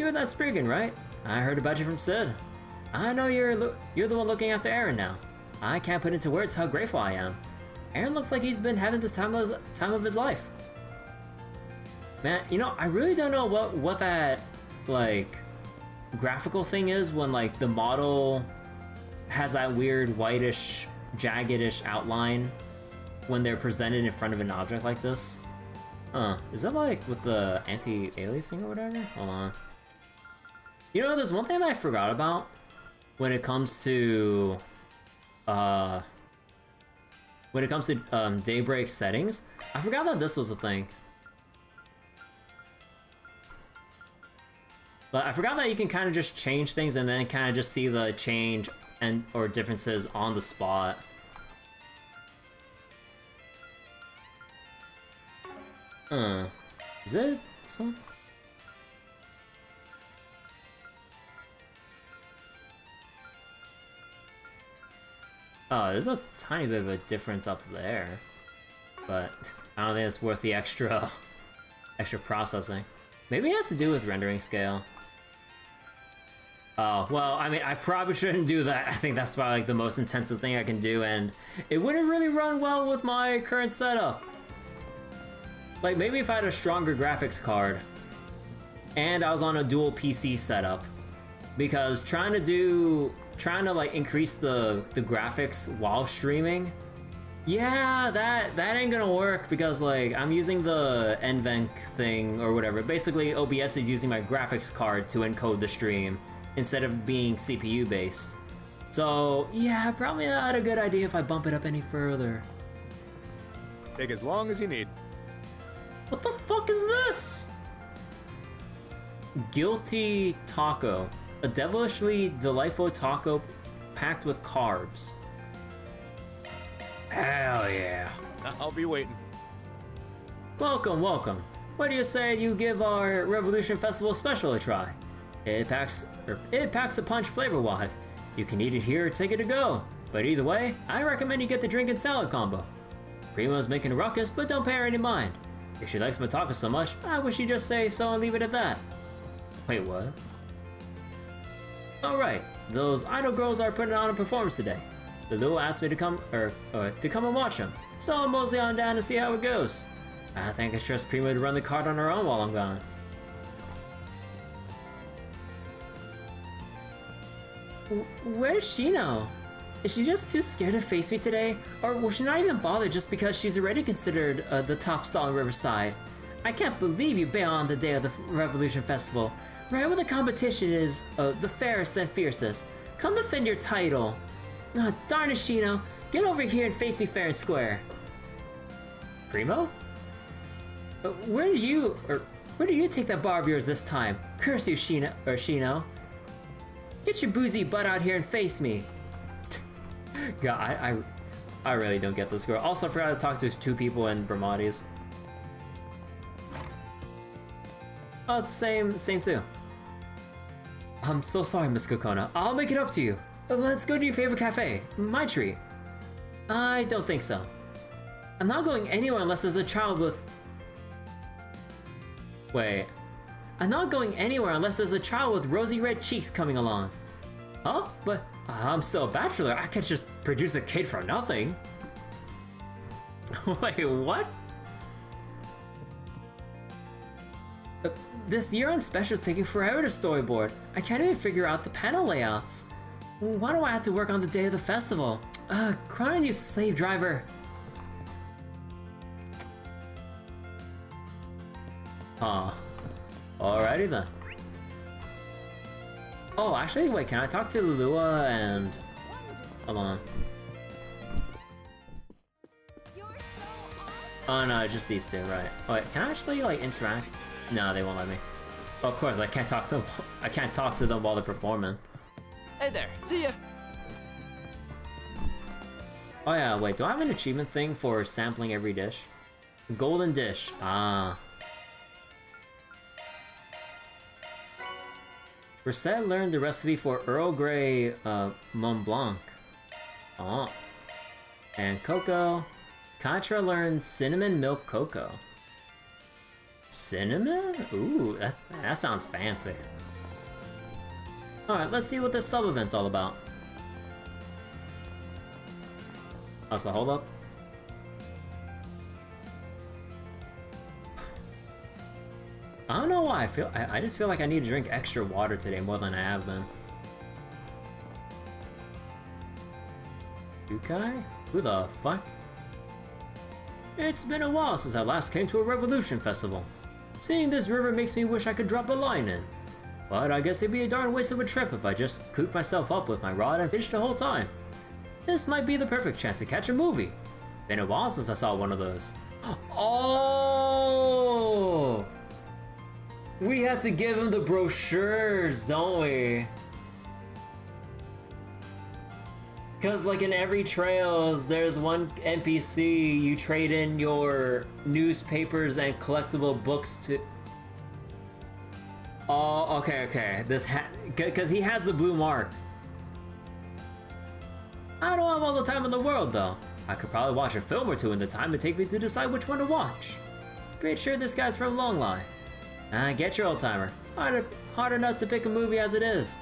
You're that Spriggan, right? I heard about you from Sid. I know you're the one looking after Aaron now. I can't put into words how grateful I am. Aaron looks like he's been having this time of his life. Man, you know, I really don't know what that, like, graphical thing is when, like, the model has that weird whitish, jaggedish outline when they're presented in front of an object like this. Is that like with the anti-aliasing or whatever? Hold on. You know, there's one thing that I forgot about when it comes to Daybreak settings. I forgot that this was a thing. But I forgot that you can kind of just change things and then kind of just see the change or differences on the spot. Is it this one? Oh, there's a tiny bit of a difference up there, but I don't think it's worth the extra processing. Maybe it has to do with rendering scale. Oh, well, I mean, I probably shouldn't do that. I think that's probably like the most intensive thing I can do, and it wouldn't really run well with my current setup. Like, maybe if I had a stronger graphics card, and I was on a dual PC setup, because trying to like increase the graphics while streaming, yeah, that ain't gonna work, because like I'm using the NVENC thing or whatever. Basically, OBS is using my graphics card to encode the stream instead of being CPU based. So yeah, probably not a good idea if I bump it up any further. Take as long as you need. What the fuck is this? Guilty taco. A devilishly delightful taco packed with carbs. Hell yeah. I'll be waiting. Welcome, welcome. What do you say you give our Revolution Festival special a try? It packs a punch flavor-wise. You can eat it here or take it to go. But either way, I recommend you get the drink and salad combo. Primo's making a ruckus, but don't pay her any mind. If she likes my taco so much, I wish she'd just say so and leave it at that. Wait, what? Alright, those idol girls are putting on a performance today. Lulu asked me to come and watch them, so I'm mosey on down to see how it goes. I think it's just Primo to run the card on her own while I'm gone. Where's Shino? Is she just too scared to face me today? Or will she not even bother just because she's already considered the top stall in Riverside? I can't believe you bail on the day of the Revolution Festival, right when the competition is the fairest and fiercest. Come defend your title. Oh, darn it, Shino. Get over here and face me fair and square. Primo? Where do you take that bar of yours this time? Curse you, Shino. Get your boozy butt out here and face me. God, I really don't get this girl. Also, I forgot to talk to 2 people in Bermotti's. Oh, it's the same too. I'm so sorry, Miss Kokona. I'll make it up to you. Let's go to your favorite cafe. My treat. I don't think so. I'm not going anywhere unless there's a child with... Wait. I'm not going anywhere unless there's a child with rosy red cheeks coming along. Huh? But I'm still a bachelor. I can't just produce a kid from nothing. Wait, what? This year-end special is taking forever to storyboard. I can't even figure out the panel layouts. Why do I have to work on the day of the festival? Kronkite, you slave driver. Huh. Alrighty then. Oh, actually, wait, can I talk to Lua and... Hold on. Oh no, just these two, right. Wait, can I actually, like, interact? No, they won't let me. Of course, I can't talk to them. I can't talk to them while they're performing. Hey there, see ya. Oh yeah, wait, do I have an achievement thing for sampling every dish? Golden dish, ah. Reset learned the recipe for Earl Grey Mont Blanc. Oh. And cocoa. Contra learned cinnamon milk cocoa. Cinnamon? Ooh, that sounds fancy. Alright, let's see what this sub-event's all about. Oh, so hold up. I don't know why I just feel like I need to drink extra water today more than I have been. Yukai? Who the fuck? It's been a while since I last came to a Revolution Festival. Seeing this river makes me wish I could drop a line in. But I guess it'd be a darn waste of a trip if I just cooped myself up with my rod and fished the whole time. This might be the perfect chance to catch a movie. Been a while since I saw one of those. Oh! We have to give him the brochures, don't we? Because like in every Trails, there's one NPC you trade in your newspapers and collectible books to... Oh, okay. Because he has the blue mark. I don't have all the time in the world, though. I could probably watch a film or two in the time it'd take me to decide which one to watch. Pretty sure this guy's from Longline. I get your old-timer. Hard enough to pick a movie as it is.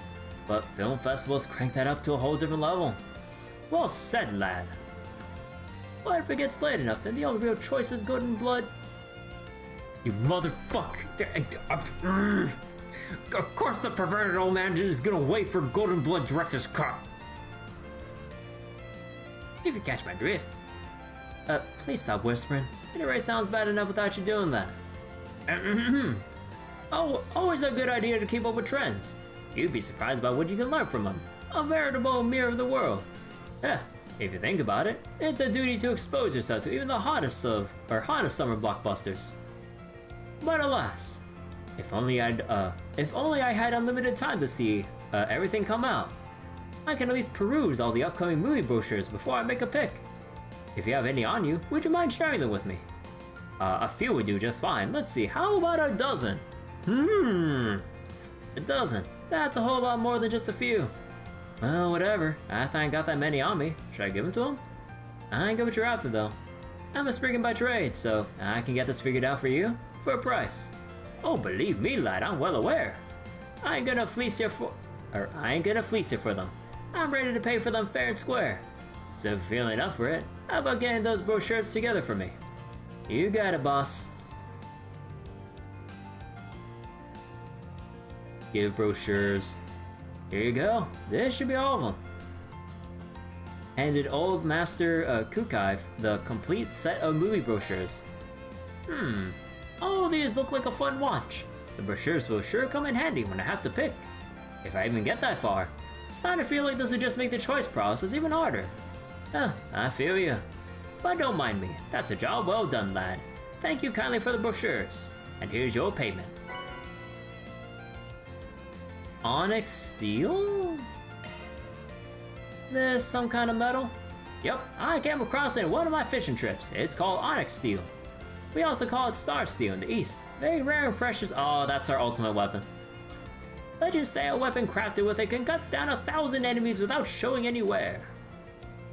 But film festivals crank that up to a whole different level. Well said, lad. But if it gets late enough, then the only real choice is Golden Blood. You motherfucker! Of course the perverted old man is gonna wait for Golden Blood Director's Cut. If you catch my drift. Please stop whispering. It already sounds bad enough without you doing that. Oh, always a good idea to keep up with trends. You'd be surprised by what you can learn from them. A veritable mirror of the world. Yeah, if you think about it, it's a duty to expose yourself to even the hottest summer blockbusters. But alas, if only I had unlimited time to see everything come out. I can at least peruse all the upcoming movie brochures before I make a pick. If you have any on you, would you mind sharing them with me? A few would do just fine. Let's see, how about a dozen? A dozen. That's a whole lot more than just a few. Well, whatever. I ain't got that many on me. Should I give them to him? I ain't got what you're after, though. I'm a spriggan by trade, so I can get this figured out for you for a price. Oh, believe me, lad, I'm well aware. I ain't gonna fleece you for them. I'm ready to pay for them fair and square. So if you're feeling up for it, how about getting those brochures together for me? You got it, boss. Give brochures. Here you go. This should be all of them. Handed old Master Kukai the complete set of movie brochures. All these look like a fun watch. The brochures will sure come in handy when I have to pick. If I even get that far. It's starting to feel like this would just make the choice process even harder. I feel you. But don't mind me. That's a job well done, lad. Thank you kindly for the brochures. And here's your payment. Onyx steel? This some kind of metal? Yep, I came across it in one of my fishing trips. It's called Onyx steel. We also call it star steel in the east. Very rare and precious. Oh, that's our ultimate weapon. Legends say a weapon crafted with it can cut down 1,000 enemies without showing any wear.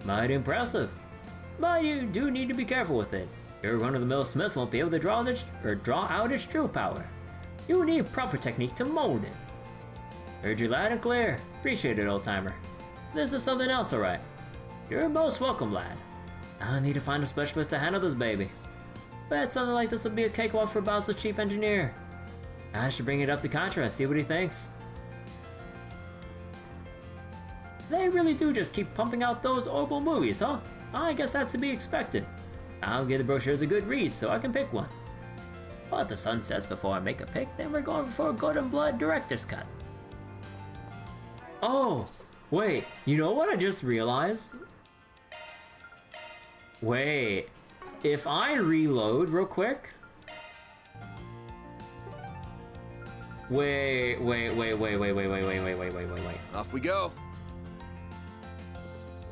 Mighty impressive. But you do need to be careful with it. Your run-of-the-mill smith won't be able to draw out its true power. You will need proper technique to mold it. Heard you loud and clear. Appreciate it, old-timer. This is something else, alright. You're most welcome, lad. I need to find a specialist to handle this baby. Bet something like this will be a cakewalk for Bowser's chief engineer. I should bring it up to Contra and see what he thinks. They really do just keep pumping out those horrible movies, huh? I guess that's to be expected. I'll give the brochures a good read so I can pick one. But the sun sets before I make a pick, then we're going for a Golden Blood director's cut. Oh, wait, you know what I just realized? Wait, if I reload real quick. Wait. Off we go.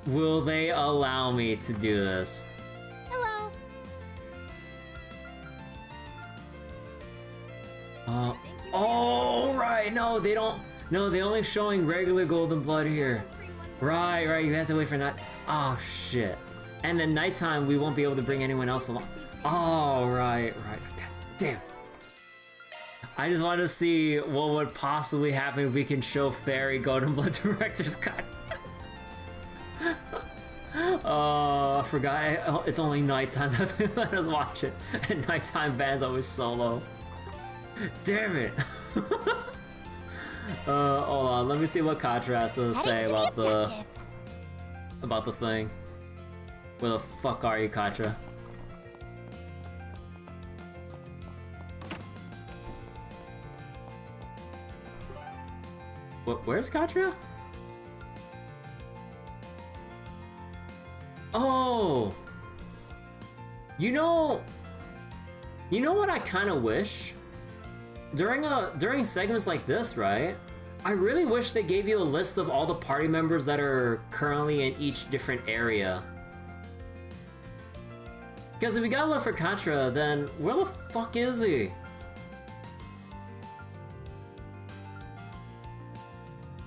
Will they allow me to do this? Hello. Oh, right, no, they don't. No, they're only showing regular Golden Blood here. Right, you have to wait for night. Oh, shit. And then nighttime, we won't be able to bring anyone else along. Oh, right. God damn. I just wanted to see what would possibly happen if we can show Fairy Golden Blood Director's Cut. Oh, I forgot. It's only nighttime that they let us watch it. And nighttime band's always solo. Damn it. Hold on, let me see what Katra has to say about the thing. Where the fuck are you, Katra? Where's Katra? Oh! You know what I kind of wish? During segments like this, right? I really wish they gave you a list of all the party members that are currently in each different area. Because if we got left for Katra, then where the fuck is he?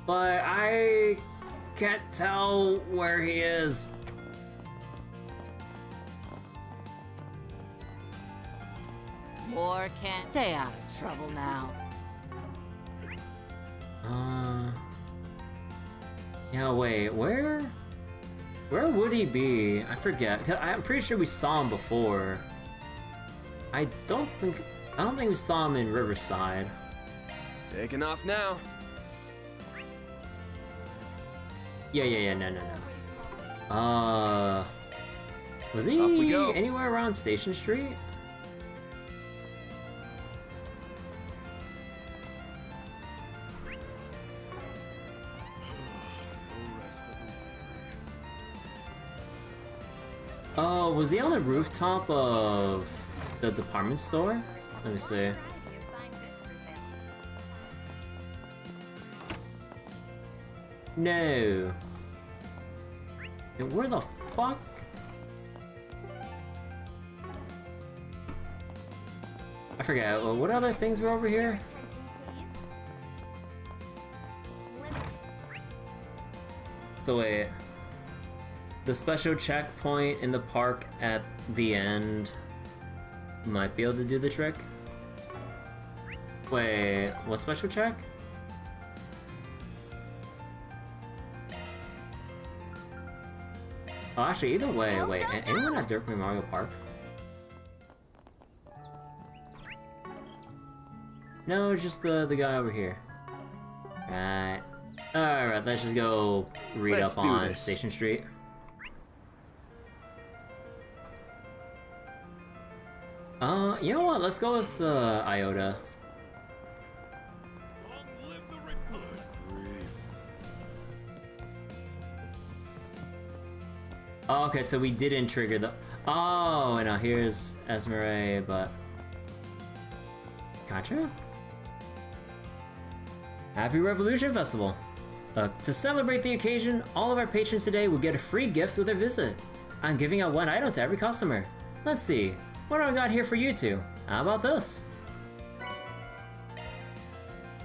But I can't tell where he is. More can't stay out of trouble now. Yeah, wait, where would he be? I forget. 'Cause I'm pretty sure we saw him before. I don't think we saw him in Riverside. Taking off now. Yeah, no. Was he Off we go. anywhere around Station Street? Oh, was he on the rooftop of the department store? Let me see. No. Where the fuck? I forget. What other things were over here? So wait. The special checkpoint in the park at the end might be able to do the trick. Wait, what special check? Oh, actually, either way, wait, anyone at Daybreak Mario Park? No, just the guy over here. Right. Alright, let's just go read up on Station Street. You know what? Let's go with Iota. Oh, okay, so we didn't trigger the. Oh, no, here's Esmeralda, but. Gotcha. Happy Revolution Festival! To celebrate the occasion, all of our patrons today will get a free gift with their visit. I'm giving out one item to every customer. Let's see. What do I got here for you two? How about this?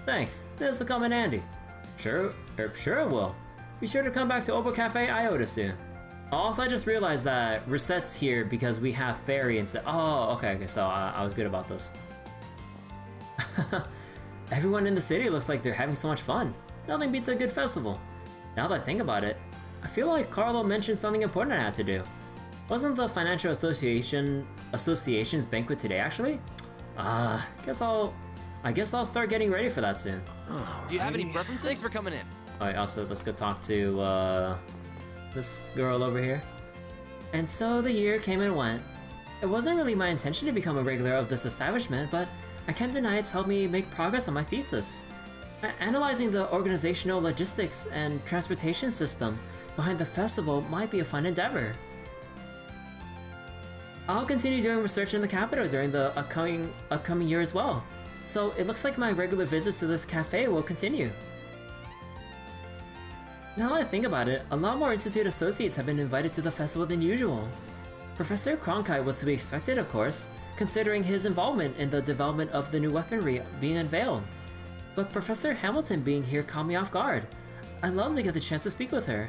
Thanks, this will come in handy. Sure it will. Be sure to come back to Obo Cafe Iota soon. Also, I just realized that Reset's here because we have Fairy instead. Oh, okay, so I was good about this. Everyone in the city looks like they're having so much fun. Nothing beats a good festival. Now that I think about it, I feel like Carlo mentioned something important I had to do. Wasn't the Financial Association's banquet today, actually? I guess I'll start getting ready for that soon. Do you have any preferences? Thanks for coming in. Alright, also, let's go talk to, this girl over here. And so the year came and went. It wasn't really my intention to become a regular of this establishment, but I can't deny it's helped me make progress on my thesis. Analyzing the organizational logistics and transportation system behind the festival might be a fun endeavor. I'll continue doing research in the capital during the upcoming year as well, so it looks like my regular visits to this cafe will continue. Now that I think about it, a lot more Institute associates have been invited to the festival than usual. Professor Kronkite was to be expected, of course, considering his involvement in the development of the new weaponry being unveiled. But Professor Hamilton being here caught me off guard. I'd love to get the chance to speak with her.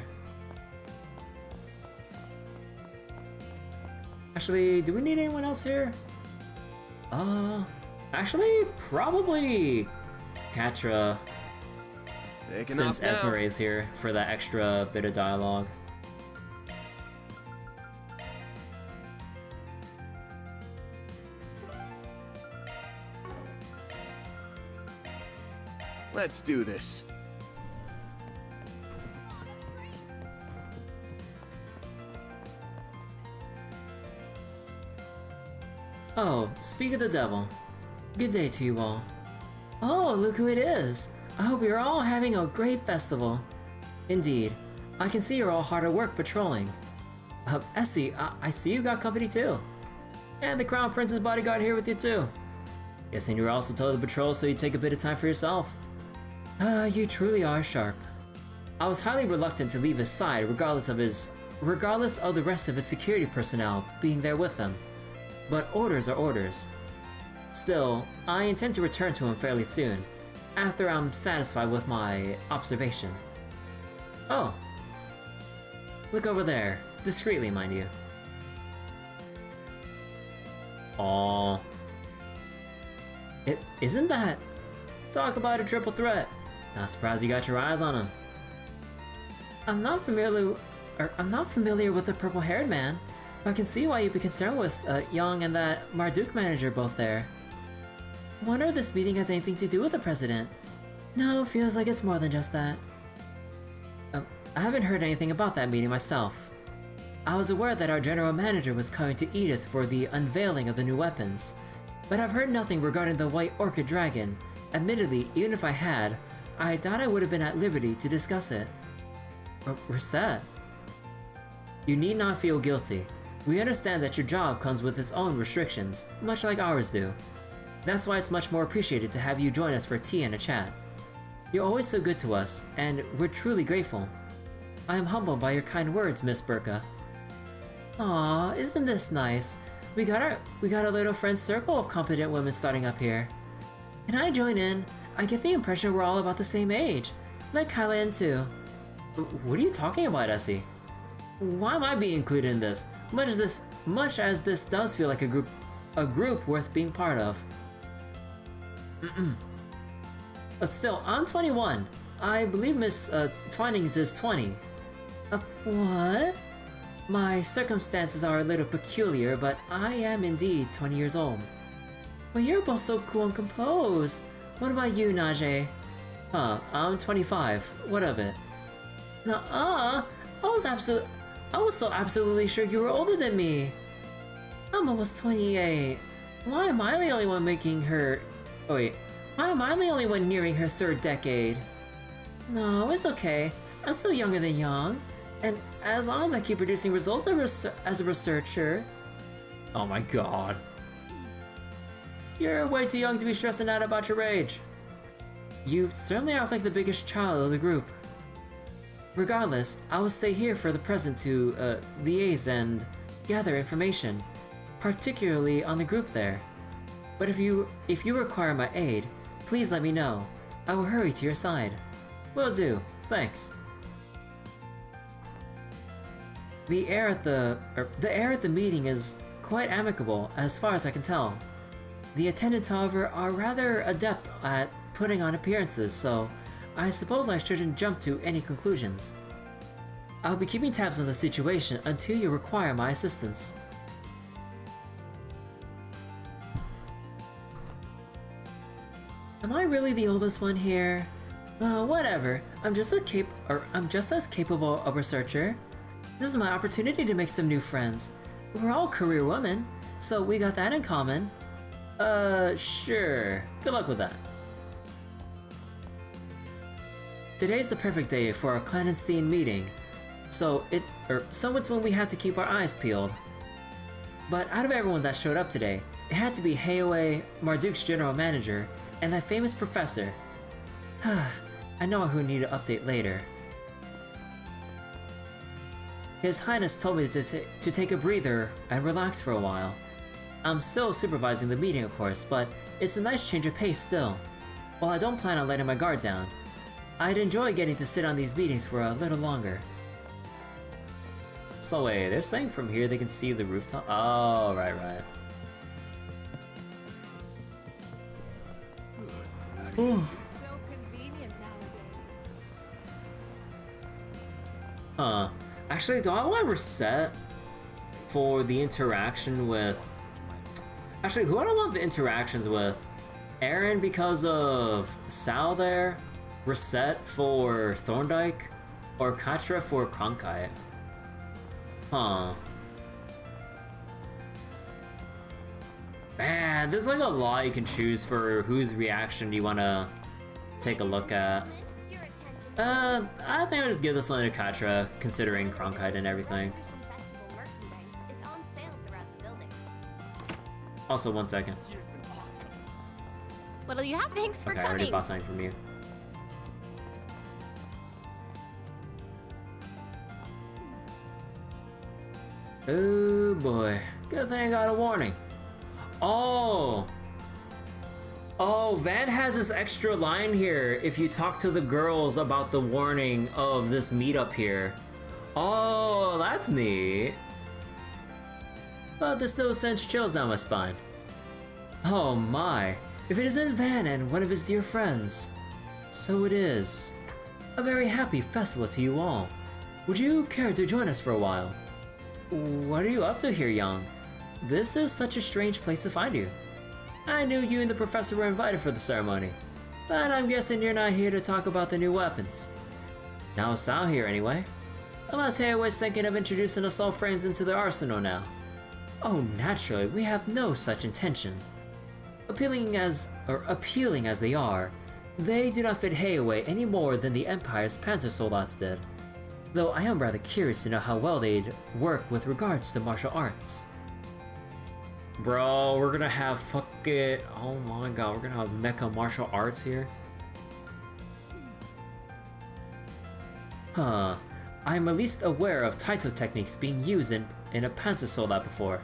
Actually, do we need anyone else here? Actually, probably Katra. Since Esmeralda's here for that extra bit of dialogue. Let's do this. Oh, speak of the devil. Good day to you all. Oh, look who it is. I hope you're all having a great festival. Indeed. I can see you're all hard at work patrolling. Essie, I see you got company too. And the Crown Prince's bodyguard here with you too. Guessing you were also told to patrol so you take a bit of time for yourself. You truly are sharp. I was highly reluctant to leave his side regardless of the rest of his security personnel being there with them. But orders are orders. Still, I intend to return to him fairly soon, after I'm satisfied with my observation. Oh. Look over there. Discreetly, mind you. Aww. Isn't that... Talk about a triple threat. Not surprised you got your eyes on him. I'm not familiar with the purple-haired man, but I can see why you'd be concerned with Young and that Marduk manager both there. Wonder if this meeting has anything to do with the president. No, feels like it's more than just that. I haven't heard anything about that meeting myself. I was aware that our general manager was coming to Edith for the unveiling of the new weapons, but I've heard nothing regarding the White Orchid Dragon. Admittedly, even if I had, I doubt I would have been at liberty to discuss it. Reset. You need not feel guilty. We understand that your job comes with its own restrictions, much like ours do. That's why it's much more appreciated to have you join us for tea and a chat. You're always so good to us, and we're truly grateful. I am humbled by your kind words, Miss Burka. Aw, isn't this nice? We got a little friend circle of competent women starting up here. Can I join in? I get the impression we're all about the same age. Let Kyla in too. What are you talking about, Essie? Why am I being included in this? Much as this does feel like a group worth being part of. But still, I'm 21. I believe Miss Twinings is 20. What? My circumstances are a little peculiar, but I am indeed 20 years old. But you're both so cool and composed. What about you, Najee? Huh, I'm 25. What of it? Nuh-uh. I was so absolutely sure you were older than me. I'm almost 28. Why am I the only one making her... Oh wait. Why am I the only one nearing her third decade? No, it's okay. I'm still younger than Young. And as long as I keep producing results as a researcher... Oh my god. You're way too young to be stressing out about your age. You certainly act like the biggest child of the group. Regardless, I will stay here for the present to liaise and gather information, particularly on the group there. But if you require my aid, please let me know. I will hurry to your side. Will do. Thanks. The air at the meeting is quite amicable, as far as I can tell. The attendants, however, are rather adept at putting on appearances, so I suppose I shouldn't jump to any conclusions. I'll be keeping tabs on the situation until you require my assistance. Am I really the oldest one here? Whatever. I'm just as capable a researcher. This is my opportunity to make some new friends. We're all career women, so we got that in common. Sure. Good luck with that. Today's the perfect day for our clandestine meeting. So it's when we had to keep our eyes peeled. But out of everyone that showed up today, it had to be Heaway, Marduk's general manager, and that famous professor. I know who need an update later. His Highness told me to take a breather and relax for a while. I'm still supervising the meeting, of course, but it's a nice change of pace still. While I don't plan on letting my guard down, I'd enjoy getting to sit on these meetings for a little longer. So wait, they're saying from here they can see the rooftop? Oh, right. Huh. Actually, do I want to reset for the interaction with... Actually, who do I want the interactions with? Aaron because of Sal there? Reset for Thorndyke? Or Katra for Kronkite? Huh. Man, there's like a lot you can choose for whose reaction you want to take a look at. I think I'll just give this one to Katra, considering Kronkite and everything. Also, 1 second. What'll you have? Thanks for okay, coming. I already bought something from you. Oh boy. Good thing I got a warning. Oh, Van has this extra line here if you talk to the girls about the warning of this meetup here. Oh, that's neat. But this still sends chills down my spine. Oh my, if it isn't Van and one of his dear friends. So it is. A very happy festival to you all. Would you care to join us for a while? What are you up to here, young? This is such a strange place to find you. I knew you and the professor were invited for the ceremony, but I'm guessing you're not here to talk about the new weapons. Now Sal here anyway. Unless Heaway's thinking of introducing assault frames into the arsenal now. Oh, naturally, we have no such intention. Appealing as they are, they do not fit Heaway any more than the Empire's Panzer Soldates did. Though I am rather curious to know how well they'd work with regards to martial arts. Bro, we're gonna have oh my god, we're gonna have mecha martial arts here? Huh. I'm at least aware of Taito techniques being used in a Panzer Soldat before.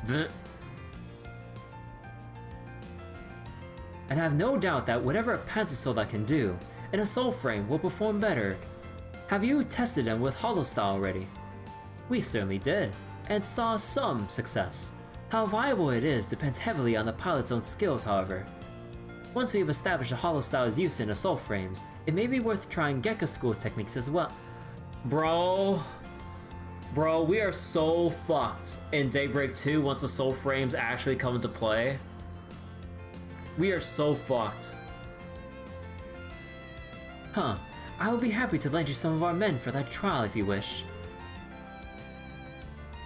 And I have no doubt that whatever a Panzer Soldat can do, an assault frame will perform better. Have you tested them with Holostyle already? We certainly did, and saw some success. How viable it is depends heavily on the pilot's own skills, however. Once we have established the Holostyle's use in assault frames, it may be worth trying Gekka School techniques as well. Bro, we are so fucked in Daybreak 2 once assault frames actually come into play. We are so fucked. Huh. I will be happy to lend you some of our men for that trial if you wish.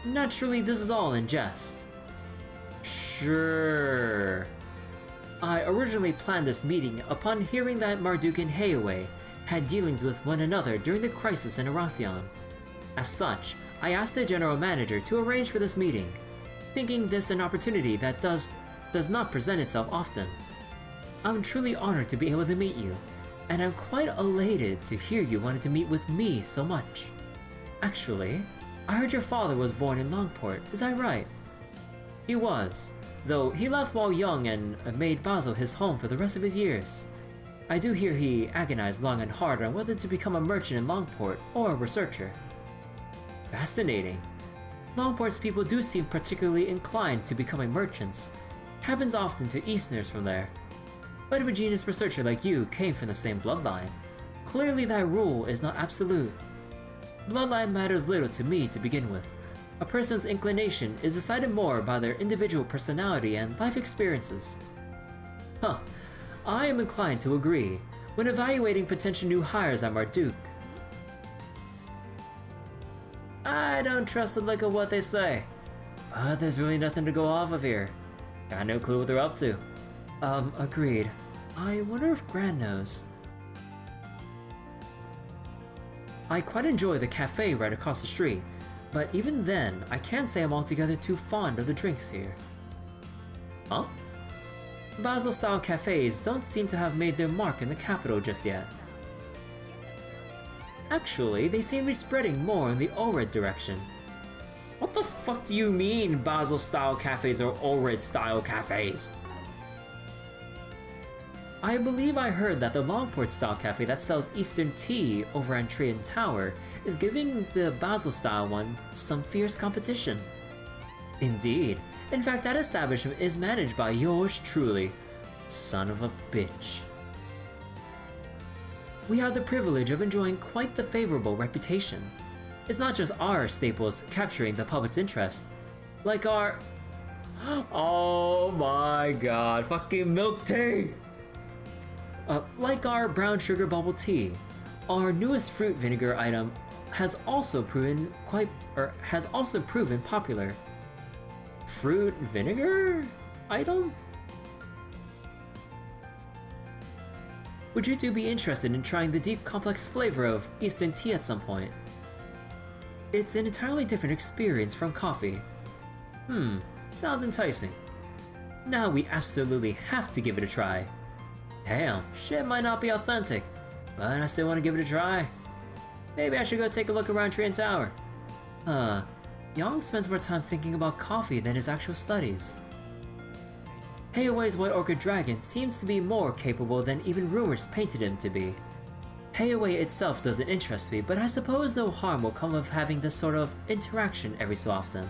Naturally, this is all in jest. Sure. I originally planned this meeting upon hearing that Marduk and Heaway had dealings with one another during the crisis in Erasion. As such, I asked the general manager to arrange for this meeting, thinking this an opportunity that does not present itself often. I'm truly honored to be able to meet you, and I'm quite elated to hear you wanted to meet with me so much. Actually, I heard your father was born in Longport, is that right? He was, though he left while young and made Basel his home for the rest of his years. I do hear he agonized long and hard on whether to become a merchant in Longport or a researcher. Fascinating. Longport's people do seem particularly inclined to becoming merchants. Happens often to Easterners from there. But if a genius researcher like you came from the same bloodline, clearly that rule is not absolute. Bloodline matters little to me to begin with. A person's inclination is decided more by their individual personality and life experiences. Huh. I am inclined to agree. when evaluating potential new hires at Marduk. I don't trust the look of what they say, but there's really nothing to go off of here. Got no clue what they're up to. Agreed. I wonder if Gran knows. I quite enjoy the cafe right across the street, but even then, I can't say I'm altogether too fond of the drinks here. Huh? Basel-style cafes don't seem to have made their mark in the capital just yet. Actually, they seem to be spreading more in the Ored direction. What the fuck do you mean Basel-style cafes are Ored-style cafes? I believe I heard that the Longport-style cafe that sells Eastern tea over on Trian Tower is giving the Basel-style one some fierce competition. Indeed. In fact, that establishment is managed by yours truly. Son of a bitch. We have the privilege of enjoying quite the favorable reputation. It's not just our staples capturing the public's interest. Like our... Oh my god, fucking milk tea! Like our brown sugar bubble tea, our newest fruit vinegar item has also proven popular. Fruit vinegar item? Would you two be interested in trying the deep complex flavor of Eastern tea at some point? It's an entirely different experience from coffee. Sounds enticing. Now we absolutely have to give it a try. Damn, shit might not be authentic, but I still want to give it a try. Maybe I should go take a look around Trian Tower. Yang spends more time thinking about coffee than his actual studies. Heiawei's White Orchid Dragon seems to be more capable than even rumors painted him to be. Heiawei itself doesn't interest me, but I suppose no harm will come of having this sort of interaction every so often.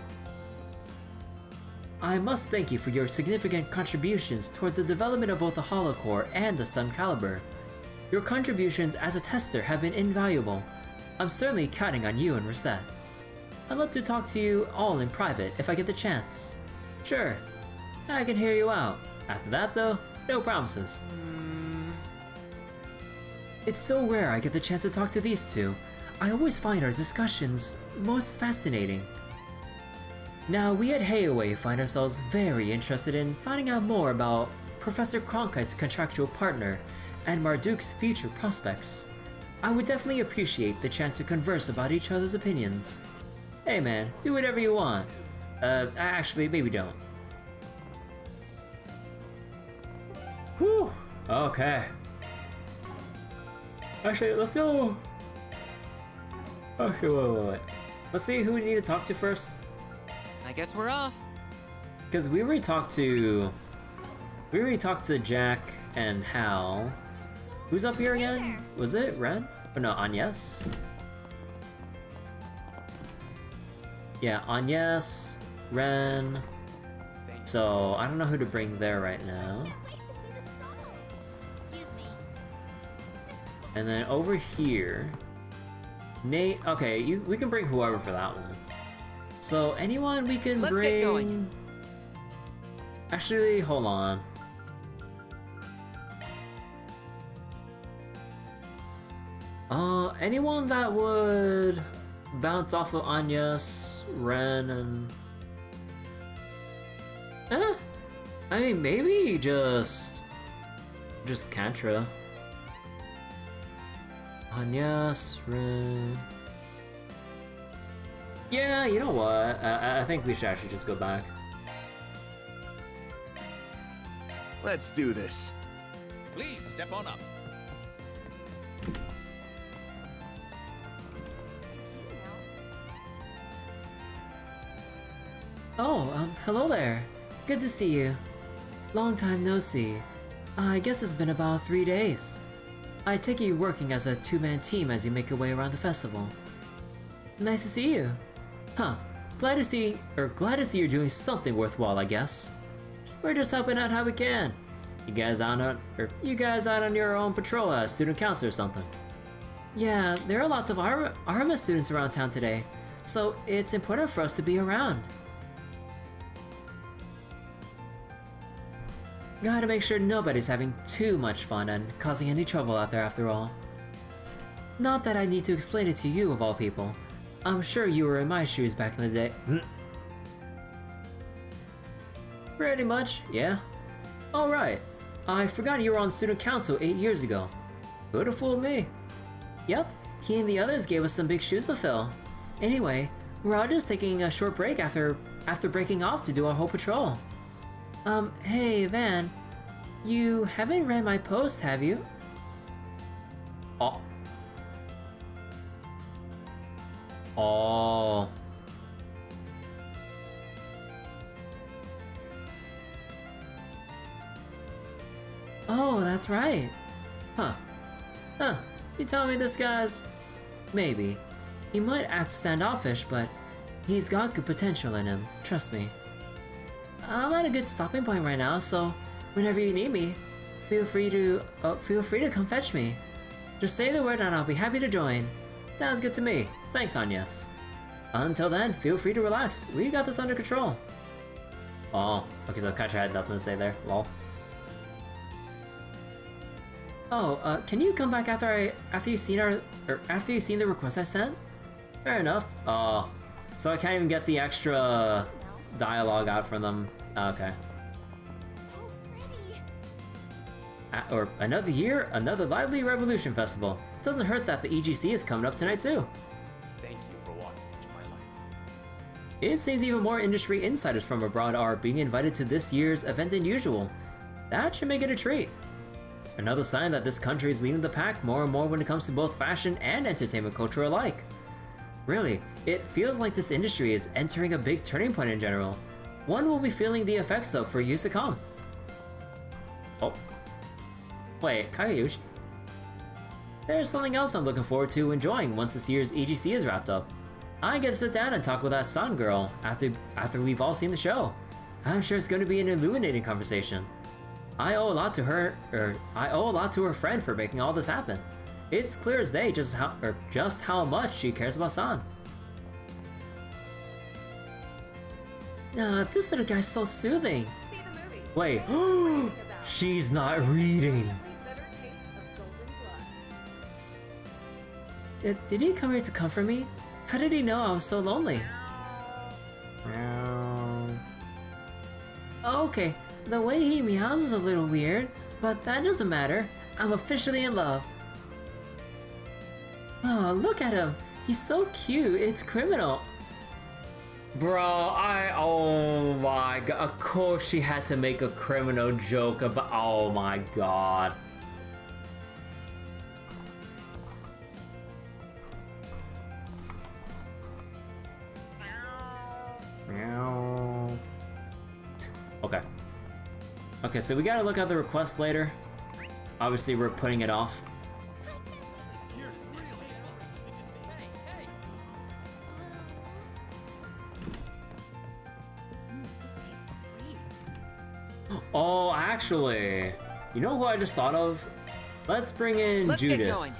I must thank you for your significant contributions toward the development of both the Holocore and the Stun Caliber. Your contributions as a tester have been invaluable. I'm certainly counting on you and Reset. I'd love to talk to you all in private if I get the chance. Sure, I can hear you out. After that though, no promises. It's so rare I get the chance to talk to these two. I always find our discussions most fascinating. Now, we at Heiawei find ourselves very interested in finding out more about Professor Kronkite's contractual partner and Marduk's future prospects. I would definitely appreciate the chance to converse about each other's opinions. Hey man, do whatever you want. Actually, maybe don't. Whew, okay. Actually, let's go. Okay, wait. Let's see who we need to talk to first. I guess we're off. Because we already talked to Jack and Hal. Who's up here again? Was it Renne? Oh no, Agnès. Yeah, Agnès, Renne. So I don't know who to bring there right now. And then over here, Nate. Okay, we can bring whoever for that one. So anyone we can bring. Get going. Actually, hold on. Anyone that would bounce off of Agnès, Renne, and I mean maybe just Kantra. Agnès, Renne. Yeah, you know what? I think we should actually just go back. Let's do this. Please step on up. Oh, hello there. Good to see you. Long time no see. I guess it's been about 3 days. I take it you're working as a two-man team as you make your way around the festival. Nice to see you. Huh. Glad to see you're doing something worthwhile, I guess. We're just helping out how we can. You guys out on your own patrol as student council or something? Yeah, there are lots of Arma students around town today, so it's important for us to be around. Gotta make sure nobody's having too much fun and causing any trouble out there after all. Not that I need to explain it to you of all people. I'm sure you were in my shoes back in the day. Pretty much, yeah. Alright, I forgot you were on student council 8 years ago. Could've fooled me. Yep, he and the others gave us some big shoes to fill. Anyway, we're all just taking a short break after breaking off to do our whole patrol. Hey, Van. You haven't read my post, have you? Oh. Oh. Oh, that's right. Huh. Huh. You tell me this guy's... Maybe. He might act standoffish, but he's got good potential in him. Trust me. I'm at a good stopping point right now, so whenever you need me, feel free to come fetch me. Just say the word and I'll be happy to join. Sounds good to me. Thanks, Agnès. Until then, feel free to relax. We got this under control. Oh, okay, so Katra had nothing to say there. Lol. Oh, can you come back after you've seen the request I sent? Fair enough. Oh, so I can't even get the extra dialogue out from them. Okay. So pretty. Or another year, another lively revolution festival. Doesn't hurt that the EGC is coming up tonight too. Thank you for walking into my life. It seems even more industry insiders from abroad are being invited to this year's event than usual. That should make it a treat. Another sign that this country is leading the pack more and more when it comes to both fashion and entertainment culture alike. Really, it feels like this industry is entering a big turning point in general. One we'll be feeling the effects of for years to come. Oh. Wait, Kageyushi. There's something else I'm looking forward to enjoying once this year's EGC is wrapped up. I get to sit down and talk with that San girl after we've all seen the show. I'm sure it's going to be an illuminating conversation. I owe a lot to her friend for making all this happen. It's clear as day just how much she cares about San. This little guy's so soothing. See the movie. Wait, she's not reading. Bitter taste of golden blood. Did he come here to comfort me? How did he know I was so lonely? Okay, the way he meows is a little weird, but that doesn't matter. I'm officially in love. Oh, look at him. He's so cute, it's criminal. Bro, oh my god. Of course she had to make a criminal joke about, oh my god. Okay. Okay, so we gotta look at the request later. Obviously, we're putting it off. This tastes great. Oh, actually, you know who I just thought of? Let's bring in Judith. Get going.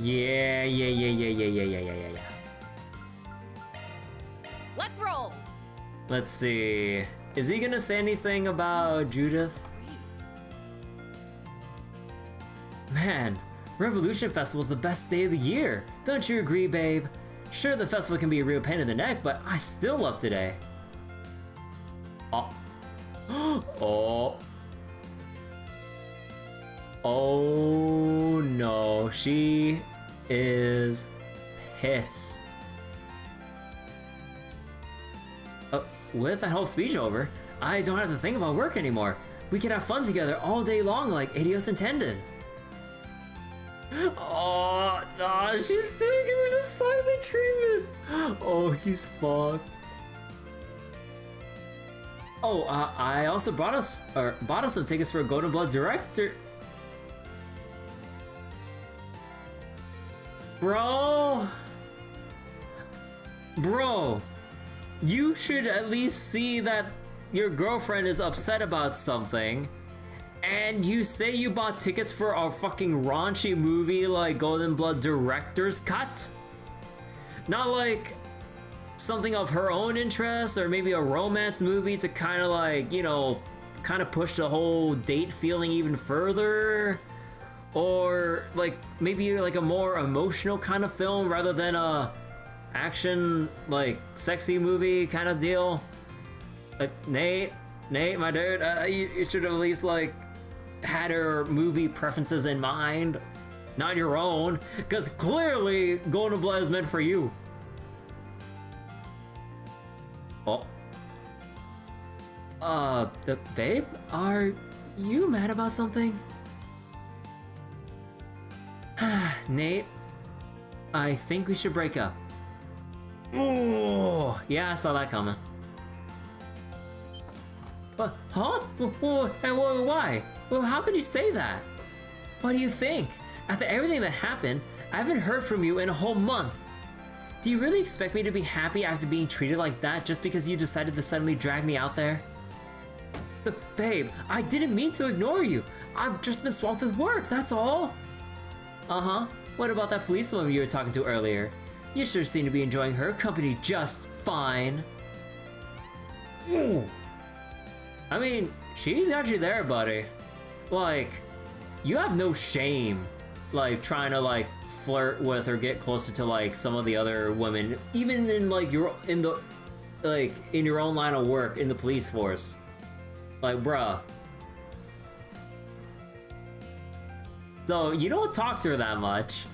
Yeah. Let's roll. Let's see. Is he gonna say anything about Judith? Man, Revolution Festival's the best day of the year. Don't you agree, babe? Sure, the festival can be a real pain in the neck, but I still love today. Oh. Oh. Oh no, she is pissed. With that whole speech over, I don't have to think about work anymore. We can have fun together all day long like Adios intended. Oh, no, she's still giving the silent treatment. Oh, he's fucked. Oh, I also bought us some tickets for a Golden Blood Director. Bro, you should at least see that your girlfriend is upset about something, and you say you bought tickets for a fucking raunchy movie like Golden Blood Director's Cut? Not like something of her own interest, or maybe a romance movie to kind of like, you know, kind of push the whole date feeling even further, or like maybe like a more emotional kind of film rather than a action like sexy movie kind of deal. Like Nate, my dude, you should have at least like had her movie preferences in mind, not your own, because clearly Golden Blood is meant for you. Oh. Babe, are you mad about something? Nate, I think we should break up. Oh, yeah, I saw that coming. But, huh? Why? Well, how could you say that? What do you think? After everything that happened, I haven't heard from you in a whole month. Do you really expect me to be happy after being treated like that just because you decided to suddenly drag me out there? But babe, I didn't mean to ignore you. I've just been swamped with work, that's all. Uh-huh. What about that policewoman you were talking to earlier? You sure seem to be enjoying her company just fine. Ooh. I mean, she's got you there, buddy. Like, you have no shame, like, trying to, like, flirt with or get closer to, like, some of the other women, even in, like, in your own line of work, in the police force. Like, bruh. So, you don't talk to her that much.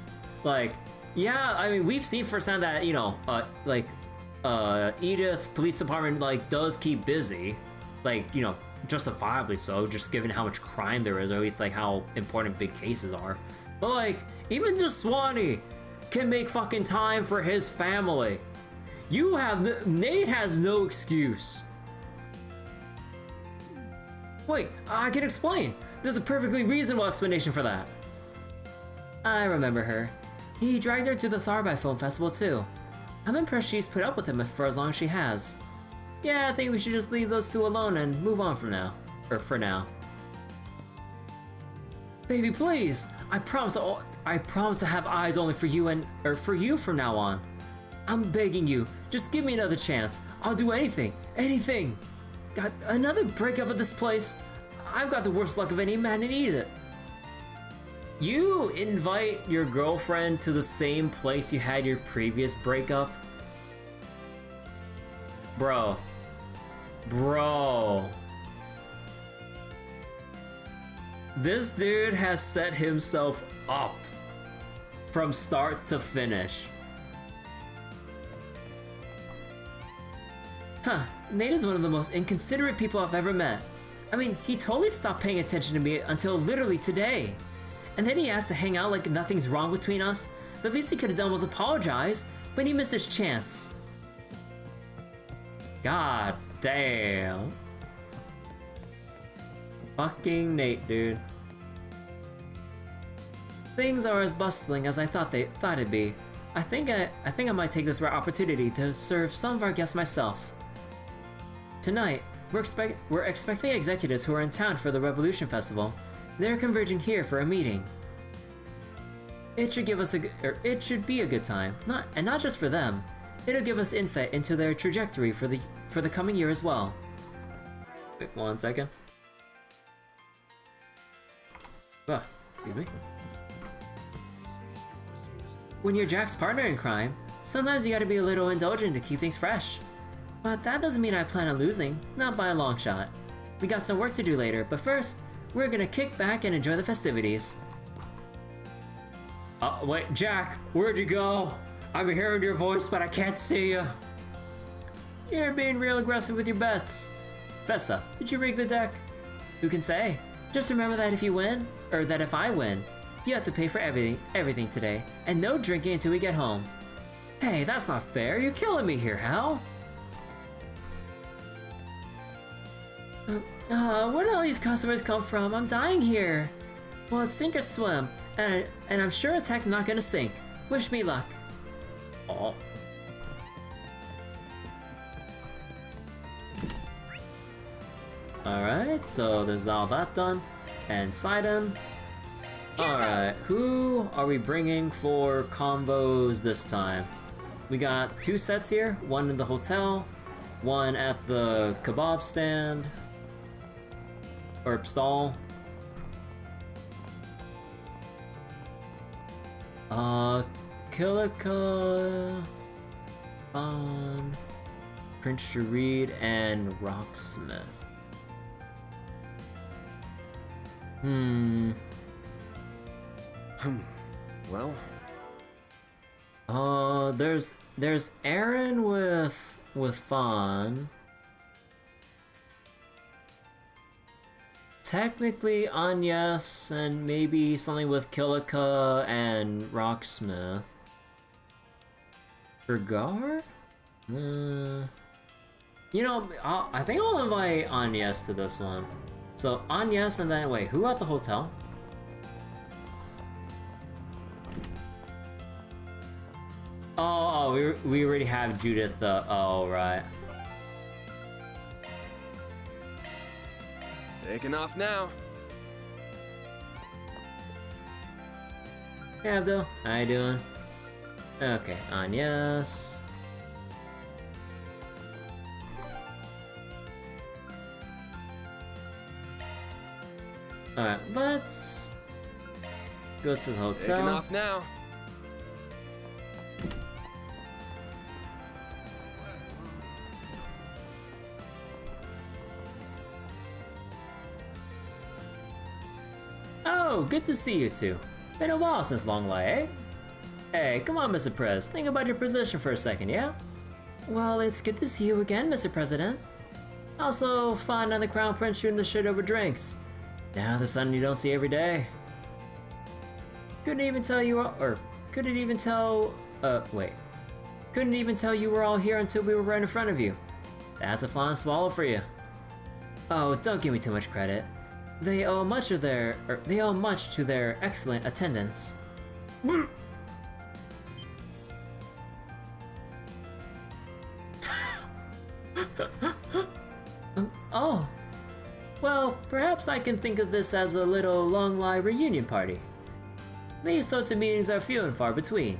Like, yeah, I mean, we've seen firsthand that, you know, Edith Police Department, like, does keep busy. Like, you know, justifiably so, just given how much crime there is, or at least, like, how important big cases are. But, like, even Daswani can make fucking time for his family. Nate has no excuse. Wait, I can explain. There's a perfectly reasonable explanation for that. I remember her. He dragged her to the Thorndyke Film Festival too. I'm impressed she's put up with him for as long as she has. Yeah, I think we should just leave those two alone and move on from now. Or for now. Baby, please! I promise to have eyes only for you for you from now on. I'm begging you, just give me another chance. I'll do anything, anything. Got another breakup at this place? I've got the worst luck of any man in Egypt. You invite your girlfriend to the same place you had your previous breakup? Bro. This dude has set himself up from start to finish. Huh, Nate is one of the most inconsiderate people I've ever met. I mean, he totally stopped paying attention to me until literally today. And then he asked to hang out like nothing's wrong between us. The least he could have done was apologize, but he missed his chance. God damn. Fucking Nate, dude. Things are as bustling as I thought it'd be. I think I might take this rare opportunity to serve some of our guests myself. Tonight, we're expecting executives who are in town for the Revolution Festival. They're converging here for a meeting. It should be a good time, not just for them. It'll give us insight into their trajectory for the coming year as well. Wait 1 second. Excuse me. When you're Jack's partner in crime, sometimes you gotta be a little indulgent to keep things fresh. But that doesn't mean I plan on losing, not by a long shot. We got some work to do later, but first, we're gonna kick back and enjoy the festivities. Wait, Jack, where'd you go? I'm hearing your voice, but I can't see you. You're being real aggressive with your bets. Fessa, did you rig the deck? Who can say? Just remember that if I win, you have to pay for everything today, and no drinking until we get home. Hey, that's not fair. You're killing me here, Hal. Where do all these customers come from? I'm dying here. Well, it's sink or swim, and I'm sure as heck not gonna sink. Wish me luck. Oh. Alright, so there's all that done. And Sidon. Alright, who are we bringing for combos this time? We got 2 sets here, one in the hotel, one at the kebab stand, or stall. Kilika, Prince Sherid, and Rocksmith. Well. There's Aaron with Fawn. Technically Agnès and maybe something with Kilika and Rocksmith. Kurogane? You know, I think I'll invite Agnès to this one. So Agnès and then wait, who at the hotel? Oh, we already have Judith. Oh right. Taking off now. Hey Abdul, how you doing? Okay, Agnès. Alright, let's go to the hotel. Taking off now. Oh, good to see you two. Been a while since Long Lie, eh? Hey, come on, Mr. Prez. Think about your position for a second, yeah? Well, it's good to see you again, Mr. President. Also, fun on the Crown Prince shooting the shit over drinks. Now the son you don't see every day. Couldn't even tell you couldn't even tell you were all here until we were right in front of you. That's a flying swallow for you. Oh, don't give me too much credit. They owe much to their excellent attendance. Oh. Well, perhaps I can think of this as a little Long Lie reunion party. These sorts of meetings are few and far between.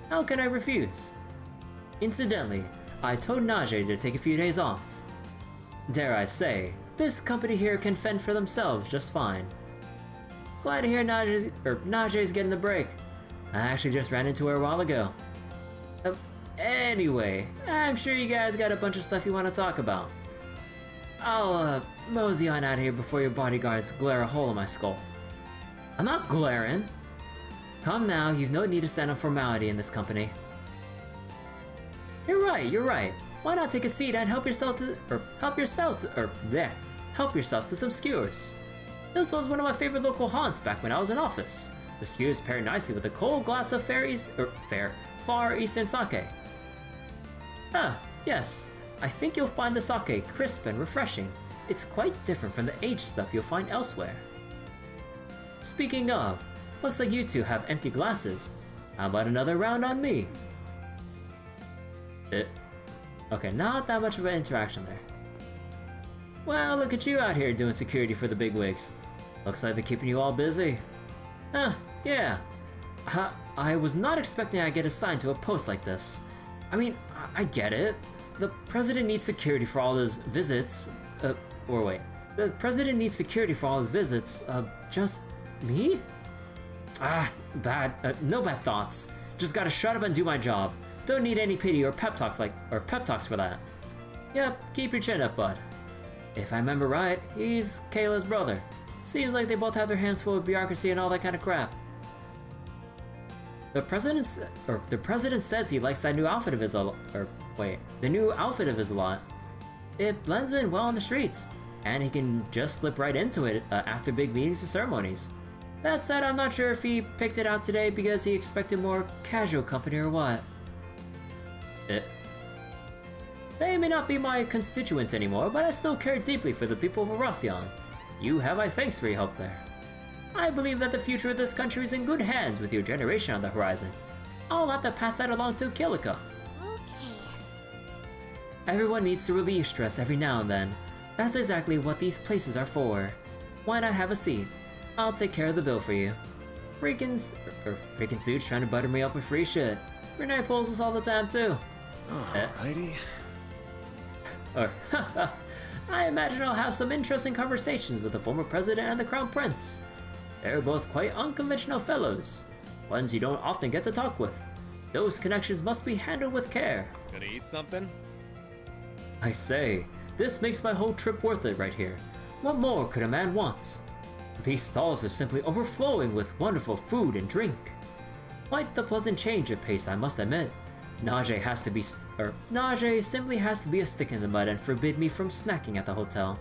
How can I refuse? Incidentally, I told Najee to take a few days off. Dare I say, this company here can fend for themselves just fine. Glad to hear Najee's getting the break. I actually just ran into her a while ago. Anyway, I'm sure you guys got a bunch of stuff you want to talk about. I'll mosey on out here before your bodyguards glare a hole in my skull. I'm not glaring. Come now, you've no need to stand on formality in this company. You're right. Why not take a seat and help yourself to some skewers? This was one of my favorite local haunts back when I was in office. The skewers pair nicely with a cold glass of Far Eastern sake. Ah, yes. I think you'll find the sake crisp and refreshing. It's quite different from the aged stuff you'll find elsewhere. Speaking of, looks like you two have empty glasses. How about another round on me? Okay, not that much of an interaction there. Well, look at you out here doing security for the bigwigs. Looks like they're keeping you all busy. Yeah. I was not expecting I'd get assigned to a post like this. I mean, I get it. The president needs security for all his visits. The president needs security for all his visits. Just me? No bad thoughts. Just gotta shut up and do my job. Don't need any pity or pep talks for that. Yep, keep your chin up, bud. If I remember right, he's Kayla's brother. Seems like they both have their hands full of bureaucracy and all that kind of crap. The president says he likes that new outfit of his a lot. It blends in well on the streets, and he can just slip right into it after big meetings and ceremonies. That said, I'm not sure if he picked it out today because he expected more casual company or what. They may not be my constituents anymore, but I still care deeply for the people of Arasion. You have my thanks for your help there. I believe that the future of this country is in good hands with your generation on the horizon. I'll have to pass that along to Kilika. Okay. Everyone needs to relieve stress every now and then. That's exactly what these places are for. Why not have a seat? I'll take care of the bill for you. Freaking suits trying to butter me up with free shit. Renne pulls this all the time too. Alrighty. Or, I imagine I'll have some interesting conversations with the former president and the crown prince. They're both quite unconventional fellows, ones you don't often get to talk with. Those connections must be handled with care. Gonna eat something? I say, this makes my whole trip worth it right here. What more could a man want? These stalls are simply overflowing with wonderful food and drink. Quite the pleasant change of pace, I must admit. Nausea simply has to be a stick in the mud and forbid me from snacking at the hotel.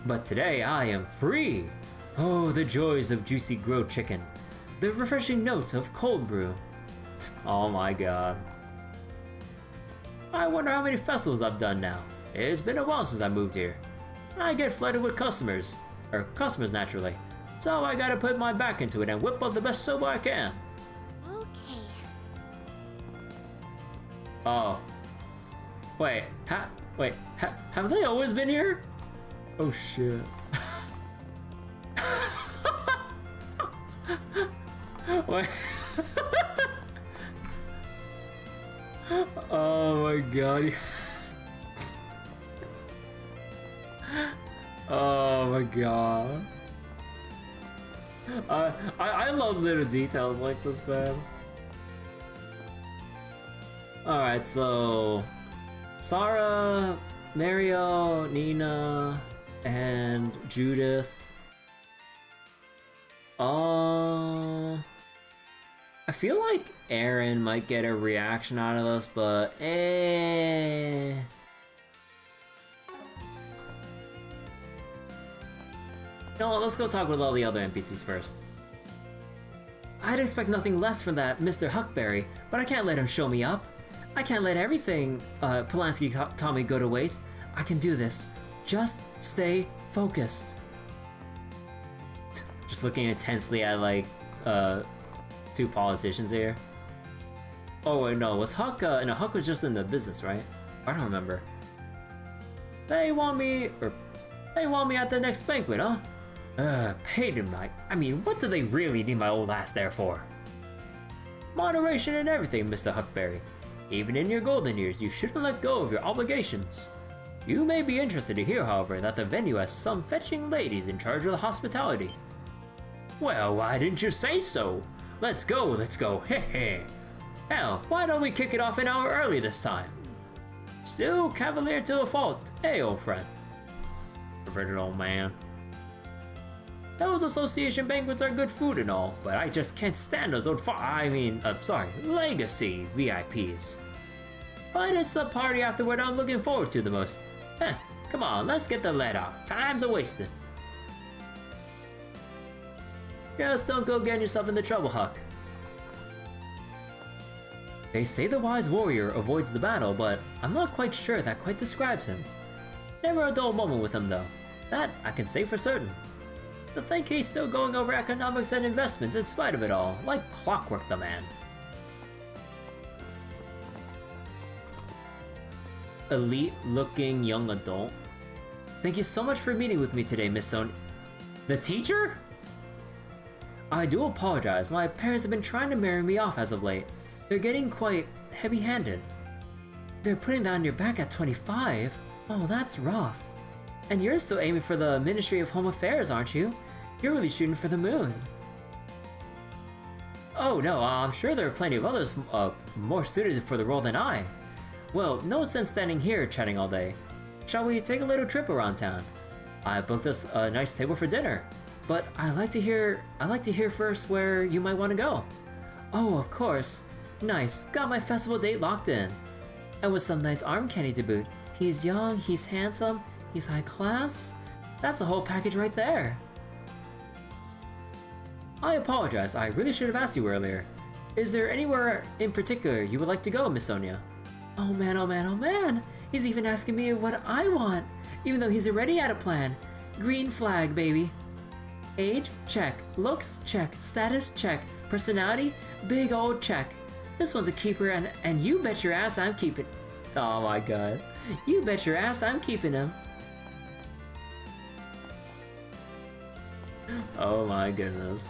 But today I am free! Oh, the joys of juicy grilled chicken. The refreshing note of cold brew. Oh my god. I wonder how many festivals I've done now. It's been a while since I moved here. I get flooded with customers. Or customers naturally. So I gotta put my back into it and whip up the best soba I can. Okay. Oh. Wait, have they always been here? Oh shit. Wait. Oh my god. Oh my god. I love little details like this, man. Alright, so Sarah, Marielle, Nina, and Judith. I feel like Aaron might get a reaction out of this, but No, let's go talk with all the other NPCs first. I'd expect nothing less from that Mr. Huckberry, but I can't let him show me up. I can't let everything Polanski taught me go to waste. I can do this. Just stay focused. Just looking intensely at like two politicians here. Oh wait, no, was Huck? No, Huck was just in the business, right? I don't remember. They want me at the next banquet, huh? Paid him like. I mean, what do they really need my old ass there for? Moderation and everything, Mr. Huckberry. Even in your golden years, you shouldn't let go of your obligations. You may be interested to hear, however, that the venue has some fetching ladies in charge of the hospitality. Well, why didn't you say so? Let's go, heh. Hell, why don't we kick it off an hour early this time? Still cavalier to a fault, hey old friend. Perverted old man. Those association banquets are good food and all, but I just can't stand those legacy VIPs. But it's the party afterward I'm looking forward to the most. Come on, let's get the lead out. Time's a-wasted. Just don't go getting yourself into trouble, Huck. They say the wise warrior avoids the battle, but I'm not quite sure that quite describes him. Never a dull moment with him, though. That I can say for certain. To think he's still going over economics and investments in spite of it all, like clockwork, the man. Elite-looking young adult. Thank you so much for meeting with me today, Miss Son. The teacher? I do apologize. My parents have been trying to marry me off as of late. They're getting quite heavy-handed. They're putting that on your back at 25? Oh, that's rough. And you're still aiming for the Ministry of Home Affairs, aren't you? You're really shooting for the moon. Oh no, I'm sure there are plenty of others more suited for the role than I. Well, no sense standing here chatting all day. Shall we take a little trip around town? I booked us a nice table for dinner, but I'd like to hear first where you might want to go. Oh, of course. Nice, got my festival date locked in. And with some nice arm candy to boot. He's young, he's handsome, he's high class. That's the whole package right there. I apologize, I really should have asked you earlier. Is there anywhere in particular you would like to go, Miss Sonia? Oh man, oh man, oh man! He's even asking me what I want, even though he's already had a plan. Green flag, baby. Age? Check. Looks? Check. Status? Check. Personality? Big old check. This one's a keeper, and you bet your ass I'm keeping... Oh my god. You bet your ass I'm keeping him. Oh my goodness.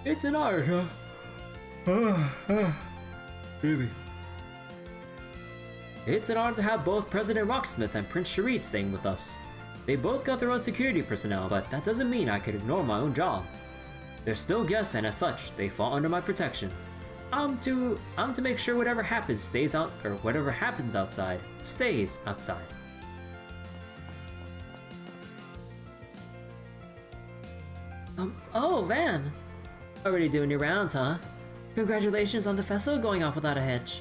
It's an art, huh? Baby. It's an honor to have both President Rocksmith and Prince Sherid staying with us. They both got their own security personnel, but that doesn't mean I could ignore my own job. They're still guests, and as such, they fall under my protection. I'm to make sure whatever happens stays out, or whatever happens outside stays outside. Oh, Van! Already doing your rounds, huh? Congratulations on the festival going off without a hitch.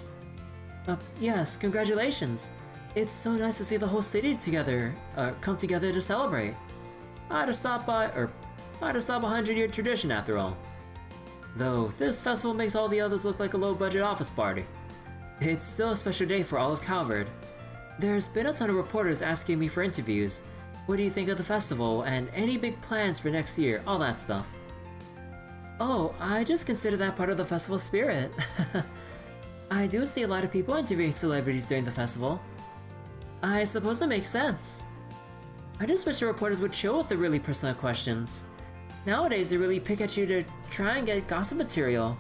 Yes, congratulations. It's so nice to see the whole city together, come together to celebrate. I had to stop a 100-year tradition after all. Though, this festival makes all the others look like a low-budget office party. It's still a special day for all of Calvard. There's been a ton of reporters asking me for interviews. What do you think of the festival, and any big plans for next year, all that stuff. Oh, I just consider that part of the festival spirit. I do see a lot of people interviewing celebrities during the festival. I suppose that makes sense. I just wish the reporters would chill with the really personal questions. Nowadays, they really pick at you to try and get gossip material.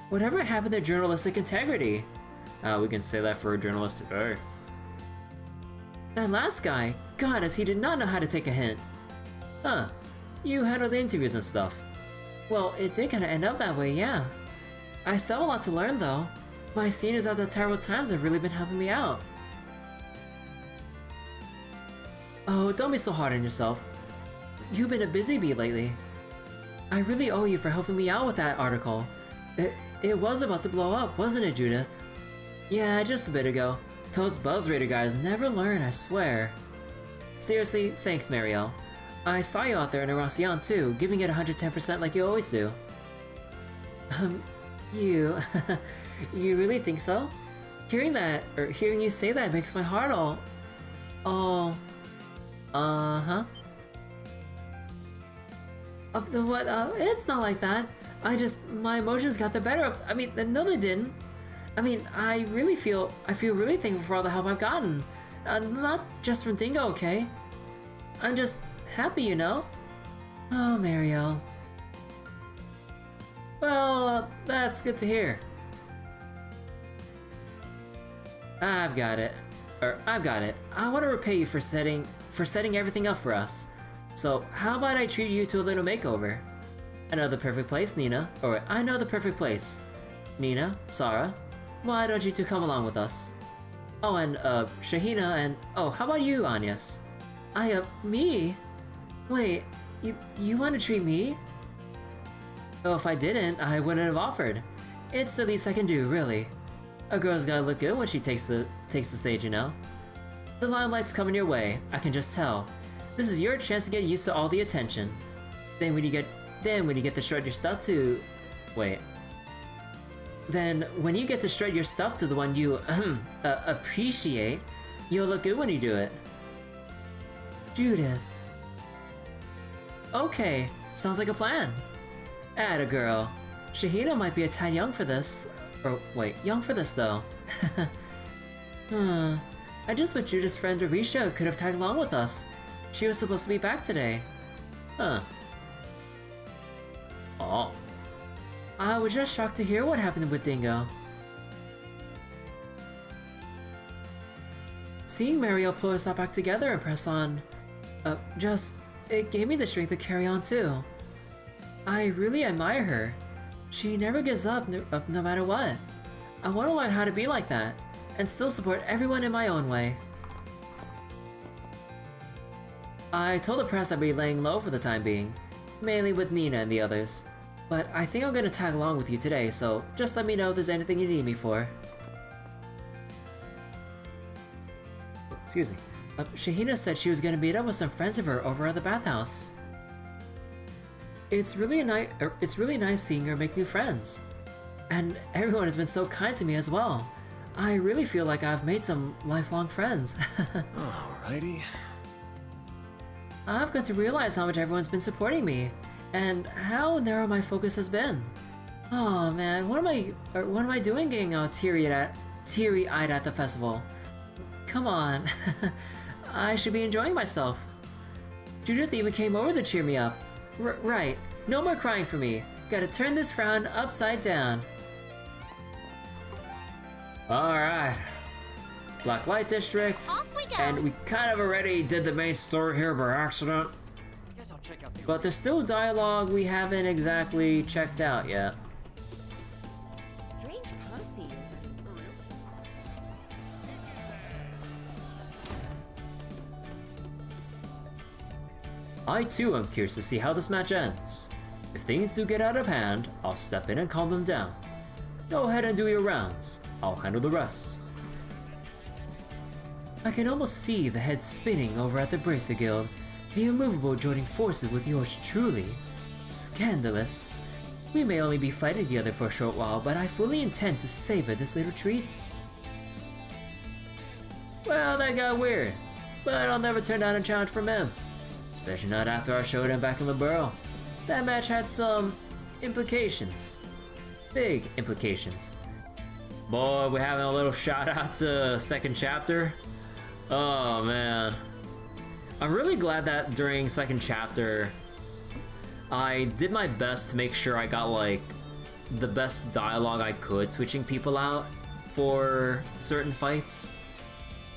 Whatever happened to journalistic integrity? We can say that for a journalist today. That last guy, goddess, he did not know how to take a hint. Huh, you handled the interviews and stuff. Well, it did kinda end up that way, yeah. I still have a lot to learn though. My seniors at the Terrible Times have really been helping me out. Oh, don't be so hard on yourself. You've been a busy bee lately. I really owe you for helping me out with that article. It was about to blow up, wasn't it, Judith? Yeah, just a bit ago. Those BuzzRater guys never learn, I swear. Seriously, thanks, Marielle. I saw you out there in Iracion too, giving it 110% like you always do. You... you really think so? Hearing you say that makes my heart all... uh-huh. What, it's not like that. My emotions got the better of... I mean, no they didn't. I mean, I feel really thankful for all the help I've gotten. Not just from Dingo, okay? I'm just happy, you know? Oh, Marielle. Well, that's good to hear. I've got it. I want to repay you for setting everything up for us. So, how about I treat you to a little makeover? I know the perfect place, Nina. Or, I know the perfect place. Nina, Sarah, why don't you two come along with us? Oh, and, Shaheena, and, oh, how about you, Agnès? Me? Wait, you want to treat me? Oh, if I didn't, I wouldn't have offered. It's the least I can do, really. A girl's gotta look good when she takes the stage, you know? The limelight's coming your way, I can just tell. This is your chance to get used to all the attention. Then when you get to strut your stuff to... Wait. Then, when you get to strut your stuff to the one you, appreciate, you'll look good when you do it. Judith. Okay, sounds like a plan. Atta girl. Shaheena might be a tad young for this. Or, wait, young for this though. I just wish Judith's friend Rixia could have tagged along with us. She was supposed to be back today. Huh. Oh. I was just shocked to hear what happened with Dingo. Seeing Marielle pull herself back together and press on, it gave me the strength to carry on too. I really admire her. She never gives up no matter what. I want to learn how to be like that, and still support everyone in my own way. I told the press I'd be laying low for the time being, mainly with Nina and the others. But I think I'm gonna tag along with you today, so just let me know if there's anything you need me for. Excuse me. Shaheena said she was gonna meet up with some friends of her over at the Bathhouse. It's really nice seeing her make new friends. And everyone has been so kind to me as well. I really feel like I've made some lifelong friends. Alrighty. I've got to realize how much everyone's been supporting me, and how narrow my focus has been. Oh man, what am I doing getting all teary-eyed at the festival? Come on, I should be enjoying myself. Judith even came over to cheer me up. Right, no more crying for me. Gotta turn this frown upside down. Alright. Blacklight District. Off we go. And we kind of already did the main story here by accident. Guess I'll check out the But there's still dialogue we haven't exactly checked out yet. Strange posse. I too am curious to see how this match ends. If things do get out of hand, I'll step in and calm them down. Go ahead and do your rounds. I'll handle the rest. I can almost see the head spinning over at the Bracer Guild, the immovable joining forces with yours truly. Scandalous. We may only be fighting together for a short while, but I fully intend to savor this little treat. Well, that got weird, but I'll never turn down a challenge from him. Especially not after our showdown back in the Burrow. That match had some implications. Big implications. Boy, we're having a little shout out to second chapter. Oh man. I'm really glad that during second chapter I did my best to make sure I got like the best dialogue I could, switching people out for certain fights.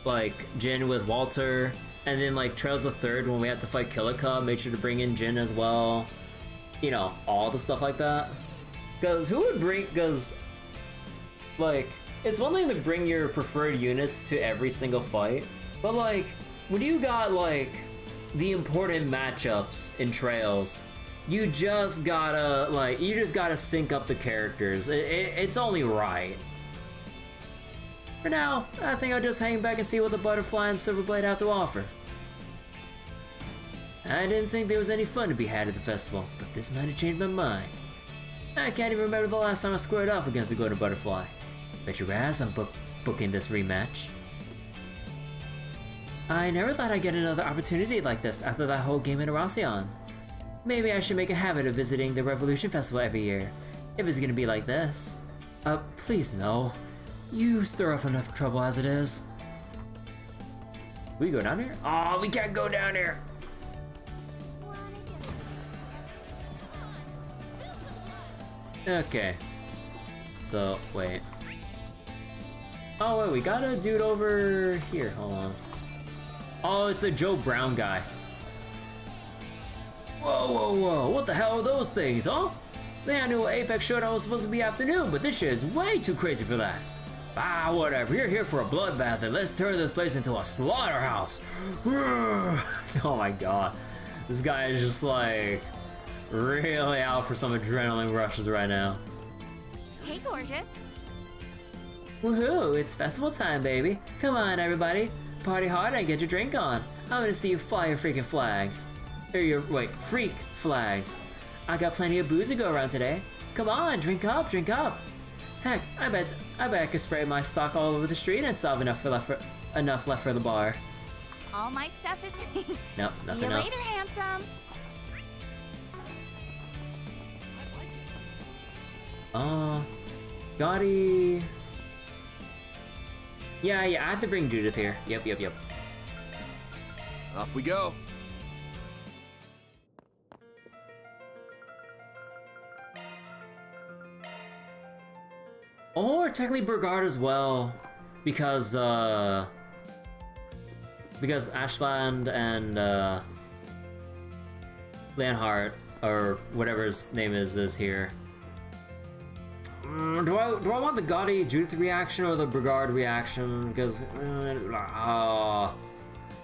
Like Jin with Walter, and then like Trails the Third when we had to fight Kilika, made sure to bring in Jin as well. You know, all the stuff like that. Cause who would bring, cause like, it's one thing to bring your preferred units to every single fight, but like, when you got like the important matchups in Trails, you just gotta sync up the characters. It's only right. For now, I think I'll just hang back and see what the Butterfly and Silverblade have to offer. I didn't think there was any fun to be had at the festival, but this might have changed my mind. I can't even remember the last time I squared off against the Golden Butterfly. Bet your ass I'm booking this rematch. I never thought I'd get another opportunity like this after that whole game in Aracion. Maybe I should make a habit of visiting the Revolution Festival every year, if it's gonna be like this. Please no. You stir up enough trouble as it is. We go down here? Oh, we can't go down here! Okay. So, wait. Oh, wait, we got a dude over here. Hold on. Oh, it's the Joe Brown guy. Whoa, whoa, whoa. What the hell are those things, huh? Yeah, I knew Apex Showdown was supposed to be afternoon, but this shit is way too crazy for that. Ah, whatever. You're here for a bloodbath, and let's turn this place into a slaughterhouse. Oh my god. This guy is just like really out for some adrenaline rushes right now. Hey, gorgeous. Woohoo, it's festival time, baby. Come on, everybody. Party hard and get your drink on. I'm gonna see you fly your freaking flags. Or your, freak flags. I got plenty of booze to go around today. Come on, drink up, drink up. Heck, I bet I could spray my stock all over the street and still have enough left for the bar. All my stuff is clean. Nope, nothing See you else. later, handsome. Gotti. Yeah, I have to bring Judith here. Yep. Off we go. Or technically Burgard as well, because Ashladd and Leonhardt, or whatever his name is here. Do I want the Gotti Judith reaction or the Burgard reaction? Because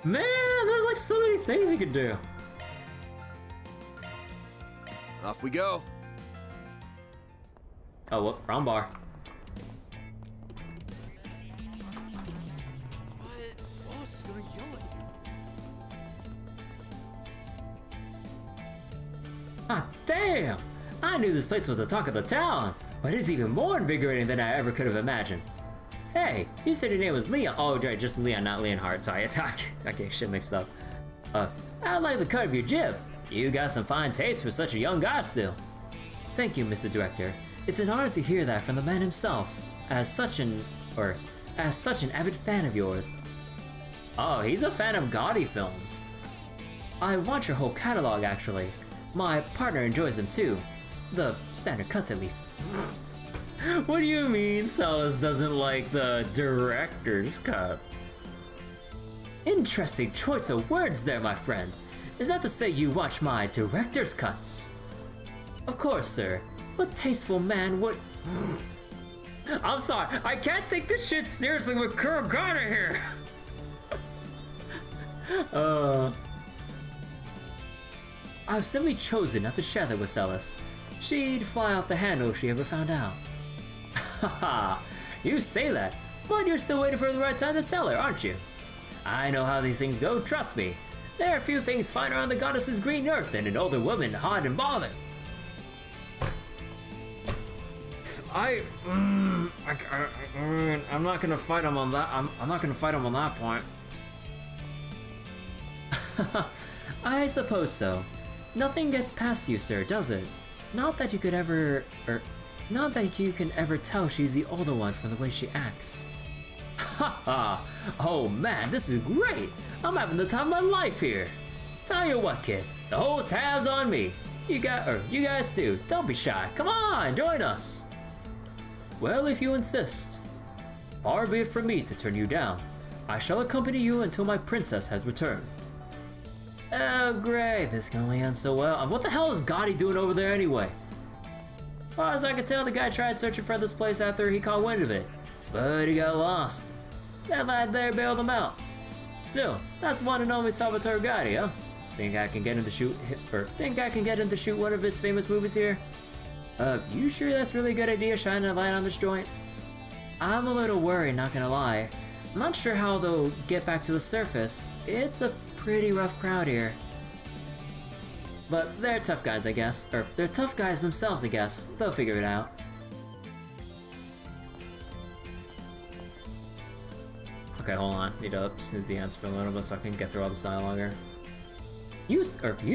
man, there's like so many things you could do. Off we go. Oh, what? Wrong bar. Boss is gonna yell at you. Ah, damn! I knew this place was the talk of the town, but it's even more invigorating than I ever could have imagined. Hey, you said your name was Leon. Oh, right, just Leon, not Leonhardt. Sorry, I get shit mixed up. I like the cut of your jib. You got some fine taste for such a young guy still. Thank you, Mr. Director. It's an honor to hear that from the man himself, as such an avid fan of yours. Oh, he's a fan of Gotti films. I want your whole catalog, actually. My partner enjoys them too. The standard cuts, at least. What do you mean Celis doesn't like the director's cut? Interesting choice of words there, my friend. Is that to say you watch my director's cuts? Of course, sir. What tasteful man would... I'm sorry, I can't take this shit seriously with Kurogane here! I've simply chosen not to share that with Celis. She'd fly off the handle if she ever found out. Haha, you say that, but you're still waiting for the right time to tell her, aren't you? I know how these things go, trust me. There are few things finer on the goddess's green earth than an older woman hard and bothered. I'm not gonna fight him on that. I'm not gonna fight him on that point. I suppose so. Nothing gets past you, sir, does it? Not that you could ever, not that you can ever tell she's the older one from the way she acts. Haha! Oh man, this is great! I'm having the time of my life here. Tell you what, kid, the whole tab's on me. You guys too. Don't be shy. Come on, join us. Well, if you insist. Far be it from me to turn you down. I shall accompany you until my princess has returned. Oh great, this can only end so well. And what the hell is Gotti doing over there anyway? As far as I can tell, the guy tried searching for this place after he caught wind of it, but he got lost. That lad there bailed him out. Still, that's the one and only Salvatore Gotti, huh? Think I can get him to shoot one of his famous movies here? You sure that's really a good idea, shining a light on this joint? I'm a little worried, not gonna lie. I'm not sure how they'll get back to the surface. It's a pretty rough crowd here. But they're tough guys, I guess. Or they're tough guys themselves, I guess. They'll figure it out. Okay, hold on. Need to snooze the answer for a little bit so I can get through all this dialogue here. You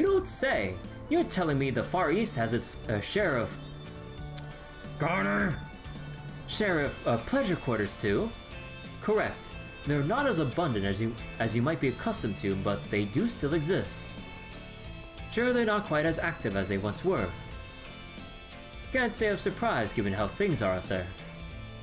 don't say. You're telling me the Far East has its share of... Garner! Share of pleasure quarters too? Correct. They're not as abundant as you might be accustomed to, but they do still exist. Sure, they're not quite as active as they once were. Can't say I'm surprised given how things are out there.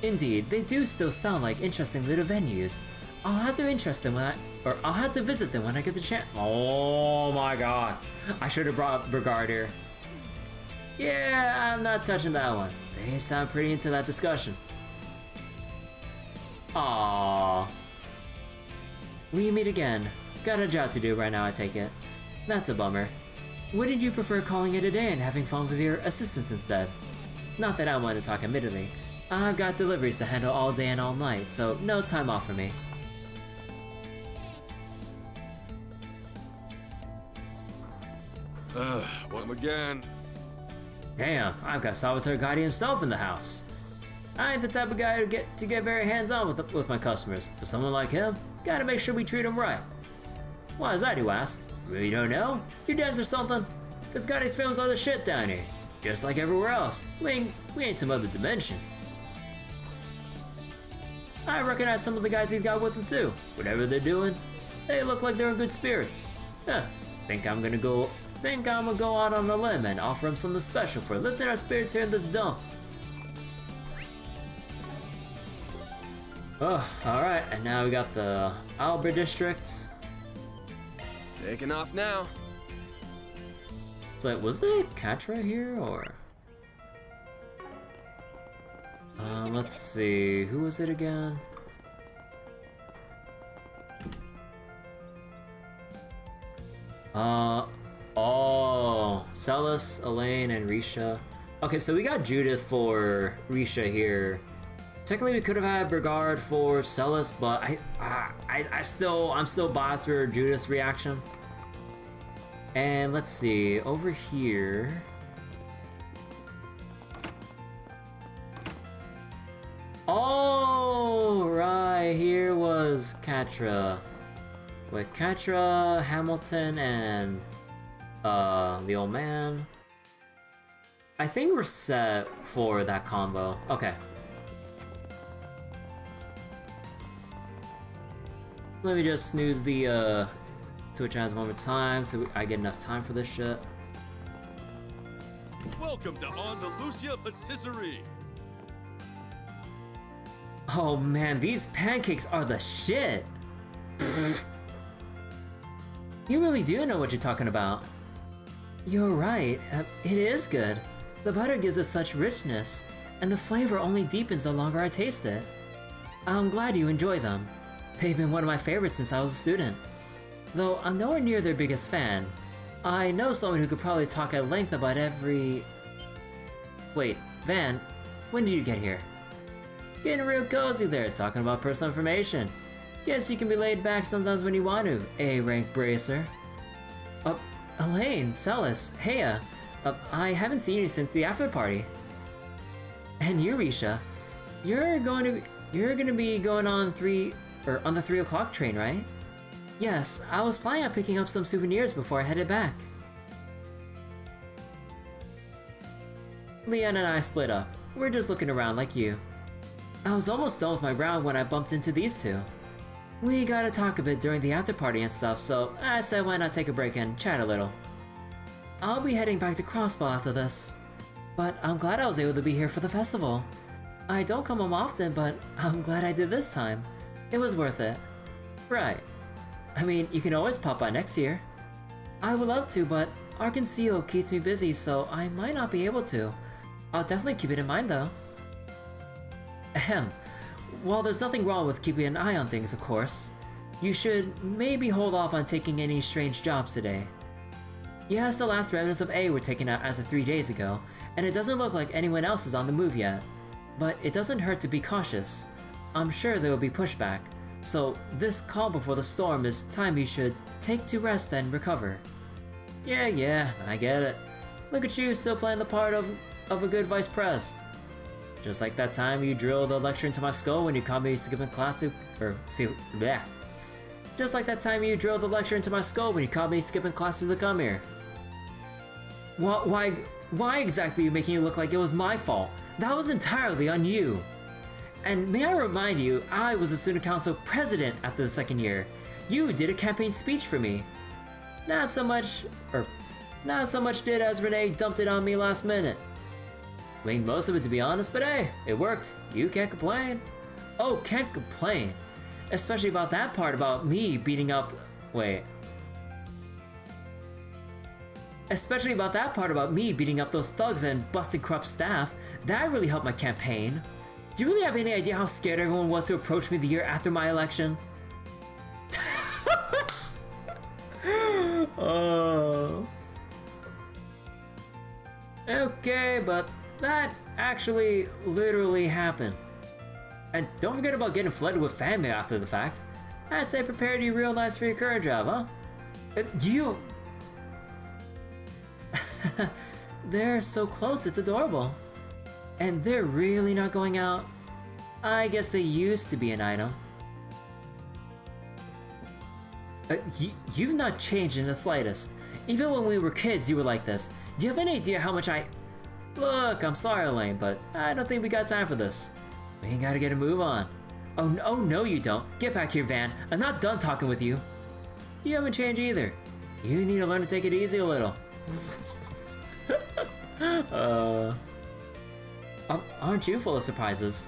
Indeed, they do still sound like interesting little venues. I'll have to I'll have to visit them when I get the chance. Oh my god. I should have brought Brigard here. Yeah, I'm not touching that one. They sound pretty into that discussion. Aww. We meet again. Got a job to do right now, I take it. That's a bummer. Wouldn't you prefer calling it a day and having fun with your assistants instead? Not that I want to talk admittedly. I've got deliveries to handle all day and all night, so no time off for me. Want him again? Damn, I've got Salvatore Gotti himself in the house. I ain't the type of guy to get very hands-on with my customers, but someone like him, gotta make sure we treat him right. Why is that, you ask? Really don't know? You dance or something? Cause Gotti's films are the shit down here. Just like everywhere else. We ain't some other dimension. I recognize some of the guys he's got with him too. Whatever they're doing, they look like they're in good spirits. Huh, think I'm gonna go out on a limb and offer him something special for lifting our spirits here in this dump. Oh, alright, and now we got the Albert district. Taking off now. It's like, was it Catra here, or? Let's see, who was it again? Oh, Celis, Elaine, and Rixia. Okay, so we got Judith for Rixia here. Technically, we could have had Brigard for Celis, but I'm still biased for Judith's reaction. And let's see, over here. Oh, right, here was Catra. With Catra, Hamilton, and the old man. I think we're set for that combo. Okay. Let me just snooze the Twitch ads one more time so I get enough time for this shit. Welcome to Andalucia Patisserie. Oh man, these pancakes are the shit! You really do know what you're talking about. You're right, it is good. The butter gives it such richness, and the flavor only deepens the longer I taste it. I'm glad you enjoy them. They've been one of my favorites since I was a student. Though I'm nowhere near their biggest fan. I know someone who could probably talk at length about every... Wait, Van, when did you get here? Getting real cozy there, talking about personal information. Guess you can be laid back sometimes when you want to, A-rank bracer. Elaine, Celis, Heya. I haven't seen you since the after party. And you, Rixia, you're gonna be going on on the 3 o'clock train, right? Yes, I was planning on picking up some souvenirs before I headed back. Leon and I split up. We're just looking around like you. I was almost done with my round when I bumped into these two. We gotta talk a bit during the after party and stuff, so I said why not take a break and chat a little. I'll be heading back to Crossbow after this, but I'm glad I was able to be here for the festival. I don't come home often, but I'm glad I did this time. It was worth it. Right. I mean, you can always pop by next year. I would love to, but Arkansas keeps me busy, so I might not be able to. I'll definitely keep it in mind though. Ahem. While there's nothing wrong with keeping an eye on things, of course, you should maybe hold off on taking any strange jobs today. Yes, the last remnants of A were taken out as of 3 days ago, and it doesn't look like anyone else is on the move yet. But it doesn't hurt to be cautious. I'm sure there will be pushback, so this calm before the storm is time you should take to rest and recover. Yeah, I get it. Look at you still playing the part of a good vice pres. Just like that time you drilled a lecture into my skull when you caught me skipping class to... Just like that time you drilled the lecture into my skull when you caught me skipping classes to come here. Why exactly are you making it look like it was my fault? That was entirely on you. And may I remind you, I was the student council president after the second year. You did a campaign speech for me. Not so much did as Renee dumped it on me last minute. Winged most of it to be honest, but hey, it worked. You can't complain. Oh, can't complain. Especially about that part about me beating up... Especially about that part about me beating up those thugs and busting corrupt staff. That really helped my campaign. Do you really have any idea how scared everyone was to approach me the year after my election? Oh. Okay, but that actually literally happened. And don't forget about getting flooded with fan mail after the fact. I'd say prepare you real nice for your current job, huh? They're so close, it's adorable. And they're really not going out. I guess they used to be an item. You've not changed in the slightest. Even when we were kids, you were like this. Do you have any idea how much I... Look, I'm sorry, Elaine, but I don't think we got time for this. We gotta get a move on. Oh no you don't. Get back here, Van. I'm not done talking with you. You haven't changed either. You need to learn to take it easy a little. Aren't you full of surprises?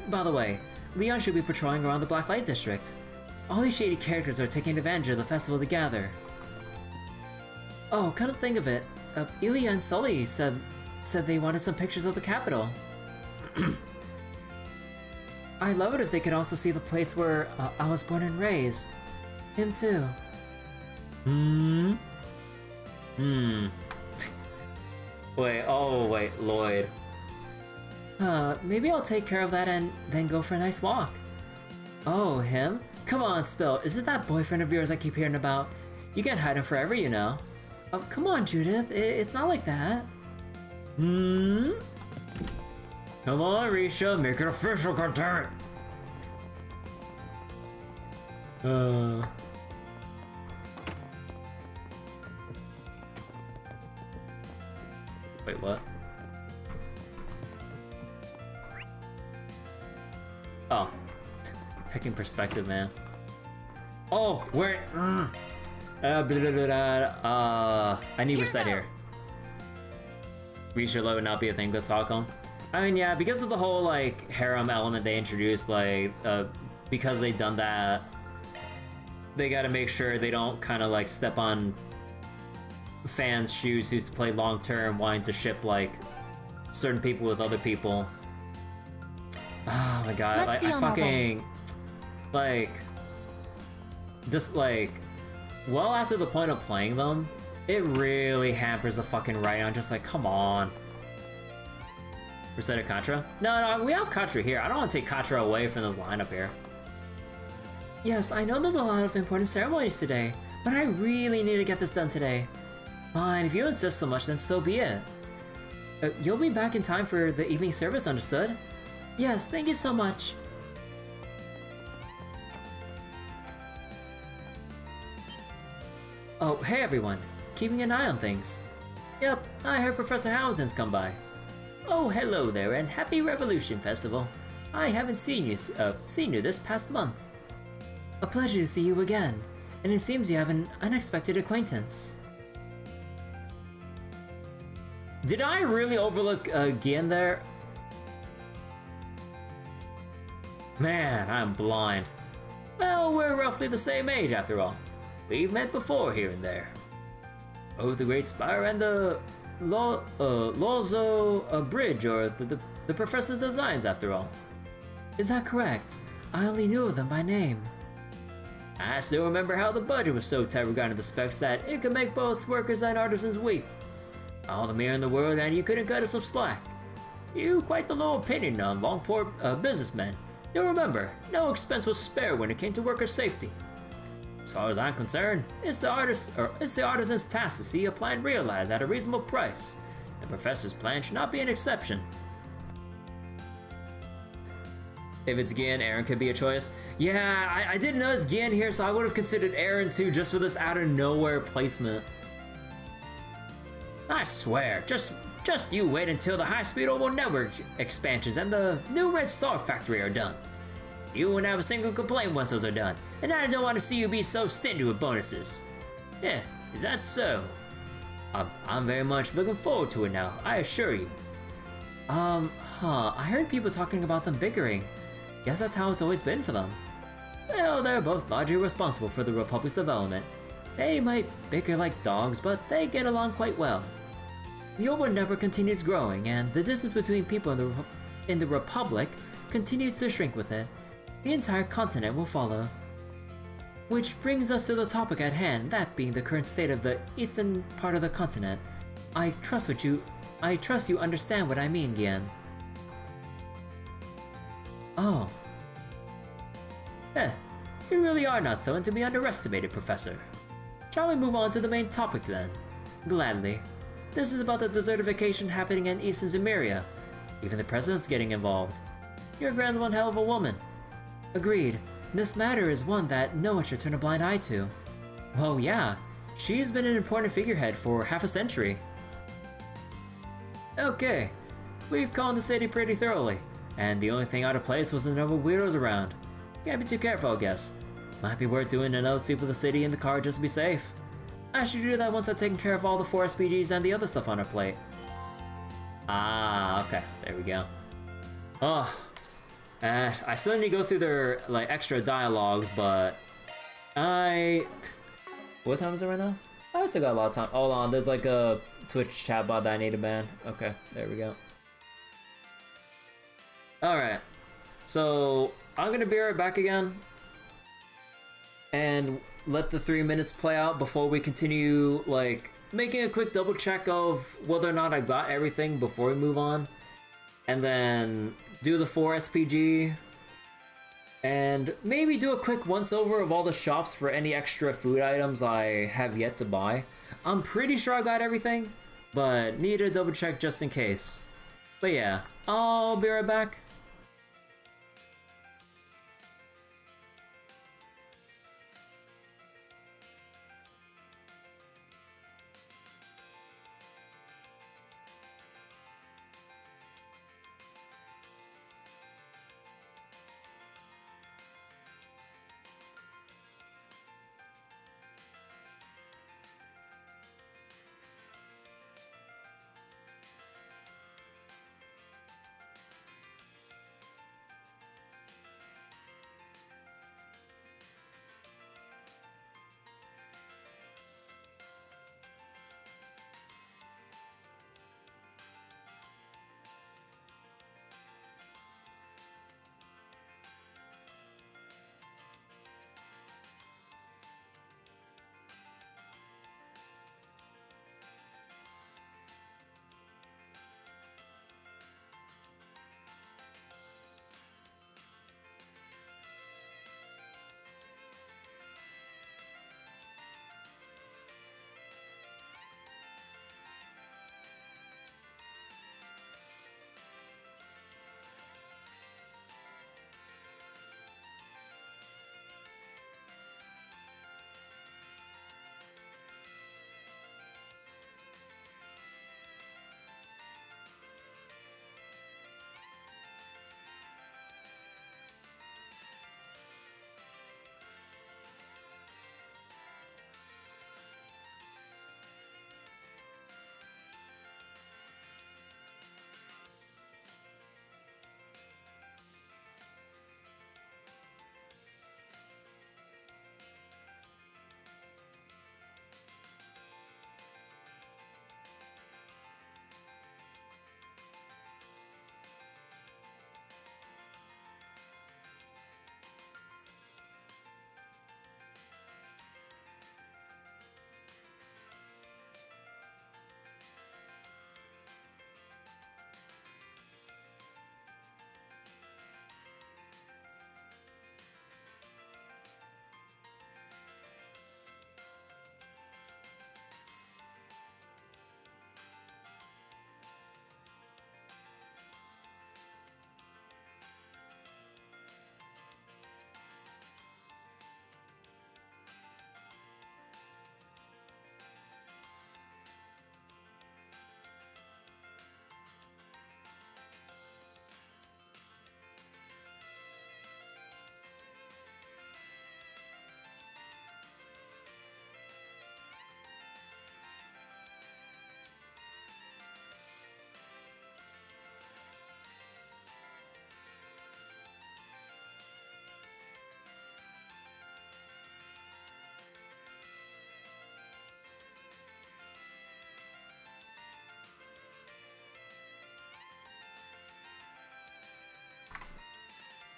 By the way, Leon should be patrolling around the Blacklight district. All these shady characters are taking advantage of the festival to gather. Oh, come to think of it, Ilya and Sully said they wanted some pictures of the capital. I'd love it if they could also see the place where I was born and raised. Him too. Wait, Lloyd. Maybe I'll take care of that and then go for a nice walk. Oh, him? Come on, Spill, is it that boyfriend of yours I keep hearing about? You can't hide him forever, you know. Oh, come on, Judith, it's not like that. Come on, Rixia, make it official, goddammit! Wait, what? Oh. Picking perspective, man. Oh, wait! I need reset here. Rixia would not be a thing to Stockholm. I mean, yeah, because of the whole, like, harem element they introduced, like, because they've done that, they gotta make sure they don't kind of, like, step on fans' shoes who's play long-term, wanting to ship, like, certain people with other people. Oh my god, I fucking, like, just, like, well after the point of playing them, it really hampers the fucking writing. I'm just like, come on. Reset of Contra? No, we have Contra here. I don't want to take Contra away from this lineup here. Yes, I know there's a lot of important ceremonies today, but I really need to get this done today. Fine, if you insist so much, then so be it. You'll be back in time for the evening service, understood? Yes, thank you so much. Oh, hey everyone. Keeping an eye on things. Yep, I heard Professor Hamilton's come by. Oh, hello there, and happy Revolution Festival. I haven't seen you this past month. A pleasure to see you again, and it seems you have an unexpected acquaintance. Did I really overlook Gian there? Man, I'm blind. Well, we're roughly the same age after all. We've met before here and there. Oh, the Great Spire and the Lozo Bridge, or the Professor's designs after all. Is that correct? I only knew of them by name. I still remember how the budget was so tight regarding the specs that it could make both workers and artisans weep. All the mirror in the world and you couldn't cut us some slack. You quite the low opinion on Longport businessmen. You'll remember, no expense was spared when it came to worker safety. As far as I'm concerned, it's the artisan's task to see a plan realized at a reasonable price. The Professor's plan should not be an exception. If it's Gian, Aaron could be a choice. Yeah, I didn't know it's Gian here, so I would have considered Aaron too, just for this out of nowhere placement. I swear, just you wait until the high-speed Oval Network expansions and the new Red Star factory are done. You won't have a single complaint once those are done, and I don't want to see you be so stingy with bonuses. Yeah, is that so? I'm very much looking forward to it now, I assure you. I heard people talking about them bickering. Guess that's how it's always been for them. Well, they're both largely responsible for the Republic's development. They might bicker like dogs, but they get along quite well. The Oval Network continues growing, and the distance between people in the Republic continues to shrink with it. The entire continent will follow. Which brings us to the topic at hand, that being the current state of the eastern part of the continent. I trust you understand what I mean, Gian. Oh. You really are not someone to be underestimated, Professor. Shall we move on to the main topic then? Gladly. This is about the desertification happening in Eastern Zemuria. Even the President's getting involved. Your grand's one hell of a woman. Agreed. This matter is one that no one should turn a blind eye to. Well, yeah. She's been an important figurehead for half a century. Okay. We've combed the city pretty thoroughly, and the only thing out of place was the number of weirdos around. Can't be too careful, I guess. Might be worth doing another sweep of the city in the car just to be safe. I should do that once I've taken care of all the 4 SPGs and the other stuff on our plate. Ah, okay. There we go. Oh. I still need to go through their, like, extra dialogues, but... What time is it right now? I still got a lot of time. Hold on, there's like a Twitch chat bot that I need to ban. Okay, there we go. Alright. So, I'm gonna be right back again. And let the 3 minutes play out before we continue, like, making a quick double check of whether or not I got everything before we move on. And then do the 4 SPG. And maybe do a quick once-over of all the shops for any extra food items I have yet to buy. I'm pretty sure I got everything, but need to double check just in case. But yeah, I'll be right back.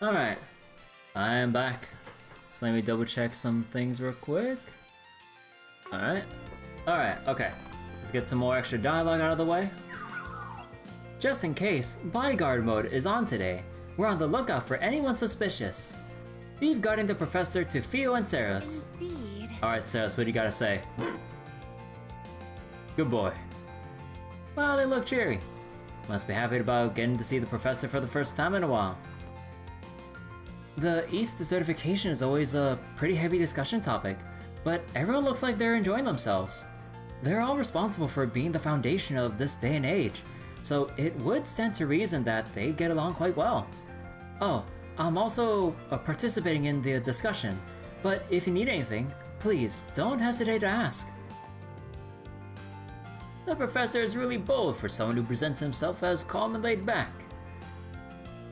Alright, I am back. So let me double check some things real quick. Alright. Alright, okay. Let's get some more extra dialogue out of the way. Just in case, bodyguard mode is on today. We're on the lookout for anyone suspicious. Leave guarding the professor to Theo and Saros. Indeed. Alright, Saros, what do you gotta say? Good boy. Well, they look cheery. Must be happy about getting to see the professor for the first time in a while. The East desertification is always a pretty heavy discussion topic, but everyone looks like they're enjoying themselves. They're all responsible for being the foundation of this day and age, so it would stand to reason that they get along quite well. Oh, I'm also participating in the discussion, but if you need anything, please don't hesitate to ask. The professor is really bold for someone who presents himself as calm and laid back.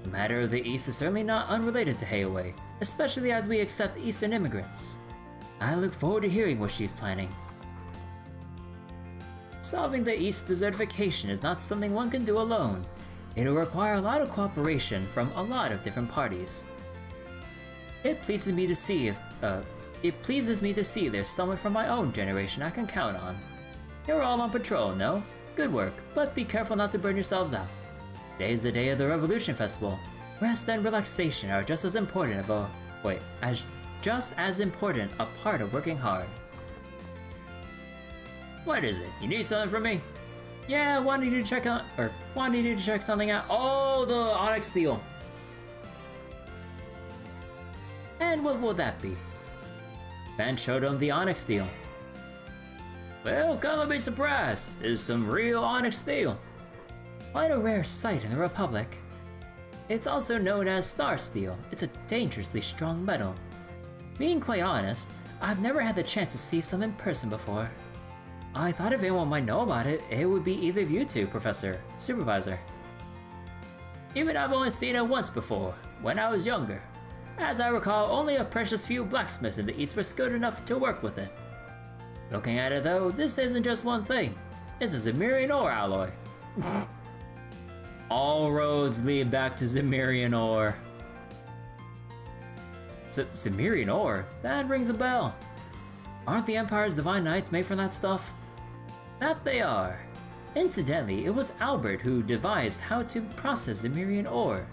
The matter of the East is certainly not unrelated to Hayaway, especially as we accept Eastern immigrants. I look forward to hearing what she's planning. Solving the East desertification is not something one can do alone. It'll require a lot of cooperation from a lot of different parties. It pleases me to see there's someone from my own generation I can count on. You're all on patrol, no? Good work, but be careful not to burn yourselves out. Today's the day of the Revolution Festival. Rest and relaxation are just as important just as important a part of working hard. What is it? You need something from me? Yeah, wanted you to check something out. Oh, the Onyx Steel. And what will that be? Ben showed him the Onyx Steel. Well, come and be surprised. It's some real Onyx Steel. Quite a rare sight in the Republic. It's also known as Star Steel. It's a dangerously strong metal. Being quite honest, I've never had the chance to see some in person before. I thought if anyone might know about it, it would be either of you two, Professor, Supervisor. Even I've only seen it once before, when I was younger. As I recall, only a precious few blacksmiths in the East were skilled enough to work with it. Looking at it though, this isn't just one thing. It's a Zemirian ore alloy. All roads lead back to Zemirian ore. Zemirian ore? That rings a bell. Aren't the Empire's Divine Knights made from that stuff? That they are. Incidentally, it was Albert who devised how to process Zemirian ore.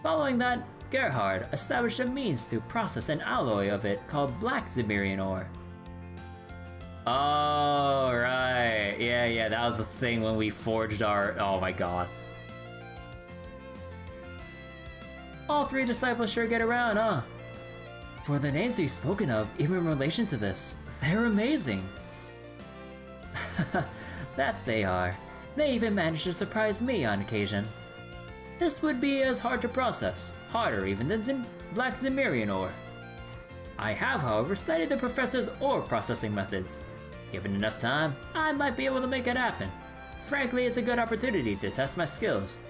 Following that, Gerhard established a means to process an alloy of it called Black Zemirian ore. Oh, right. Yeah, that was the thing when we forged our... Oh my god. All three disciples sure get around, huh? For the names you've spoken of, even in relation to this, they're amazing. That they are. They even managed to surprise me on occasion. This would be as hard to process, harder even than Black Zemirian ore. I have, however, studied the professor's ore processing methods. Given enough time, I might be able to make it happen. Frankly, it's a good opportunity to test my skills.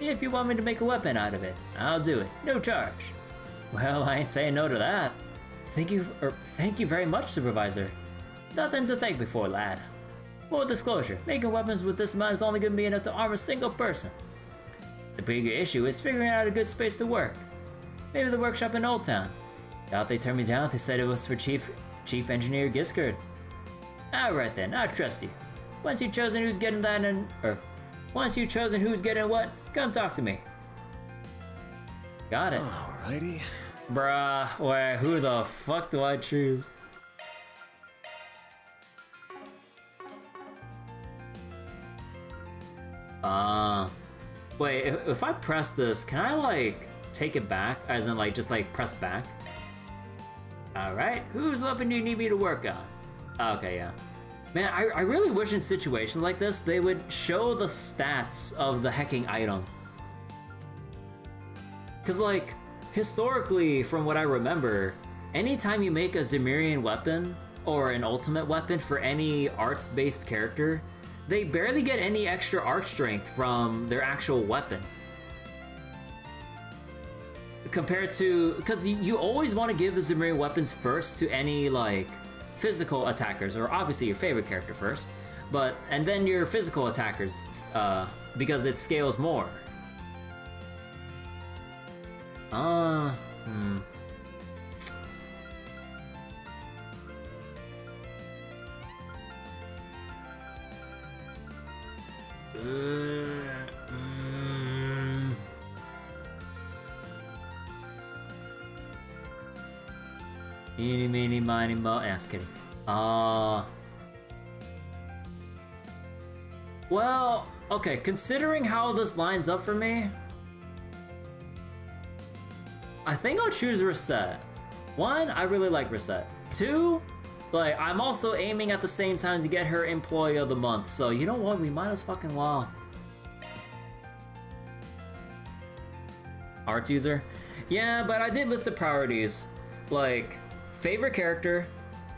If you want me to make a weapon out of it, I'll do it, no charge. Well, I ain't saying no to that. Thank you very much, Supervisor. Nothing to thank me for, lad. Full disclosure, making weapons with this amount is only going to be enough to arm a single person. The bigger issue is figuring out a good space to work. Maybe the workshop in Old Town. Doubt they turned me down if they said it was for Chief Engineer Giskard. Alright then, I trust you. Once you've chosen who's getting who's getting what, come talk to me. Got it. Alrighty. Bruh, wait, who the fuck do I choose? Wait, if I press this, can I like take it back? As in like just like press back? Alright, whose weapon do you need me to work on? Okay, yeah. Man, I really wish in situations like this they would show the stats of the hacking item. Cause like, historically, from what I remember, anytime you make a Zemirian weapon or an ultimate weapon for any arts-based character, they barely get any extra art strength from their actual weapon. Compared to, because you always want to give the Zemirian weapons first to any like physical attackers, or obviously your favorite character first, and then your physical attackers, because it scales more. Hmm. Eeny, meeny, miny, mo. Just kidding. Well, okay, considering how this lines up for me, I think I'll choose Reset. One, I really like Reset. Two, like, I'm also aiming at the same time to get her Employee of the Month, so you know what, we might as fucking well. Arts user? Yeah, but I did list the priorities. Like, favorite character,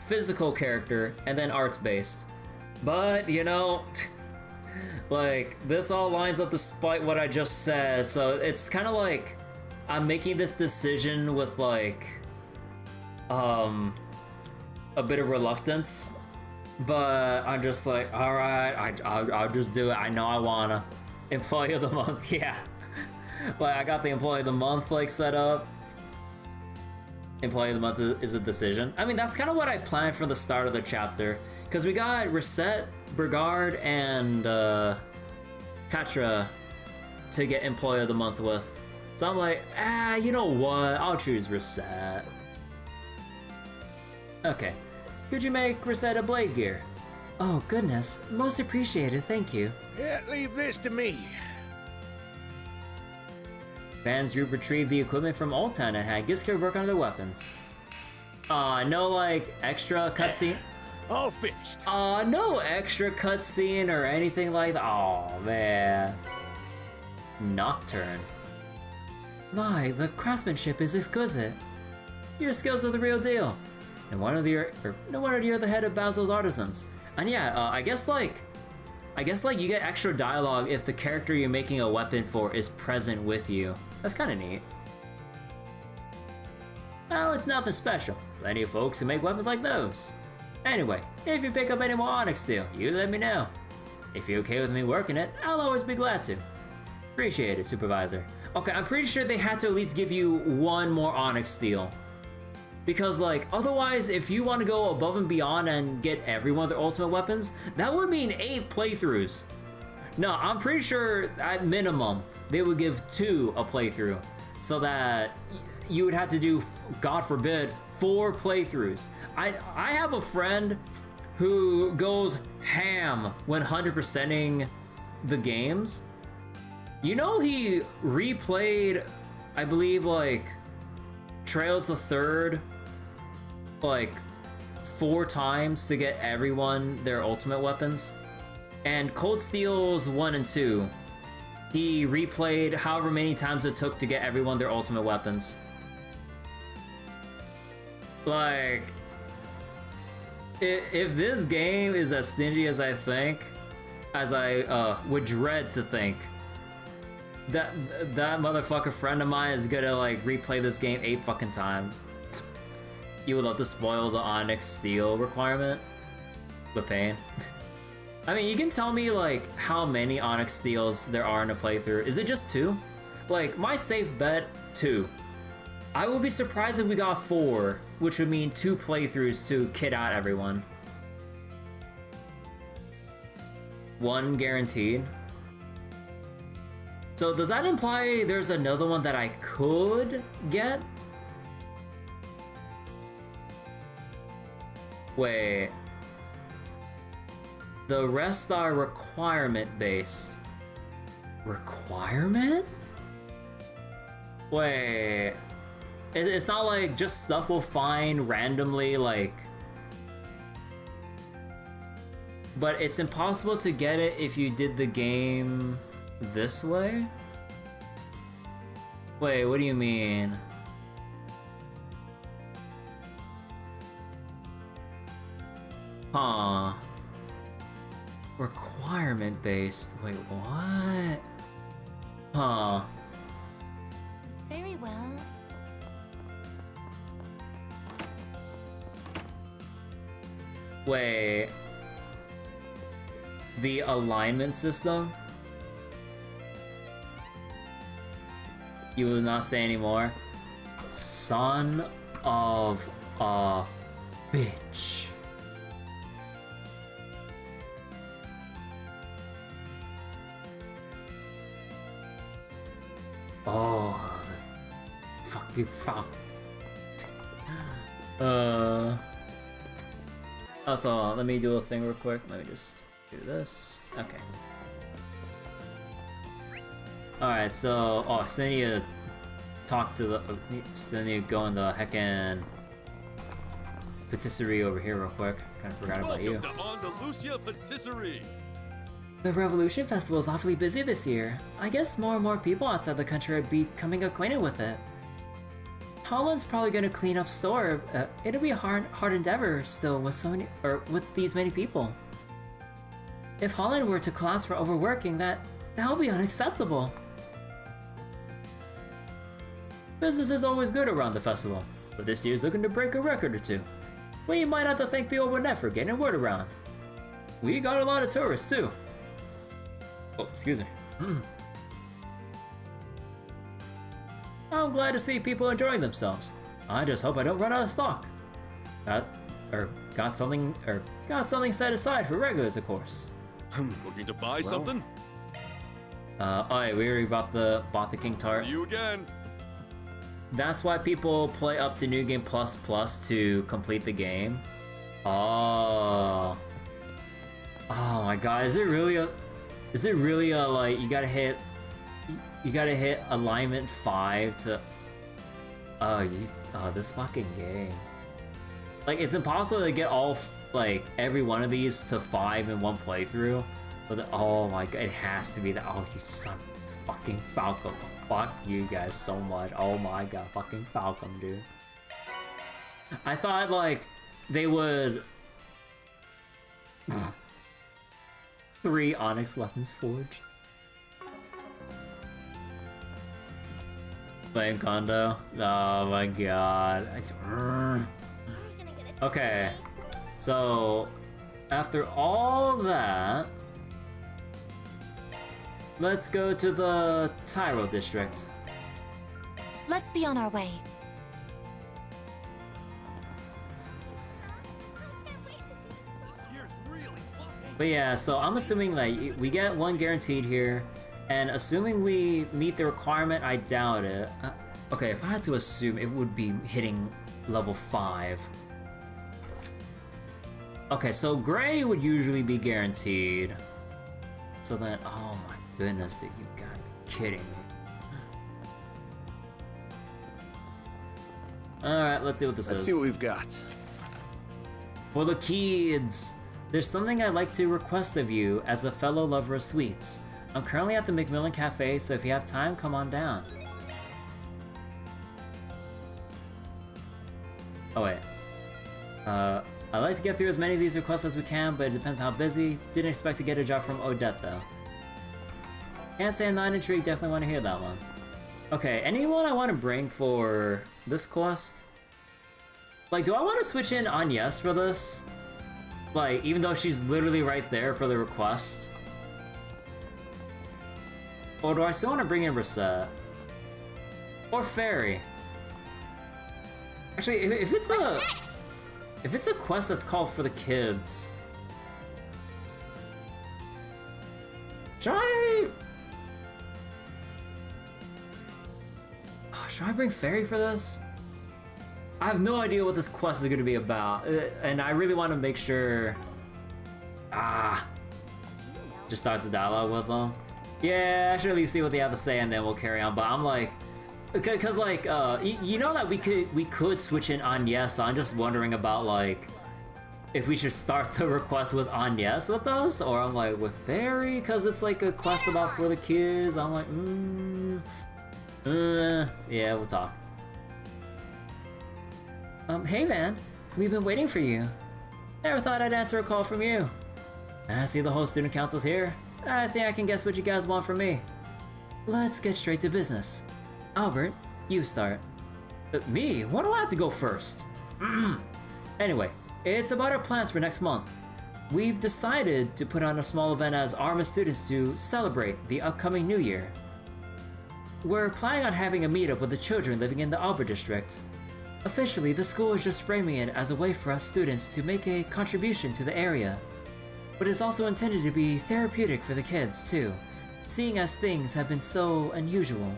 physical character, and then arts based. But, you know, like, this all lines up despite what I just said, so it's kind of like I'm making this decision with, like, a bit of reluctance, but I'm just like, alright, I'll just do it. I know I wanna. Employee of the Month, yeah. Like, I got the Employee of the Month, like, set up. Employee of the Month is a decision. I mean, that's kind of what I planned from the start of the chapter, because we got Reset, Brigard, and Katra to get Employee of the Month with. So I'm like, you know what? I'll choose Reset. Okay. Could you make Reset a blade gear? Oh, goodness. Most appreciated, thank you. Yeah, leave this to me. Fans group retrieved the equipment from Old Town and had Gisker work on their weapons. No, like, extra cutscene? All finished. No extra cutscene or anything like that. Oh man. Nocturne. My, the craftsmanship is exquisite. Your skills are the real deal. No wonder you're the head of Basil's artisans. And yeah, I guess like you get extra dialogue if the character you're making a weapon for is present with you. That's kind of neat. Oh, it's nothing special. Plenty of folks who make weapons like those. Anyway, if you pick up any more Onyx steel, you let me know. If you're okay with me working it, I'll always be glad to. Appreciate it, Supervisor. Okay, I'm pretty sure they had to at least give you one more Onyx steel. Because, like, otherwise, if you want to go above and beyond and get everyone their ultimate weapons, that would mean 8 playthroughs. No, I'm pretty sure at minimum, they would give 2 a playthrough. So that you would have to do, God forbid, 4 playthroughs. I have a friend who goes ham when 100%ing the games. You know, he replayed, I believe, like, Trails the Third, like, 4 times to get everyone their ultimate weapons. And Cold Steel's 1 and 2, he replayed however many times it took to get everyone their ultimate weapons. Like, if this game is as stingy as I think, as I would dread to think, that motherfucker friend of mine is gonna like replay this game 8 fucking times. You would love to spoil the Onyx steel requirement, but pain. I mean, you can tell me like how many Onyx steels there are in a playthrough. Is it just 2? Like, my safe bet, 2. I would be surprised if we got 4, which would mean 2 playthroughs to kit out everyone. 1 guaranteed. So does that imply there's another one that I could get? Wait. The rest are requirement based. Requirement? Wait. It's not like just stuff we'll find randomly, like... But it's impossible to get it if you did the game this way? Wait, what do you mean? Huh. Requirement based. Wait, what? Huh. Very well. Wait. The alignment system? You will not say anymore. Son of a bitch. Oh, fuck you, fuck. Also, let me do a thing real quick. Let me just do this. Okay. Alright, so... Oh, still need to talk to the... Still need to go in the heckin' patisserie over here real quick. Kinda forgot about you. Welcome to Andalucia Patisserie! The Revolution Festival is awfully busy this year. I guess more and more people outside the country are becoming acquainted with it. Holland's probably gonna clean up store. It'll be a hard endeavor still with so many, or with these many people. If Holland were to collapse for overworking, that'll be unacceptable. Business is always good around the festival, but this year's looking to break a record or two. We might have to thank the old Renne for getting word around. We got a lot of tourists too. Oh, excuse me. I'm glad to see people enjoying themselves. I just hope I don't run out of stock. Got something set aside for regulars, of course. Looking to buy something? Oh yeah, we already bought the King Tart. See you again. That's why people play up to New Game Plus Plus to complete the game. Oh. Oh my god, is it really a like you gotta hit alignment 5 to this fucking game. Like it's impossible to get all like every one of these to 5 in one playthrough. But oh my god, it has to be that. Oh, you son of a fucking Falcon. Fuck you guys so much. Oh my god, fucking Falcon, dude. I thought like they would 3 Onyx weapons forged. Flame condo. Oh my god. Okay. So after all that, let's go to the Tyro district. Let's be on our way. But yeah, so I'm assuming like we get 1 guaranteed here, and assuming we meet the requirement, I doubt it. Okay, if I had to assume, it would be hitting level 5. Okay, so gray would usually be guaranteed. So then, oh my goodness, dude, you gotta be kidding me. Alright, let's see what this is. Let's see what we've got. For the kids, there's something I'd like to request of you as a fellow lover of sweets. I'm currently at the Macmillan Cafe, so if you have time, come on down. Oh wait. I'd like to get through as many of these requests as we can, but it depends how busy. Didn't expect to get a job from Odette though. Can't say I'm not intrigued, definitely want to hear that one. Okay, anyone I want to bring for this quest? Like, do I want to switch in Agnès for this? Like, even though she's literally right there for the request? Or do I still want to bring in Reset? Or Fairy? Actually, if it's a quest that's called for the kids, should I bring Fairy for this? I have no idea what this quest is going to be about, and I really want to make sure. Just start the dialogue with them. Yeah, I should at least see what they have to say, and then we'll carry on. But I'm like, because like, you know that we could switch in Agnès. So I'm just wondering about like, if we should start the request with Agnès with us, or I'm like with Fairy, because it's like a quest about for the kids. I'm like, yeah, we'll talk. Hey man, we've been waiting for you. Never thought I'd answer a call from you. I see the whole student council's here. I think I can guess what you guys want from me. Let's get straight to business. Albert, you start. Me? Why do I have to go first? Anyway, it's about our plans for next month. We've decided to put on a small event as ARMA students to celebrate the upcoming new year. we're planning on having a meetup with the children living in the Albert district. Officially, the school is just framing it as a way for us students to make a contribution to the area. But it's also intended to be therapeutic for the kids, too, seeing as things have been so unusual.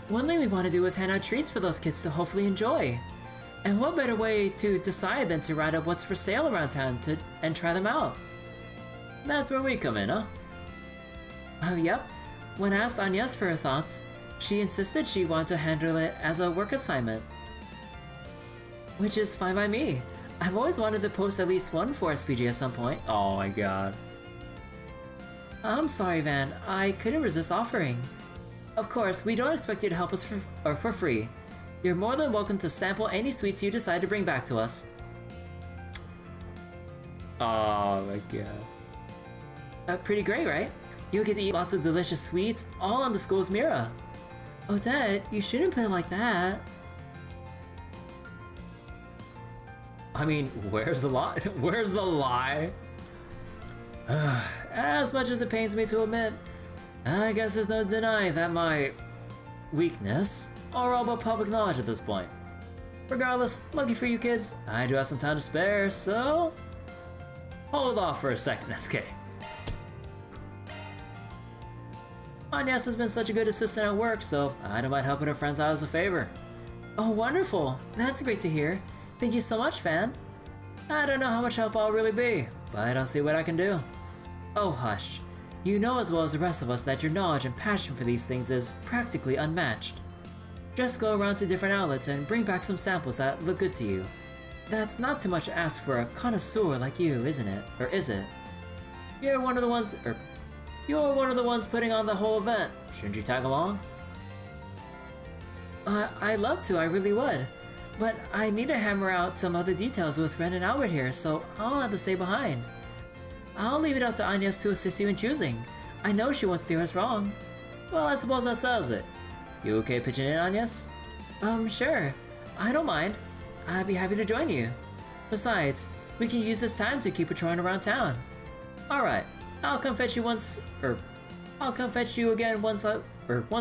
One thing we want to do is hand out treats for those kids to hopefully enjoy. And what better way to decide than to round up what's for sale around town and try them out? That's where we come in, huh? Yep. When asked Agnès for her thoughts, she insisted she wanted to handle it as a work assignment. Which is fine by me. I've always wanted to post at least one for SPG at some point. Oh my god. I'm sorry, Van. I couldn't resist offering. Of course, we don't expect you to help us for free. You're more than welcome to sample any sweets you decide to bring back to us. Oh my god. Pretty great, right? You'll get to eat lots of delicious sweets, all on the school's mirror. Odette, you shouldn't put it like that. I mean, where's the lie? Where's the lie? As much as it pains me to admit, I guess there's no denying that my weakness are all but public knowledge at this point. Regardless, lucky for you kids, I do have some time to spare, so hold off for a second, SK. Agnès has been such a good assistant at work, so I don't mind helping her friends out as a favor. Oh, wonderful! That's great to hear. Thank you so much, Fan. I don't know how much help I'll really be, but I'll see what I can do. Oh, hush. You know as well as the rest of us that your knowledge and passion for these things is practically unmatched. Just go around to different outlets and bring back some samples that look good to you. That's not too much to ask for a connoisseur like you, isn't it? Or is it? You're one of the ones putting on the whole event. Shouldn't you tag along? I'd love to, I really would. But I need to hammer out some other details with Renne and Albert here, so I'll have to stay behind. I'll leave it up to Agnès to assist you in choosing. I know she won't steer us wrong. Well, I suppose that settles it. You okay pitching in, Agnès? Sure. I don't mind. I'd be happy to join you. Besides, we can use this time to keep patrolling around town. Alright, I'll come fetch you again once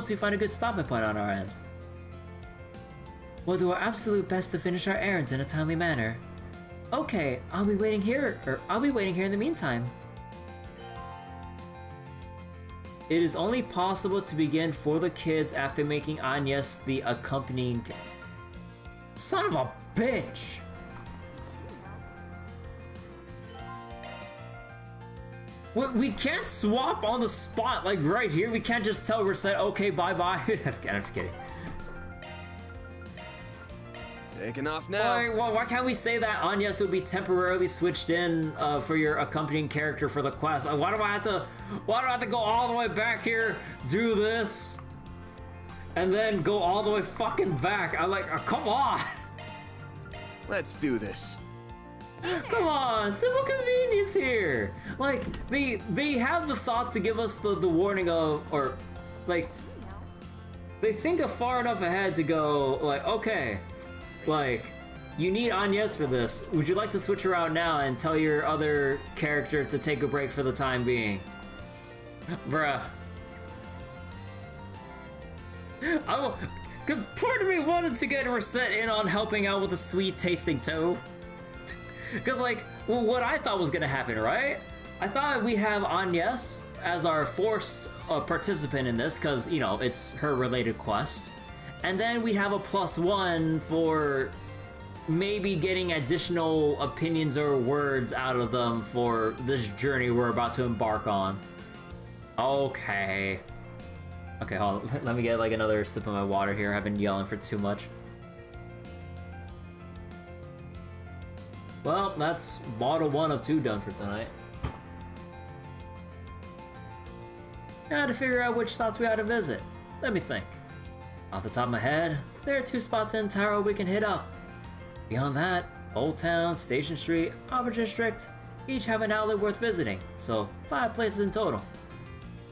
we find a good stopping point on our end. We'll do our absolute best to finish our errands in a timely manner. Okay, I'll be waiting here in the meantime. It is only possible to begin for the kids after making Agnès the accompanying. Son of a bitch! We can't swap on the spot, like right here. We can't just tell Reset, okay, bye bye. I'm just kidding. Taking off now. Why can't we say that Agnès would be temporarily switched in for your accompanying character for the quest? Like, why do I have to go all the way back here, do this, and then go all the way fucking back? I'm like, come on. Let's do this. Come on, simple convenience here. Like, they have the thought to give us the warning of, or like, they think of far enough ahead to go like, okay. Like, you need Agnès for this. Would you like to switch her out now and tell your other character to take a break for the time being? Bruh. Because part of me wanted to get Reset in on helping out with the sweet tasting toe. Because, like, well, what I thought was going to happen, right? I thought we'd have Agnès as our forced participant in this, because, you know, it's her related quest. And then we'd have a +1 for maybe getting additional opinions or words out of them for this journey we're about to embark on. Okay. Okay, hold on. Let me get like another sip of my water here. I've been yelling for too much. Well, that's bottle 1 of 2 done for tonight. Now to figure out which spots we ought to visit. Let me think. Off the top of my head, there are 2 spots in Taro we can hit up. Beyond that, Old Town, Station Street, Albert District, each have an outlet worth visiting, so 5 places in total.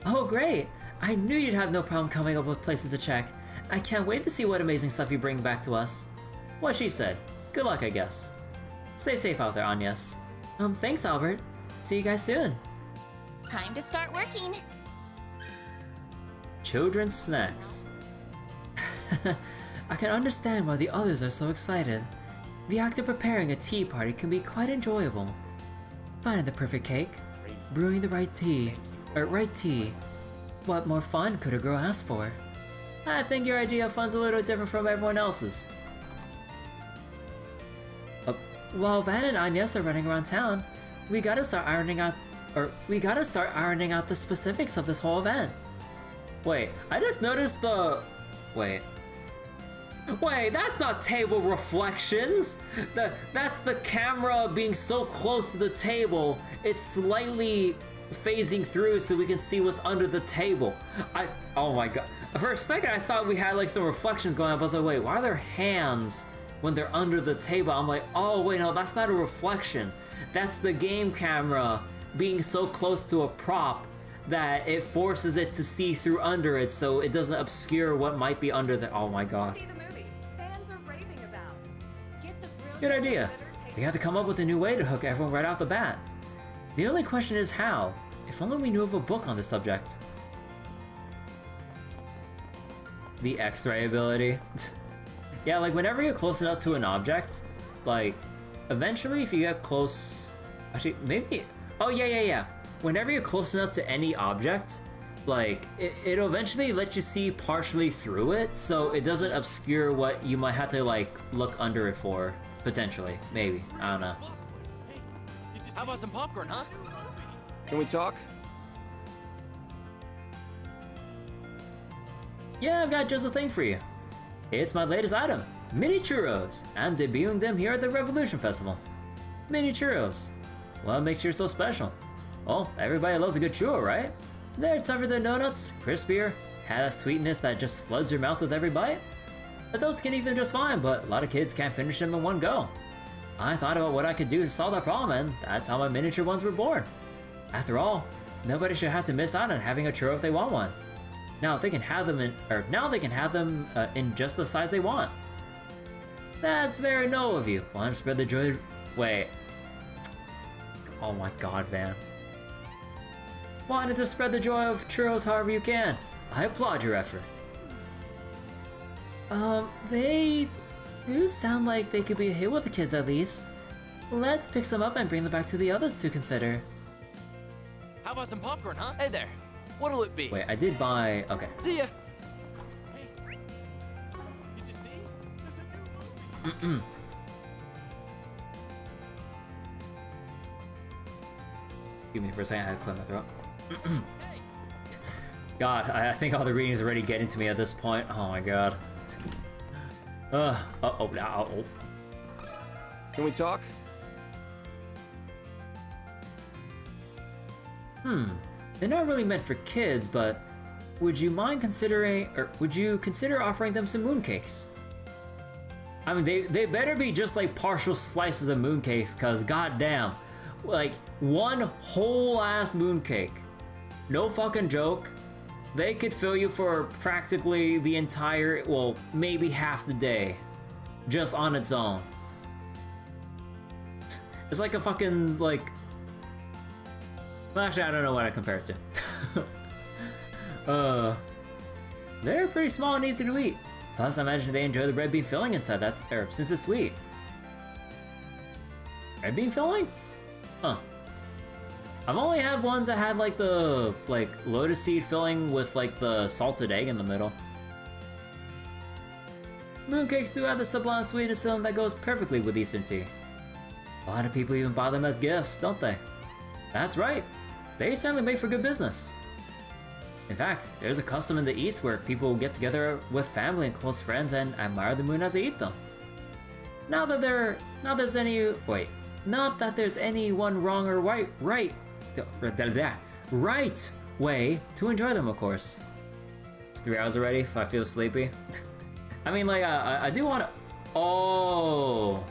Oh great! I knew you'd have no problem coming up with places to check. I can't wait to see what amazing stuff you bring back to us. What she said. Good luck, I guess. Stay safe out there, Agnès. Thanks, Albert. See you guys soon. Time to start working. Children's snacks. I can understand why the others are so excited. The act of preparing a tea party can be quite enjoyable. Finding the perfect cake, brewing the right tea. What more fun could a girl ask for? I think your idea of fun's a little different from everyone else's. While Van and Agnès are running around town, we gotta start ironing out the specifics of this whole event. Wait, I just noticed the... Wait, that's not table reflections! That's the camera being so close to the table, it's slightly phasing through so we can see what's under the table. Oh my god. For a second I thought we had like some reflections going on, but I was like, wait, why are there hands when they're under the table? I'm like, oh wait, no, that's not a reflection. That's the game camera being so close to a prop that it forces it to see through under it so it doesn't obscure what might be under the... Oh my god. See the movie. Fans are raving about. Get the Good idea. We have to come up with a new way to hook everyone right off the bat. The only question is how. If only we knew of a book on the subject. The X-ray ability. Yeah, like whenever you're close enough to an object, like eventually if you get close... Actually, maybe... Oh yeah. Whenever you're close enough to any object, like it'll eventually let you see partially through it, so it doesn't obscure what you might have to like look under it for, potentially. Maybe. I don't know. How about some popcorn, huh? Can we talk? Yeah, I've got just the thing for you. It's my latest item, mini churros. I'm debuting them here at the Revolution Festival. Mini churros. What makes yours so special? Well, everybody loves a good churro, right? They're tougher than donuts, crispier, have a sweetness that just floods your mouth with every bite. Adults can eat them just fine, but a lot of kids can't finish them in one go. I thought about what I could do to solve that problem, and that's how my miniature ones were born. After all, nobody should have to miss out on having a churro if they want one. Now they can have them in just the size they want. That's very noble of you. Want to spread the joy? Wait. Oh my god, Van. Wanted to spread the joy of churros however you can. I applaud your effort. They do sound like they could be a hit with the kids at least. Let's pick some up and bring them back to the others to consider. How about some popcorn, huh? Hey there. What'll it be? Wait, I did buy... Okay. See ya. Hey, did you see? There's a new movie. Excuse me for a second, I had to clear my throat. God, I think all the reading is already getting to me at this point. Oh my god. Can we talk? They're not really meant for kids, but would you consider offering them some mooncakes? I mean, they better be just like partial slices of mooncakes, cause goddamn, like one whole ass mooncake, no fucking joke, they could fill you for practically the entire, well, maybe half the day, just on its own. It's like a fucking, like, well, actually, I don't know what I compare it to. They're pretty small and easy to eat. Plus, I imagine they enjoy the red bean filling inside, since it's sweet. Red bean filling? Huh. I've only had ones that had like the lotus seed filling with like the salted egg in the middle. Mooncakes do have the sublime sweetness to them that goes perfectly with Eastern tea. A lot of people even buy them as gifts, don't they? That's right. They certainly make for good business. In fact, there's a custom in the East where people get together with family and close friends and admire the moon as they eat them. Not that there's any one wrong or right way to enjoy them, of course. It's 3 hours already. If I feel sleepy. I mean, like, I do want to. Oh.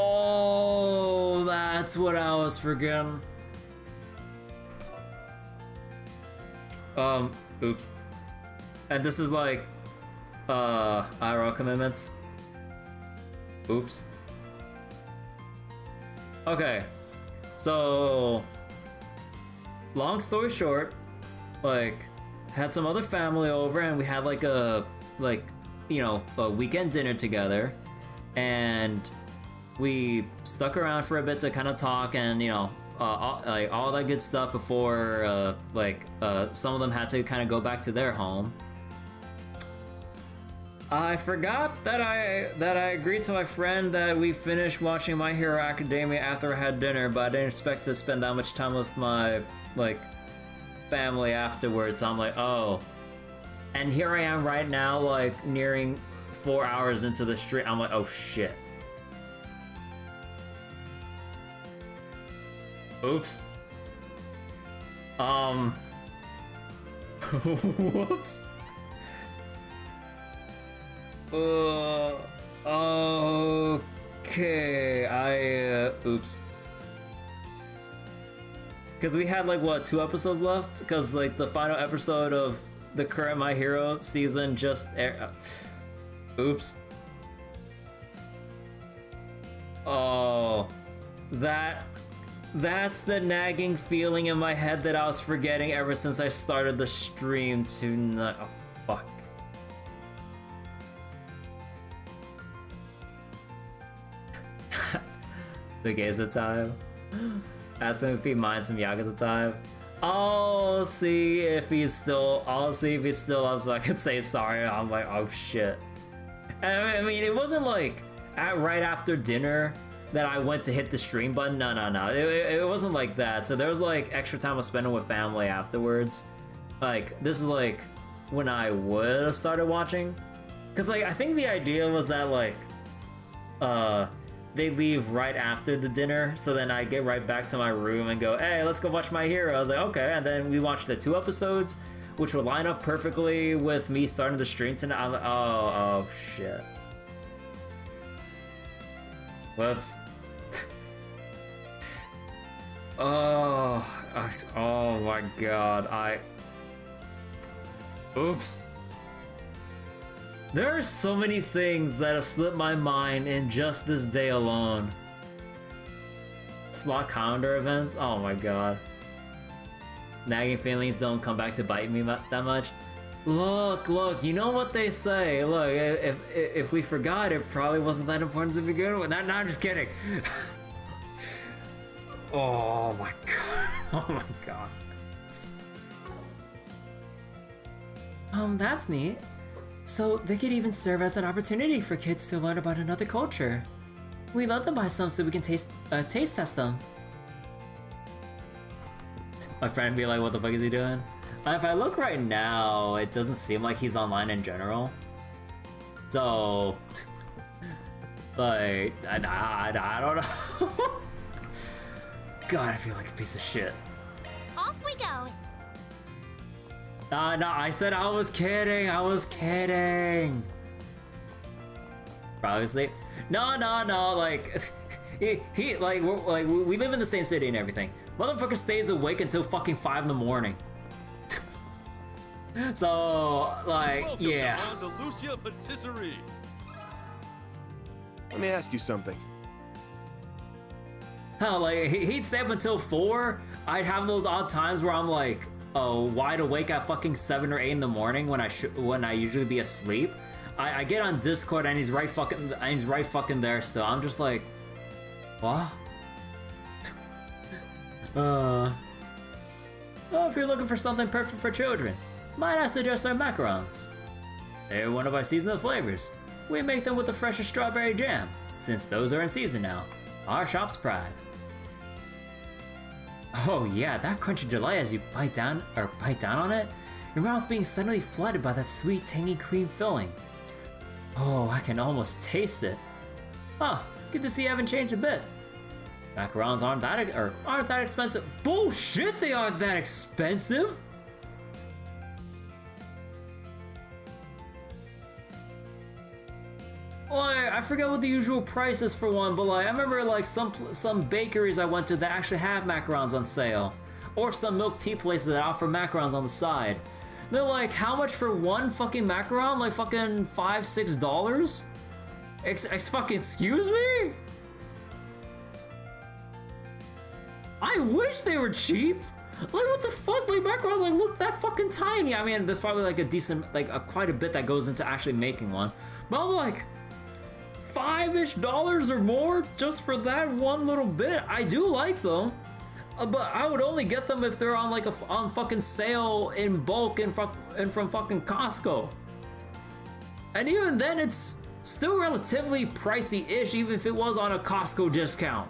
Oh, that's what I was forgetting. Oops. And this is like, IRL commitments. Oops. Okay. So, long story short, like, had some other family over and we had like a weekend dinner together, and we stuck around for a bit to kind of talk and all that good stuff before some of them had to kind of go back to their home. I forgot that I agreed to my friend that we finished watching My Hero Academia after I had dinner, but I didn't expect to spend that much time with my family afterwards. So I'm like, oh. And here I am right now, like nearing 4 hours into the stream. I'm like, oh shit. Oops. Whoops. Okay, oops. Because we had like, what, 2 episodes left? Because like the final episode of the current My Hero season just aired. Oops. Oh, that's the nagging feeling in my head that I was forgetting ever since I started the stream tonight. Oh, fuck. The Geza time. Ask him if he minds some Yakuza time. I'll see if he's still up so I can say sorry. I'm like, oh shit. I mean, it wasn't like right after dinner that I went to hit the stream button. No. It wasn't like that. So there was like extra time I was spending with family afterwards. Like, this is like when I would have started watching. Cause like, I think the idea was that like, they leave right after the dinner, so then I get right back to my room and go, hey, let's go watch My Hero. I was like, okay, and then we watched the 2 episodes, which will line up perfectly with me starting the stream tonight. I'm like, oh shit. Whoops. Oh my god, oops. There are so many things that have slipped my mind in just this day alone. Slot calendar events? Oh my god. Nagging feelings don't come back to bite me that much. Look, you know what they say. Look, if we forgot, it probably wasn't that important to begin with. No, I'm just kidding. Oh my god. Oh my god. That's neat. So they could even serve as an opportunity for kids to learn about another culture. We let them buy some so we can taste test them. My friend be like, what the fuck is he doing? If I look right now, it doesn't seem like he's online in general. So, like, I don't know. God, I feel like a piece of shit. Off we go. No, I said I was kidding. Probably asleep. No, like, he like, we live in the same city and everything. Motherfucker stays awake until fucking 5 in the morning. So, like, Welcome yeah. to Andalucia Patisserie. Let me ask you something. Hell, like, he'd stay up until 4. I'd have those odd times where I'm like, wide awake at fucking 7 or 8 in the morning when I usually be asleep. I get on Discord and he's right fucking there still. I'm just like, what? Well, if you're looking for something perfect for children, might I suggest our macarons? They're one of our seasonal flavors. We make them with the freshest strawberry jam, since those are in season now. Our shop's pride. Oh yeah, that crunchy delight as you bite down on it, your mouth being suddenly flooded by that sweet, tangy cream filling. Oh, I can almost taste it. Huh, good to see you haven't changed a bit. Macarons aren't that expensive. Bullshit, they aren't that expensive! Like, I forget what the usual price is for one, but like, I remember like some bakeries I went to that actually have macarons on sale. Or some milk tea places that offer macarons on the side. They're like, how much for one fucking macaron? Like fucking $5-6? Fucking excuse me? I wish they were cheap. Like, what the fuck? Like, macarons, like, look that fucking tiny. I mean, there's probably like a decent, like, quite a bit that goes into actually making one. But I'm like, $5-ish or more just for that one little bit. I do like them, but I would only get them if they're on like on fucking sale in bulk and from fucking Costco. And even then, it's still relatively pricey-ish, even if it was on a Costco discount.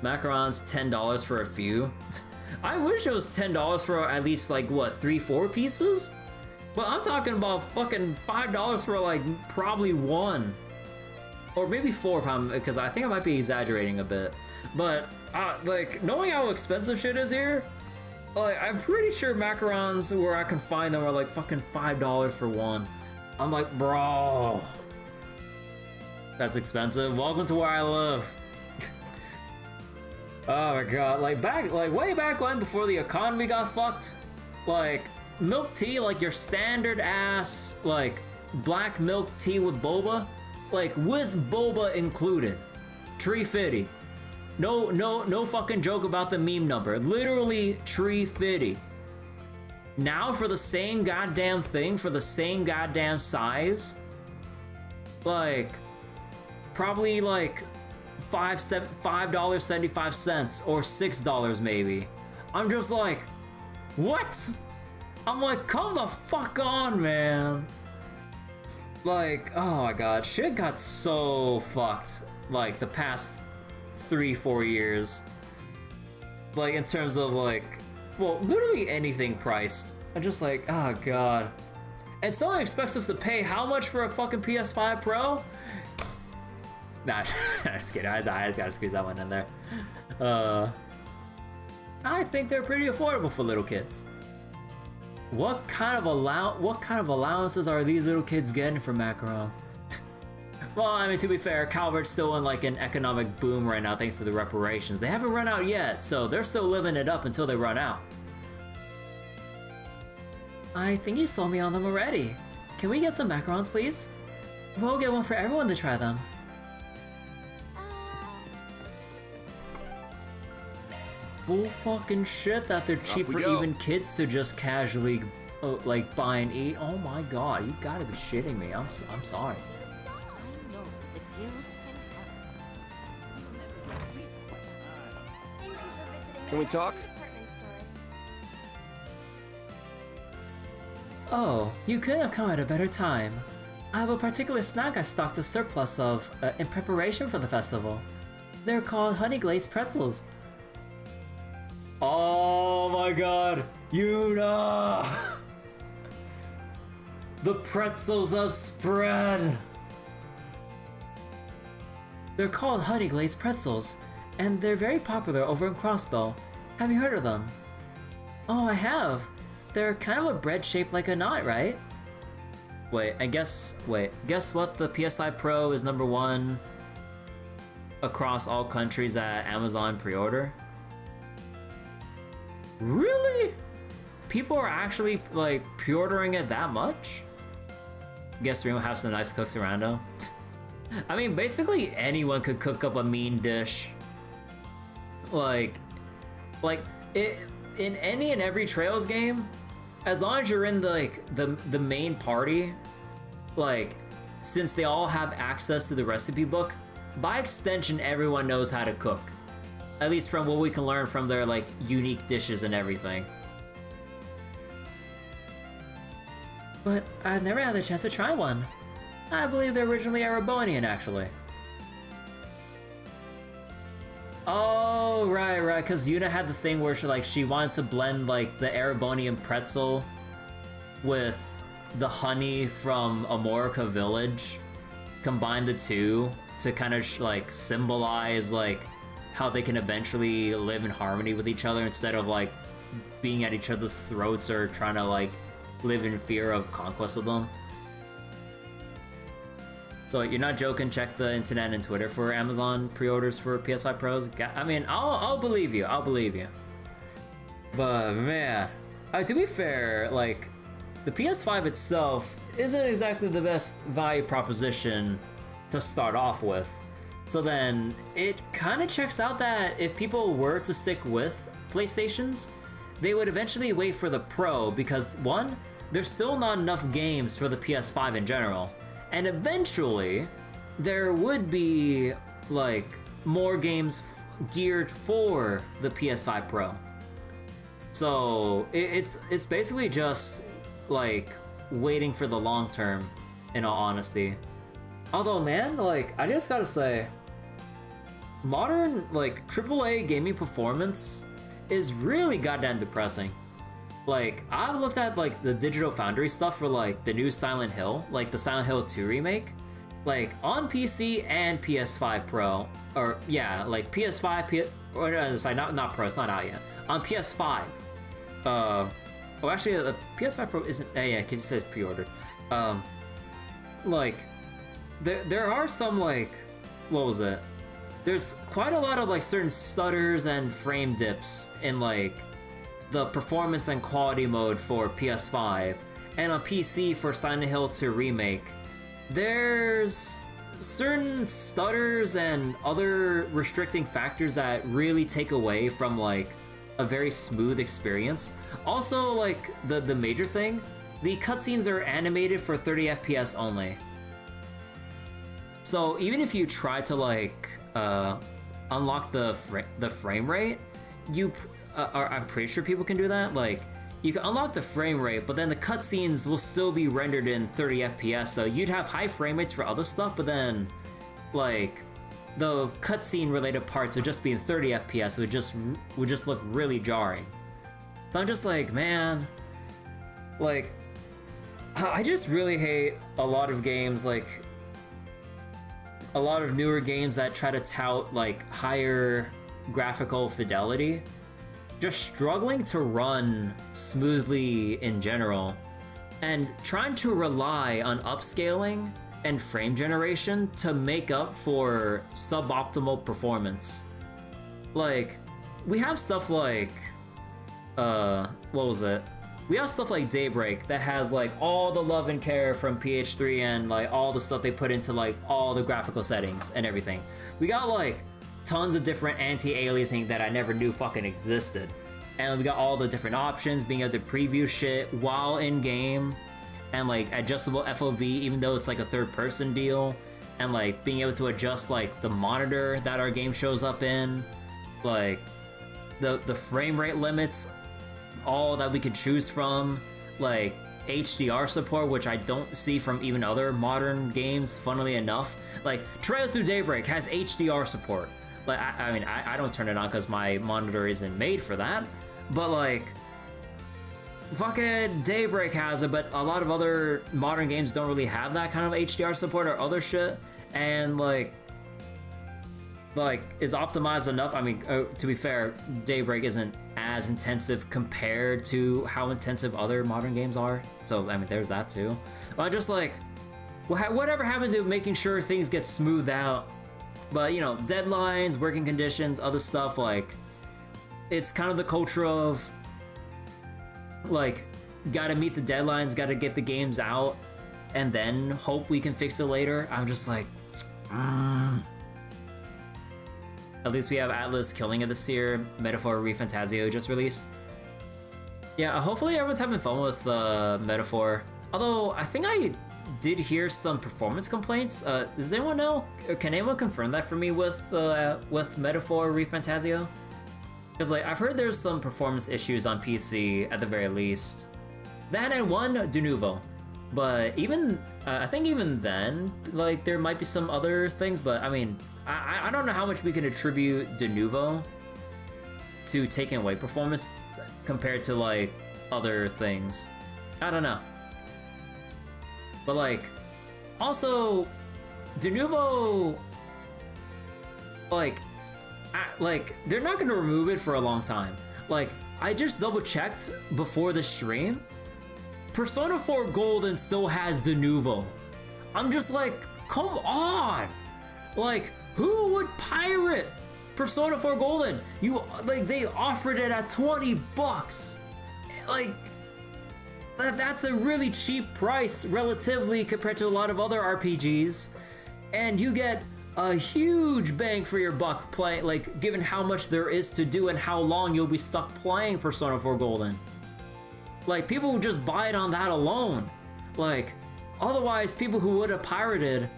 Macarons, $10 for a few. I wish it was $10 for at least like what, 3-4 pieces? But I'm talking about fucking $5 for like probably one. Or maybe 4 if because I think I might be exaggerating a bit. But like, knowing how expensive shit is here, like, I'm pretty sure macarons where I can find them are like fucking $5 for one. I'm like, bro, that's expensive. Welcome to where I live. Oh my god, like way back when, before the economy got fucked, like milk tea, like your standard ass, like black milk tea with boba, like with boba included, $3.50. No fucking joke about the meme number. Literally $3.50. Now for the same goddamn thing, for the same goddamn size, like probably like $5.75 or $6 maybe. I'm just like, what? I'm like, come the fuck on, man. Like, oh my god, shit got so fucked like the past 3-4 years. Like in terms of like, well, literally anything priced. I'm just like, oh god. And someone expects us to pay how much for a fucking PS5 Pro? Nah, I'm just kidding. I just gotta squeeze that one in there. I think they're pretty affordable for little kids. What kind of allowances are these little kids getting from macarons? Well, I mean, to be fair, Calvert's still in like an economic boom right now thanks to the reparations. They haven't run out yet, so they're still living it up until they run out. I think you sold me on them already. Can we get some macarons, please? We'll get one for everyone to try them. Bull fucking shit that they're cheap for even kids to just casually like buy and eat. Oh my god, you gotta be shitting me. I'm sorry. Can we talk? Oh, you couldn't have come at a better time. I have a particular snack I stocked a surplus of in preparation for the festival. They're called honey glazed pretzels. Oh my god, Yuna! The pretzels have spread! They're called honey glazed pretzels, and they're very popular over in Crossbow. Have you heard of them? Oh, I have. They're kind of a bread shaped like a knot, right? Guess what? The PS5 Pro is #1 across all countries at Amazon pre-order. Really? People are actually like pre-ordering it that much? Guess we don't have some nice cooks around them. I mean, basically anyone could cook up a mean dish. Like it in any and every Trails game, as long as you're in the main party, like since they all have access to the recipe book, by extension everyone knows how to cook. At least from what we can learn from their like unique dishes and everything. But I've never had the chance to try one. I believe they're originally Erebonian, actually. Oh, right, because Yuna had the thing where she wanted to blend like the Erebonian pretzel with the honey from Amorica Village, combine the two to kind of like symbolize like how they can eventually live in harmony with each other instead of like being at each other's throats or trying to like live in fear of conquest of them. So you're not joking, check the internet and Twitter for Amazon pre-orders for PS5 Pros. I mean, I'll believe you, But man, to be fair, like the PS5 itself isn't exactly the best value proposition to start off with. So then it kind of checks out that if people were to stick with PlayStations, they would eventually wait for the Pro because one, there's still not enough games for the PS5 in general. And eventually, there would be like more games geared for the PS5 Pro. So it's basically just like waiting for the long term, in all honesty. Although, man, like I just gotta say, modern like AAA gaming performance is really goddamn depressing. Like I've looked at like the Digital Foundry stuff for like the new Silent Hill, like the Silent Hill 2 remake, like on PC and PS5 Pro, or yeah, like PS5, sorry, not Pro, it's not out yet. On PS5, oh actually the PS5 Pro isn't, yeah, because it says pre-ordered. Like there are some like, what was it? There's quite a lot of like certain stutters and frame dips in like the performance and quality mode for PS5, and on PC for Silent Hill 2 Remake. There's certain stutters and other restricting factors that really take away from like a very smooth experience. Also, like the major thing, the cutscenes are animated for 30 FPS only. So even if you try to like unlock the frame rate, I'm pretty sure people can do that. Like you can unlock the frame rate, but then the cutscenes will still be rendered in 30 FPS. So you'd have high frame rates for other stuff, but then like the cutscene related parts would just be in 30 FPS. It would just look really jarring. So I'm just like, man, like I just really hate a lot of games, like a lot of newer games that try to tout like higher graphical fidelity, just struggling to run smoothly in general, and trying to rely on upscaling and frame generation to make up for suboptimal performance. Like, we have stuff like, what was it? We have stuff like Daybreak that has like all the love and care from PH3 and like all the stuff they put into like all the graphical settings and everything. We got like tons of different anti-aliasing that I never knew fucking existed. And we got all the different options, being able to preview shit while in game, and like adjustable FOV even though it's like a third person deal, and like being able to adjust like the monitor that our game shows up in, like the frame rate limits, all that we could choose from, like HDR support, which I don't see from even other modern games, funnily enough. Like Trails Through Daybreak has HDR support. Like I mean I don't turn it on because my monitor isn't made for that, but like fucking Daybreak has it, but a lot of other modern games don't really have that kind of HDR support or other shit. And like is optimized enough. I mean, to be fair, Daybreak isn't as intensive compared to how intensive other modern games are, so I mean there's that too. But just like whatever happened to making sure things get smoothed out. But you know, deadlines, working conditions, other stuff, like it's kind of the culture of like gotta meet the deadlines, gotta get the games out, and then hope we can fix it later. I'm just like At least we have Atlas Killing of this year, Metaphor ReFantazio just released. Yeah, hopefully everyone's having fun with Metaphor. Although I think I did hear some performance complaints. Does anyone know? Or can anyone confirm that for me with Metaphor ReFantazio? Because like I've heard there's some performance issues on PC at the very least. That and one De Novo. But even I think even then, like there might be some other things. But I mean, I don't know how much we can attribute De Novo to taking away performance compared to like other things. I don't know. But like, also, De Novo, like they're not gonna remove it for a long time. Like, I just double checked before the stream. Persona 4 Golden still has De Novo. I'm just like, come on! Like, who would pirate Persona 4 Golden? You, like, they offered it at $20. Like, that's a really cheap price relatively compared to a lot of other RPGs. And you get a huge bang for your buck play, like, given how much there is to do and how long you'll be stuck playing Persona 4 Golden. Like, people would just buy it on that alone. Like, otherwise, people who would have pirated,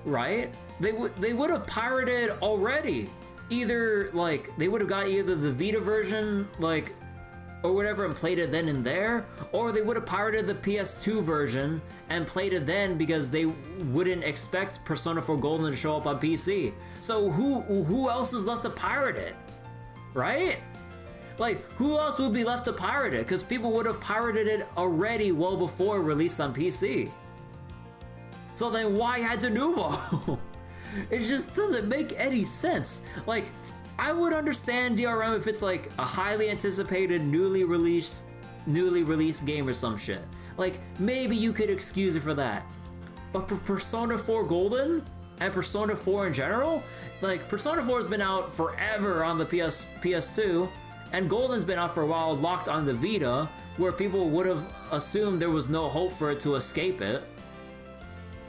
right? They would have pirated already. Either, like, they would have got either the Vita version, like, or whatever, and played it then and there, or they would have pirated the PS2 version and played it then because they wouldn't expect Persona 4 Golden to show up on PC. So who else is left to pirate it, right? Like, who else would be left to pirate it? Because people would have pirated it already well before it released on PC. So then why had de novo? It just doesn't make any sense. Like, I would understand DRM if it's like a highly anticipated, newly released game or some shit. Like, maybe you could excuse it for that. But for Persona 4 Golden and Persona 4 in general, like, Persona 4 has been out forever on the PS2, and Golden's been out for a while, locked on the Vita, where people would have assumed there was no hope for it to escape it.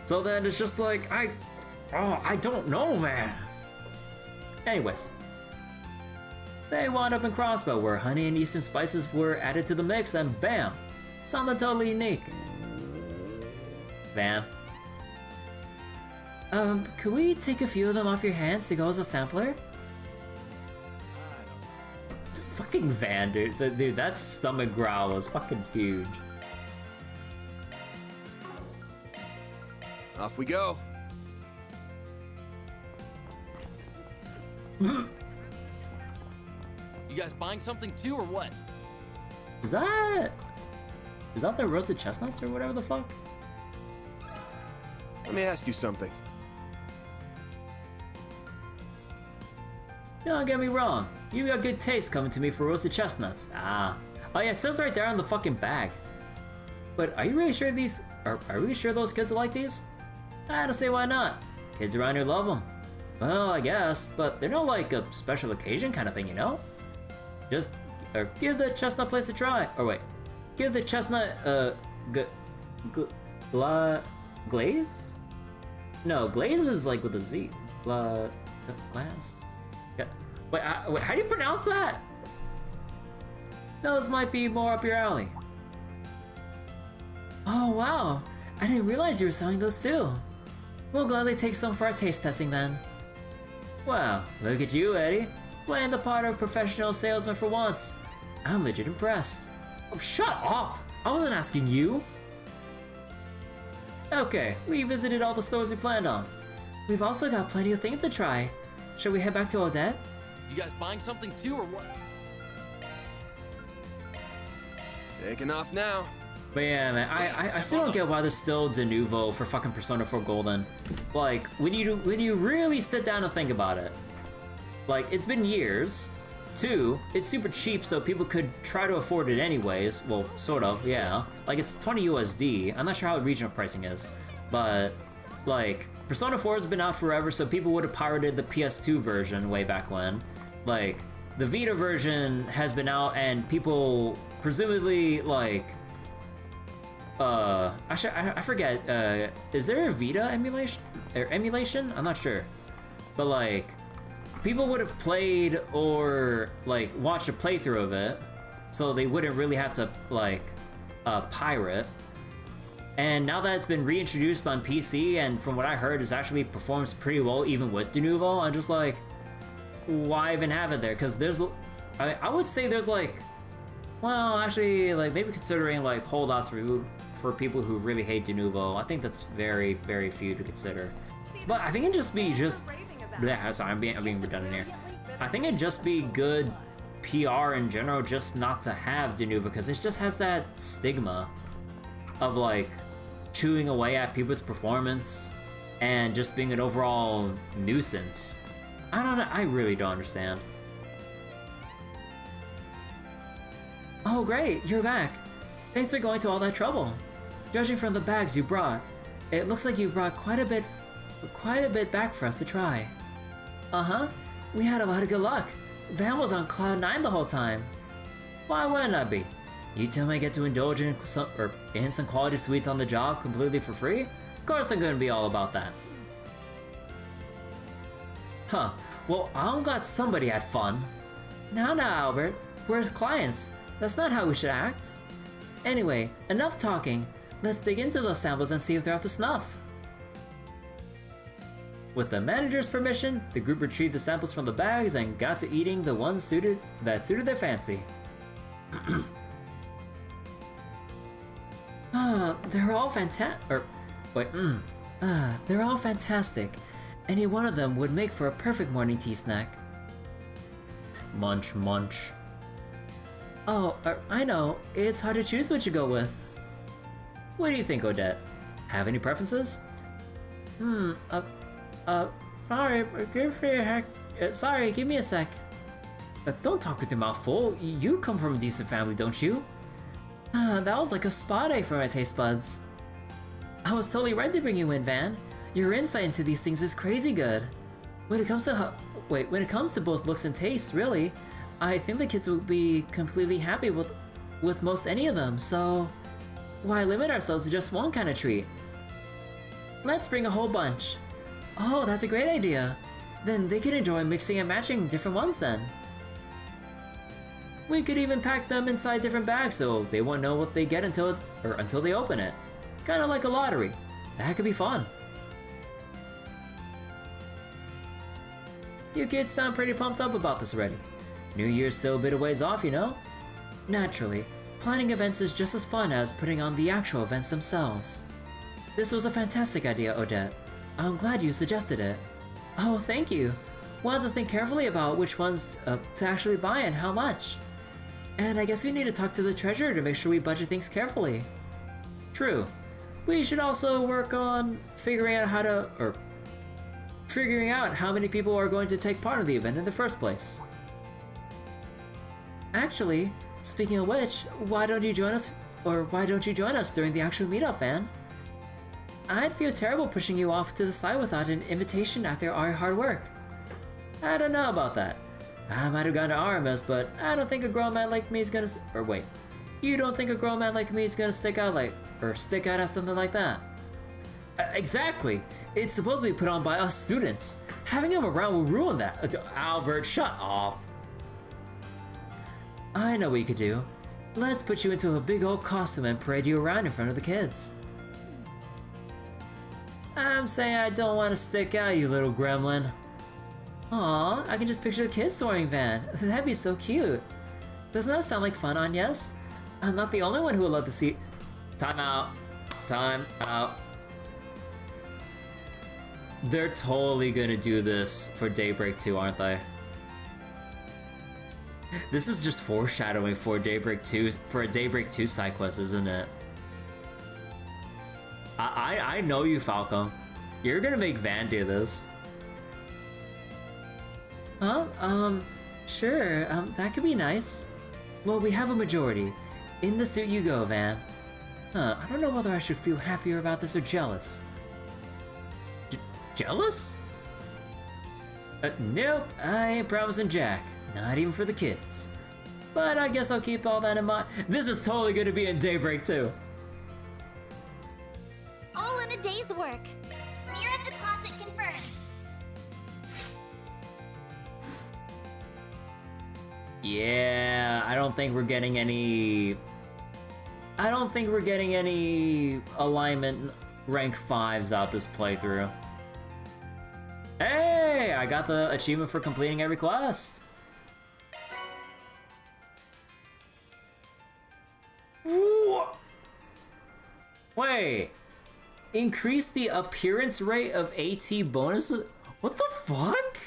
So then it's just like, I don't know, man. Anyways. They wound up in Crossbow, where honey and eastern spices were added to the mix, and bam! Something totally unique. Van. Could we take a few of them off your hands to go as a sampler? Fucking Van, dude. Dude, that stomach growl was fucking huge. Off we go. You guys buying something too, or what? Is that the roasted chestnuts or whatever the fuck? Let me ask you something. Don't get me wrong. You got good taste coming to me for roasted chestnuts. Ah. Oh yeah, it says right there on the fucking bag. But are you really sure are you really sure those kids will like these? I don't say why not. Kids around here love them. Well, I guess, but they're not like a special occasion kind of thing, you know? Just give the chestnut place a try. Or wait, give the chestnut glaze? No, glaze is like with a Z. Glass. Yeah. Wait, how do you pronounce that? Those might be more up your alley. Oh wow, I didn't realize you were selling those too. We'll gladly take some for our taste testing then. Wow, look at you, Eddie. Playing the part of a professional salesman for once. I'm legit impressed. Oh, shut up! I wasn't asking you. Okay, we visited all the stores we planned on. We've also got plenty of things to try. Shall we head back to Odette? You guys buying something too, or what? Taking off now. But yeah, man, I still don't get why there's still de novo for fucking Persona 4 Golden. Like, when you really sit down and think about it, like, it's been years. 2, it's super cheap, so people could try to afford it anyways. Well, sort of, yeah. Like, it's 20 USD. I'm not sure how regional pricing is, but like, Persona 4 has been out forever, so people would have pirated the PS2 version way back when. Like, the Vita version has been out, and people presumably, like, actually, I forget, is there a Vita emulation? I'm not sure. But, like, people would have played or, like, watched a playthrough of it, so they wouldn't really have to, like, pirate. And now that it's been reintroduced on PC, and from what I heard, it actually performs pretty well even with de novo, I'm just like, why even have it there? Because there's, I would say there's, like, well, actually, like, maybe considering, like, holdouts for people who really hate de novo, I think that's very, very few to consider. But I think it'd just be yeah, sorry, I'm being redundant here. I think it'd just be good PR in general just not to have de novo, because it just has that stigma of, like, chewing away at people's performance and just being an overall nuisance. I don't know, I really don't understand. Oh great, you're back. Thanks for going to all that trouble. Judging from the bags you brought, it looks like you brought quite a bit back for us to try. Uh-huh, we had a lot of good luck. Van was on cloud 9 the whole time. Why wouldn't I be? You two may get to indulge in some quality sweets on the job completely for free? Of course I'm gonna be all about that. Huh. Well, I'm glad somebody had fun. Now, Albert. Where's clients? That's not how we should act. Anyway, enough talking. Let's dig into those samples and see if they're up to snuff. With the manager's permission, the group retrieved the samples from the bags and got to eating the ones that suited their fancy. They're all they're all fantastic. Any one of them would make for a perfect morning tea snack. Munch, munch. Oh, I know. It's hard to choose what you go with. What do you think, Odette? Have any preferences? Sorry, give me a sec. Don't talk with your mouth full. You come from a decent family, don't you? That was like a spot egg for my taste buds. I was totally right to bring you in, Van. Your insight into these things is crazy good. When it comes to both looks and taste, really, I think the kids will be completely happy with most any of them, so why limit ourselves to just one kind of treat? Let's bring a whole bunch. Oh, that's a great idea. Then they can enjoy mixing and matching different ones then. We could even pack them inside different bags so they won't know what they get until they open it. Kinda like a lottery. That could be fun. You kids sound pretty pumped up about this already. New Year's still a bit of ways off, you know? Naturally, planning events is just as fun as putting on the actual events themselves. This was a fantastic idea, Odette. I'm glad you suggested it. Oh, thank you. We'll have to think carefully about which ones to actually buy and how much. And I guess we need to talk to the treasurer to make sure we budget things carefully. True. We should also work on figuring out how many people are going to take part in the event in the first place. Actually, speaking of which, why don't you join us during the actual meetup, Van? I'd feel terrible pushing you off to the side without an invitation after our hard work. I don't know about that. I might have gone to RMS, but I don't think a grown man like me is gonna. You don't think a grown man like me is gonna stick out as something like that? Exactly. It's supposed to be put on by us students. Having him around will ruin that. Albert, shut up. I know what you could do. Let's put you into a big old costume and parade you around in front of the kids. I'm saying I don't want to stick out, you little gremlin. Aw, I can just picture the kids soaring Van. That'd be so cute. Doesn't that sound like fun, Agnès? I'm not the only one who would love to see. Time out. Time out. They're totally gonna do this for Daybreak 2, aren't they? This is just foreshadowing for Daybreak 2, for a Daybreak 2 side quest, isn't it? I know you, Falcom. You're gonna make Van do this. Sure, that could be nice. Well, we have a majority. In the suit you go, Van. I don't know whether I should feel happier about this or jealous. Jealous? Nope, I ain't promising Jack. Not even for the kids. But I guess I'll keep all that in mind. This is totally gonna be in Daybreak too. All in a day's work. Mira deposit confirmed. Yeah, I don't think we're getting any alignment rank 5s out this playthrough. Hey, I got the achievement for completing every quest. Wait, increase the appearance rate of AT bonuses? What the fuck?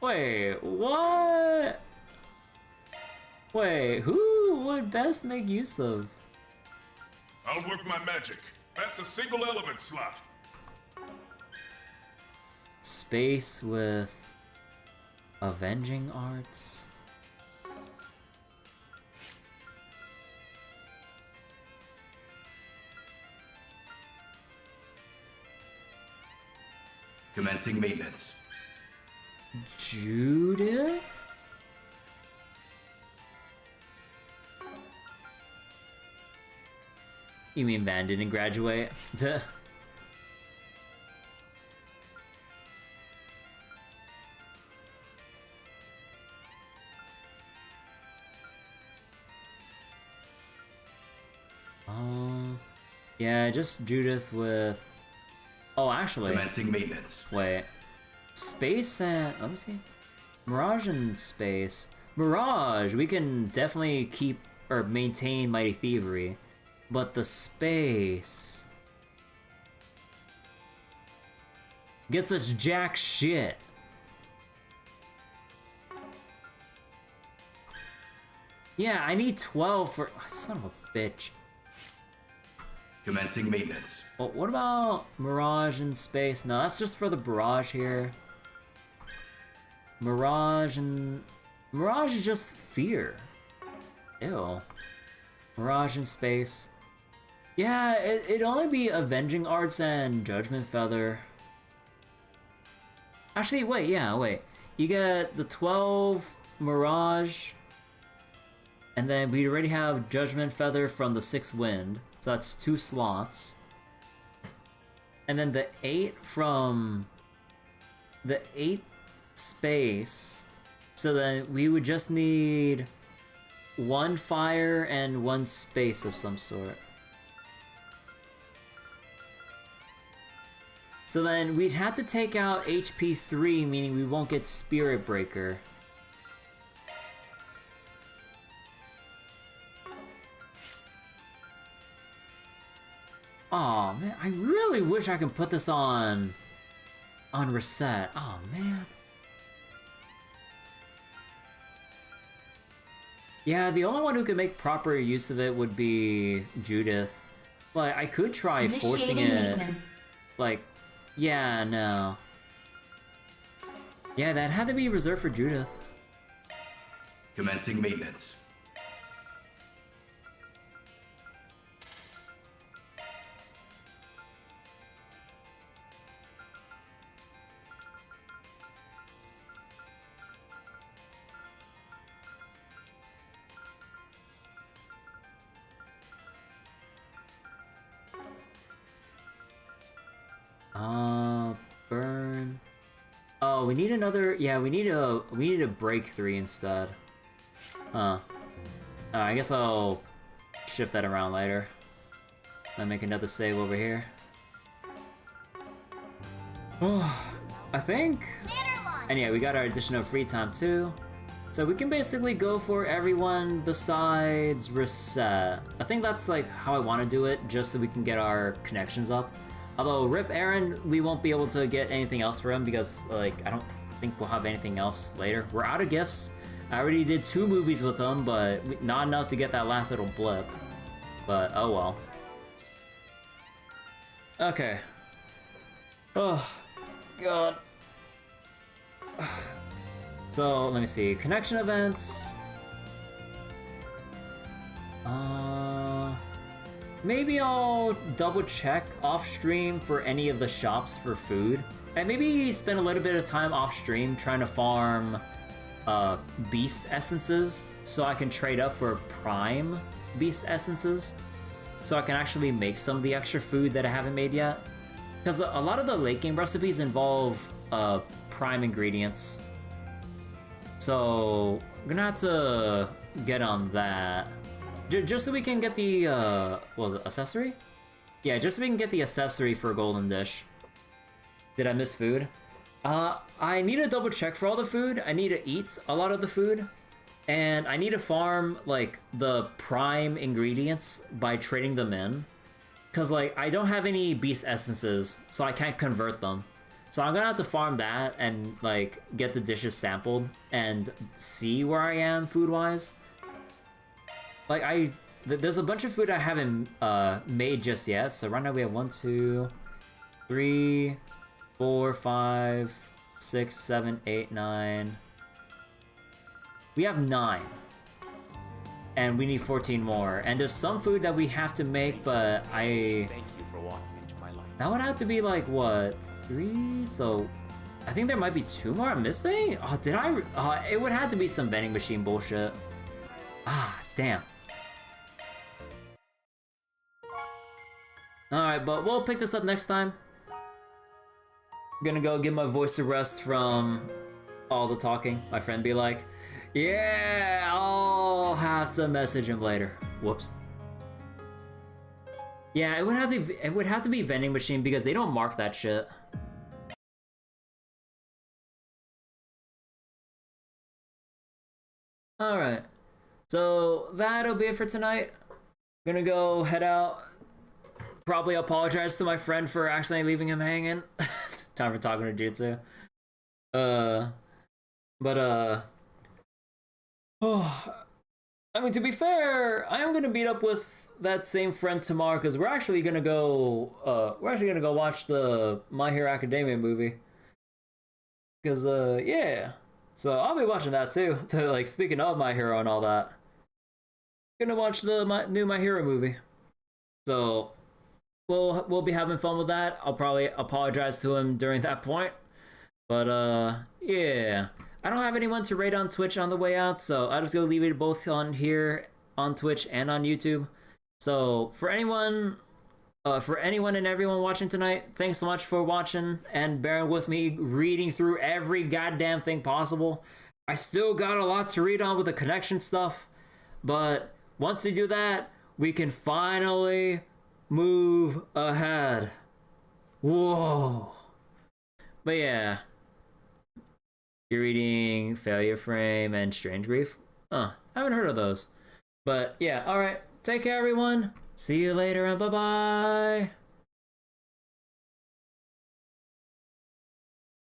Wait, what? Wait, who would best make use of? I'll work my magic. That's a single element slot. Space with avenging arts. Commencing maintenance. Judith? You mean Van didn't graduate? Yeah, just Judith with... Oh, actually... Commencing maintenance. Wait. Space and... Let me see. Mirage and Space. Mirage, we can definitely keep or maintain Mighty Thievery. But the Space... gets us jack shit. Yeah, I need 12 for... Oh, son of a bitch. Commencing maintenance. Well, what about Mirage in Space? No, that's just for the Barrage here. Mirage and... Mirage is just fear. Ew. Mirage in Space. Yeah, it'd only be Avenging Arts and Judgment Feather. Actually, wait, yeah, wait. You get the 12 Mirage... And then we already have Judgment Feather from the 6 Wind, so that's 2 slots. And then the 8 from the 8 Space, so then we would just need 1 Fire and 1 Space of some sort. So then we'd have to take out HP 3, meaning we won't get Spirit Breaker. Oh man, I really wish I could put this on reset. Oh man. Yeah, the only one who could make proper use of it would be Judith. But I could try forcing it. Like, yeah, no. Yeah, that had to be reserved for Judith. Commencing maintenance. Burn. Oh, we need another. Yeah, we need a break 3 instead. Huh. I guess I'll shift that around later. I'll make another save over here. Oh, I think. And yeah, we got our additional free time too. So we can basically go for everyone besides Reset. I think that's like how I want to do it, just so we can get our connections up. Although Rip Aaron, we won't be able to get anything else for him because like I don't think we'll have anything else later. We're out of gifts. I already did 2 movies with him, but not enough to get that last little blip. But oh well. Okay. Oh god. So let me see. Connection events. Maybe I'll double check off stream for any of the shops for food. And maybe spend a little bit of time off stream trying to farm beast essences so I can trade up for prime beast essences so I can actually make some of the extra food that I haven't made yet. Because a lot of the late game recipes involve prime ingredients. So I'm gonna have to get on that. Just so we can get the, what was it, accessory? Yeah, just so we can get the accessory for a golden dish. Did I miss food? I need to double check for all the food. I need to eat a lot of the food. And I need to farm, like, the prime ingredients by trading them in. Because, like, I don't have any beast essences, so I can't convert them. So I'm gonna have to farm that and, like, get the dishes sampled and see where I am food-wise. Like, there's a bunch of food I haven't made just yet. So right now we have 1, 2, 3, 4, 5, 6, 7, 8, 9. We have 9. And we need 14 more. And there's some food that we have to make, but Thank you for walking into my life. that would have to be like, what, 3? So I think there might be 2 more I'm missing? Oh, did I? It would have to be some vending machine bullshit. Ah, damn. Alright, but we'll pick this up next time. I'm gonna go give my voice a rest from all the talking. My friend be like, yeah, I'll have to message him later. Whoops. Yeah, it would have to be vending machine because they don't mark that shit. Alright. So that'll be it for tonight. I'm gonna go head out. Probably apologize to my friend for accidentally leaving him hanging. Time for talking to Jutsu. Oh, I mean, to be fair, I am gonna meet up with that same friend tomorrow because we're actually gonna go watch the My Hero Academia movie. Cause yeah, so I'll be watching that too. Like, speaking of My Hero and all that, gonna watch the new My Hero movie. So we'll be having fun with that. I'll probably apologize to him during that point, but yeah. I don't have anyone to raid on Twitch on the way out, so I'll just go leave it both on here on Twitch and on YouTube. So for anyone and everyone watching tonight, thanks so much for watching and bearing with me reading through every goddamn thing possible. I still got a lot to read on with the connection stuff, but once we do that, we can finally move ahead. Whoa. But yeah. You're reading Failure Frame and Strange Grief? Huh, I haven't heard of those. But yeah, alright. Take care, everyone. See you later and bye-bye.